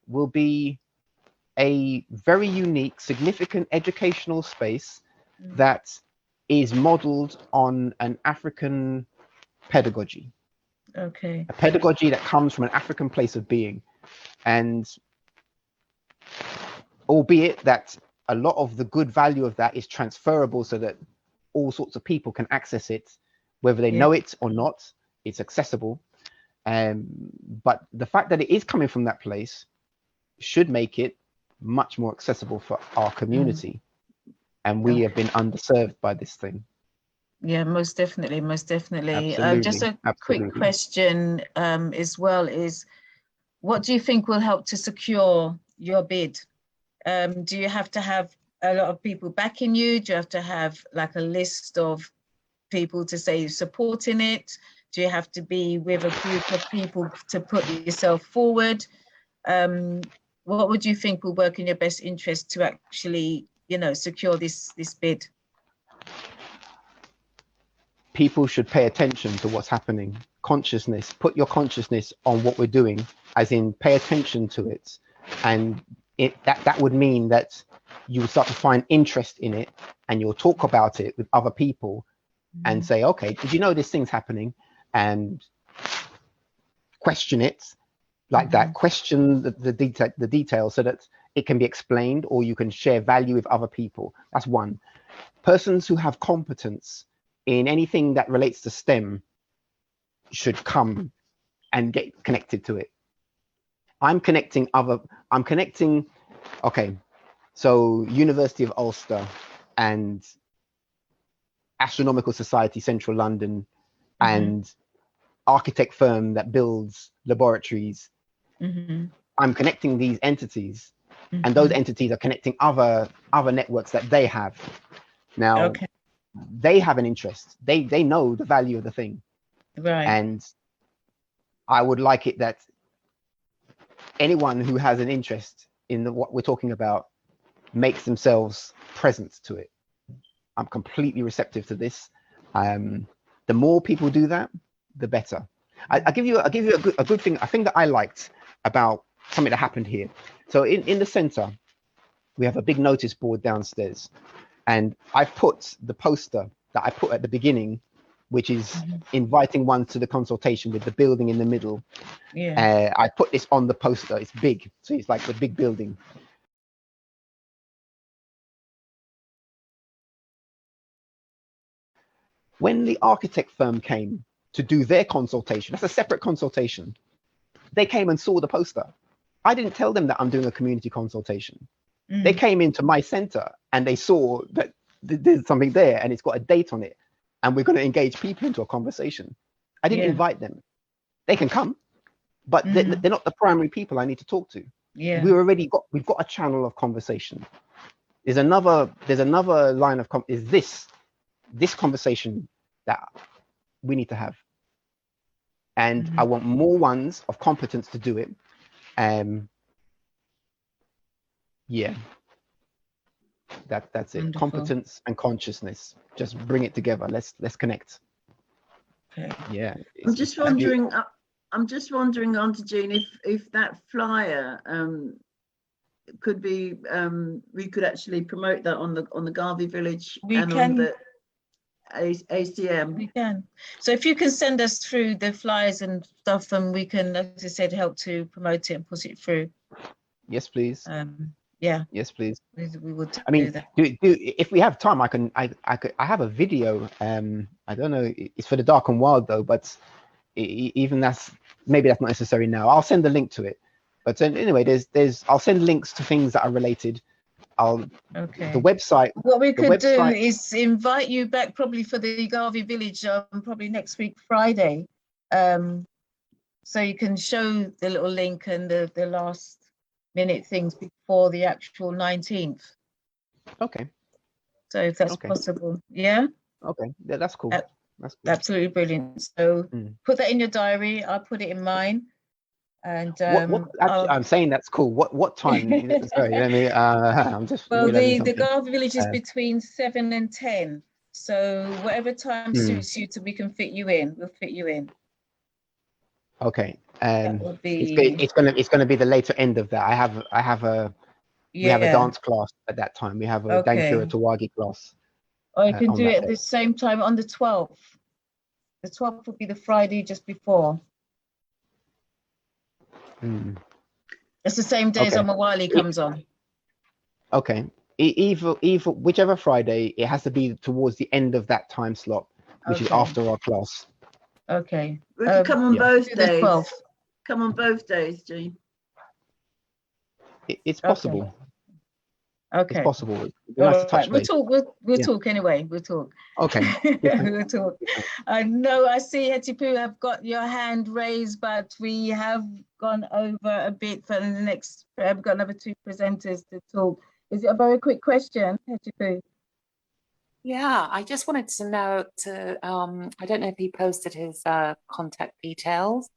will be a very unique, significant educational space that is modeled on an African pedagogy. Okay. A pedagogy that comes from an African place of being. And albeit that a lot of the good value of that is transferable so that all sorts of people can access it, whether they know it or not, it's accessible. But the fact that it is coming from that place should make it much more accessible for our community. And we have been underserved by this thing. Yeah, most definitely. Absolutely. Just a quick question as well is, what do you think will help to secure your bid? Do you have to have a lot of people backing you? Do you have to have like a list of people to say supporting it? Do you have to be with a group of people to put yourself forward? What would you think will work in your best interest to actually, secure this bid? People should pay attention to what's happening. Consciousness, put your consciousness on what we're doing, as in pay attention to it. And that would mean that you will start to find interest in it, and you'll talk about it with other people and say, okay, did you know this thing's happening? And question it like that. Question the details so that it can be explained, or you can share value with other people. That's one. Persons who have competence in anything that relates to STEM should come and get connected to it. Okay, so University of Ulster and Astronomical Society Central London and architect firm that builds laboratories. I'm connecting these entities, and those entities are connecting other networks that they have. Now, they have an interest. They know the value of the thing. Right. And I would like it that anyone who has an interest in what we're talking about makes themselves present to it. I'm completely receptive to this. The more people do that, the better. I'll give you a good thing. A thing that I liked about something that happened here. So in the center, we have a big notice board downstairs, and I've put the poster that I put at the beginning, which is inviting one to the consultation with the building in the middle. Yeah. I put this on the poster. It's big, so it's like the big building. When the architect firm came to do their consultation, that's a separate consultation. They came and saw the poster. I didn't tell them that I'm doing a community consultation. They came into my center and they saw that there's something there and it's got a date on it, and we're going to engage people into a conversation. I didn't invite them. They can come, but they're not the primary people I need to talk to. Yeah. We've got a channel of conversation. there's another line of is this conversation that we need to have, and I want more ones of competence to do it. Yeah, that's it. Wonderful. Competence and consciousness, just bring it together. Let's connect. Okay. Yeah, I'm just wondering, Auntie Jean, if that flyer could be, we could actually promote that on the Garvey Village on the ACM. We can. So if you can send us through the flyers and stuff, and we can, as I said, help to promote it and push it through. Yes, please. Yeah. Yes, please. We would. I mean, do that. If we have time, I have a video. I don't know. It's for the Dark and Wild though, but even maybe that's not necessary now. I'll send the link to it. But anyway, I'll send links to things that are related. Okay. The website. What we could do is invite you back probably for the Garvey Village probably next week Friday, so you can show the little link and the last minute things before the actual 19th. Okay. So if that's possible, yeah. Okay, yeah, that's cool. That's cool. Absolutely brilliant. So put that in your diary. I'll put it in mine. And I'm saying that's cool. What time? Sorry, let me. I'm just. Well, the Garvey Village is between 7 and 10. So whatever time suits you, we can fit you in. We'll fit you in. Okay. That would be. It's gonna be the later end of that. We have a dance class at that time. We have a Dankira Tawagi class. Or you can do it at the same time on the 12th. The 12th would be the Friday just before. It's the same day as Amawali comes on. Okay. Either whichever Friday, it has to be towards the end of that time slot, which is after our class. Okay. We can come on both days. Come on both days, Jean. It's possible. Okay. It's possible. We'll talk. We'll talk anyway. We'll talk. Okay. We'll talk. I know. I see Hetipu have got your hand raised, but we have gone over a bit for the next. I've got another 2 presenters to talk. Is it a very quick question, Hetipu? Yeah, I just wanted to know. I don't know if he posted his contact details.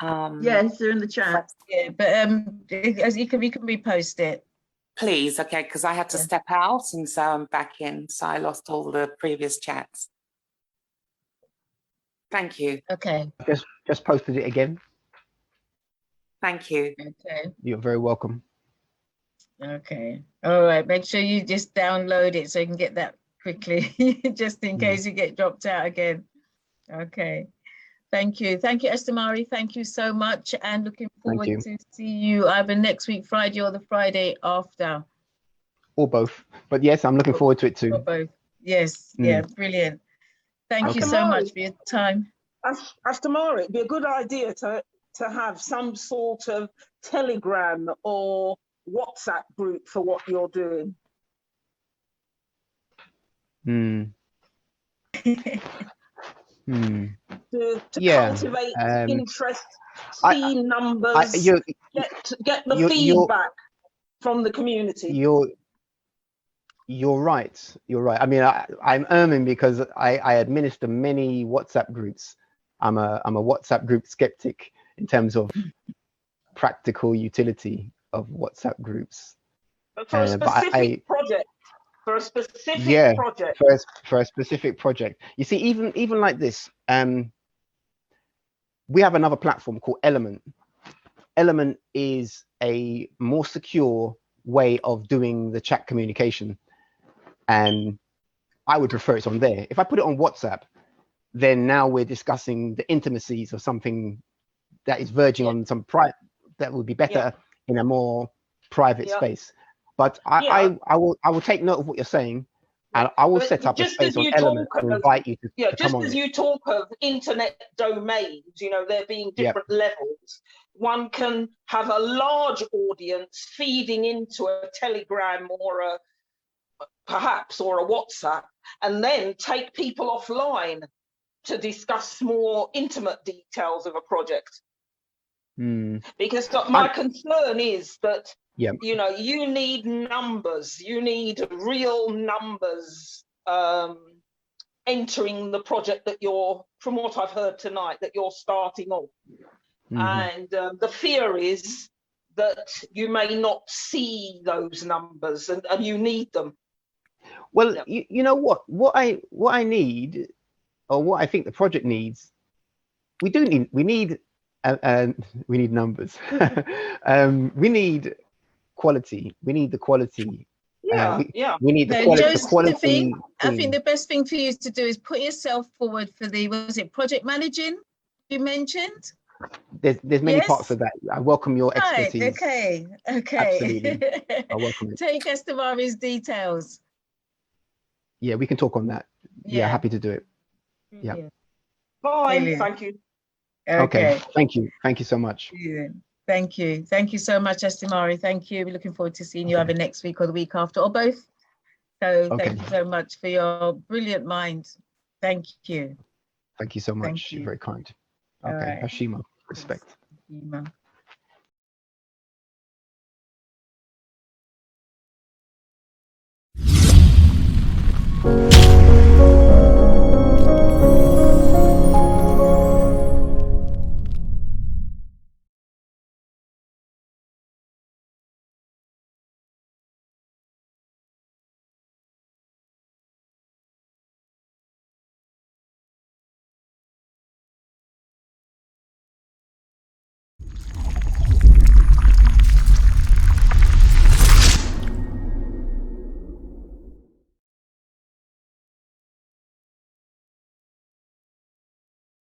Yes, they're in the chat. Yeah, but as you can repost it. Please, okay, because I had to step out and so I'm back in, so I lost all the previous chats. Thank you. Okay. Just posted it again. Thank you. Okay. You're very welcome. Okay. All right. Make sure you just download it so you can get that quickly, just in case you get dropped out again. Okay. Thank you. Thank you, Astehmari. Thank you so much. And looking forward to see you either next week, Friday, or the Friday after. Or both. But yes, I'm looking forward to it too. Or both. Yes. Yeah, brilliant. Thank you so much for your time. Astehmari, it'd be a good idea to have some sort of Telegram or WhatsApp group for what you're doing. To cultivate interest, see numbers, get the feedback from the community. You're right. You're right. I mean, I'm erming because I administer many WhatsApp groups. I'm a WhatsApp group skeptic in terms of practical utility of WhatsApp groups. But for a specific project. For a specific project. For a specific project. You see, even like this, we have another platform called Element. Element is a more secure way of doing the chat communication. And I would prefer it on there. If I put it on WhatsApp, then now we're discussing the intimacies of something that is verging on some that would be better in a more private space. But I will take note of what you're saying, and I will set up a space on Element to invite you to come on. Just as you talk of internet domains, there being different levels, one can have a large audience feeding into a Telegram or perhaps a WhatsApp, and then take people offline to discuss more intimate details of a project. Because my concern is that, yeah, you know, you need numbers, you need real numbers entering the project that you're, from what I've heard tonight, that you're starting off. And the fear is that you may not see those numbers, and you need them. Well, you know what I need, or what I think the project needs, we need numbers. We need quality. We need the quality. We need the quality. I think the best thing for you to do is put yourself forward for the, was it project managing you mentioned? There's many parts of that. I welcome your expertise. Right, okay. Absolutely. I welcome it. Take Astehmari's details. Yeah, we can talk on that. Yeah, happy to do it. Yeah. Fine, thank you. Okay. Thank you. Thank you so much. Thank you. Thank you so much, Astehmari. Thank you. We're looking forward to seeing you either next week or the week after, or both. So thank you so much for your brilliant mind. Thank you. Thank you so much. You're very kind. Okay, Hashima, respect.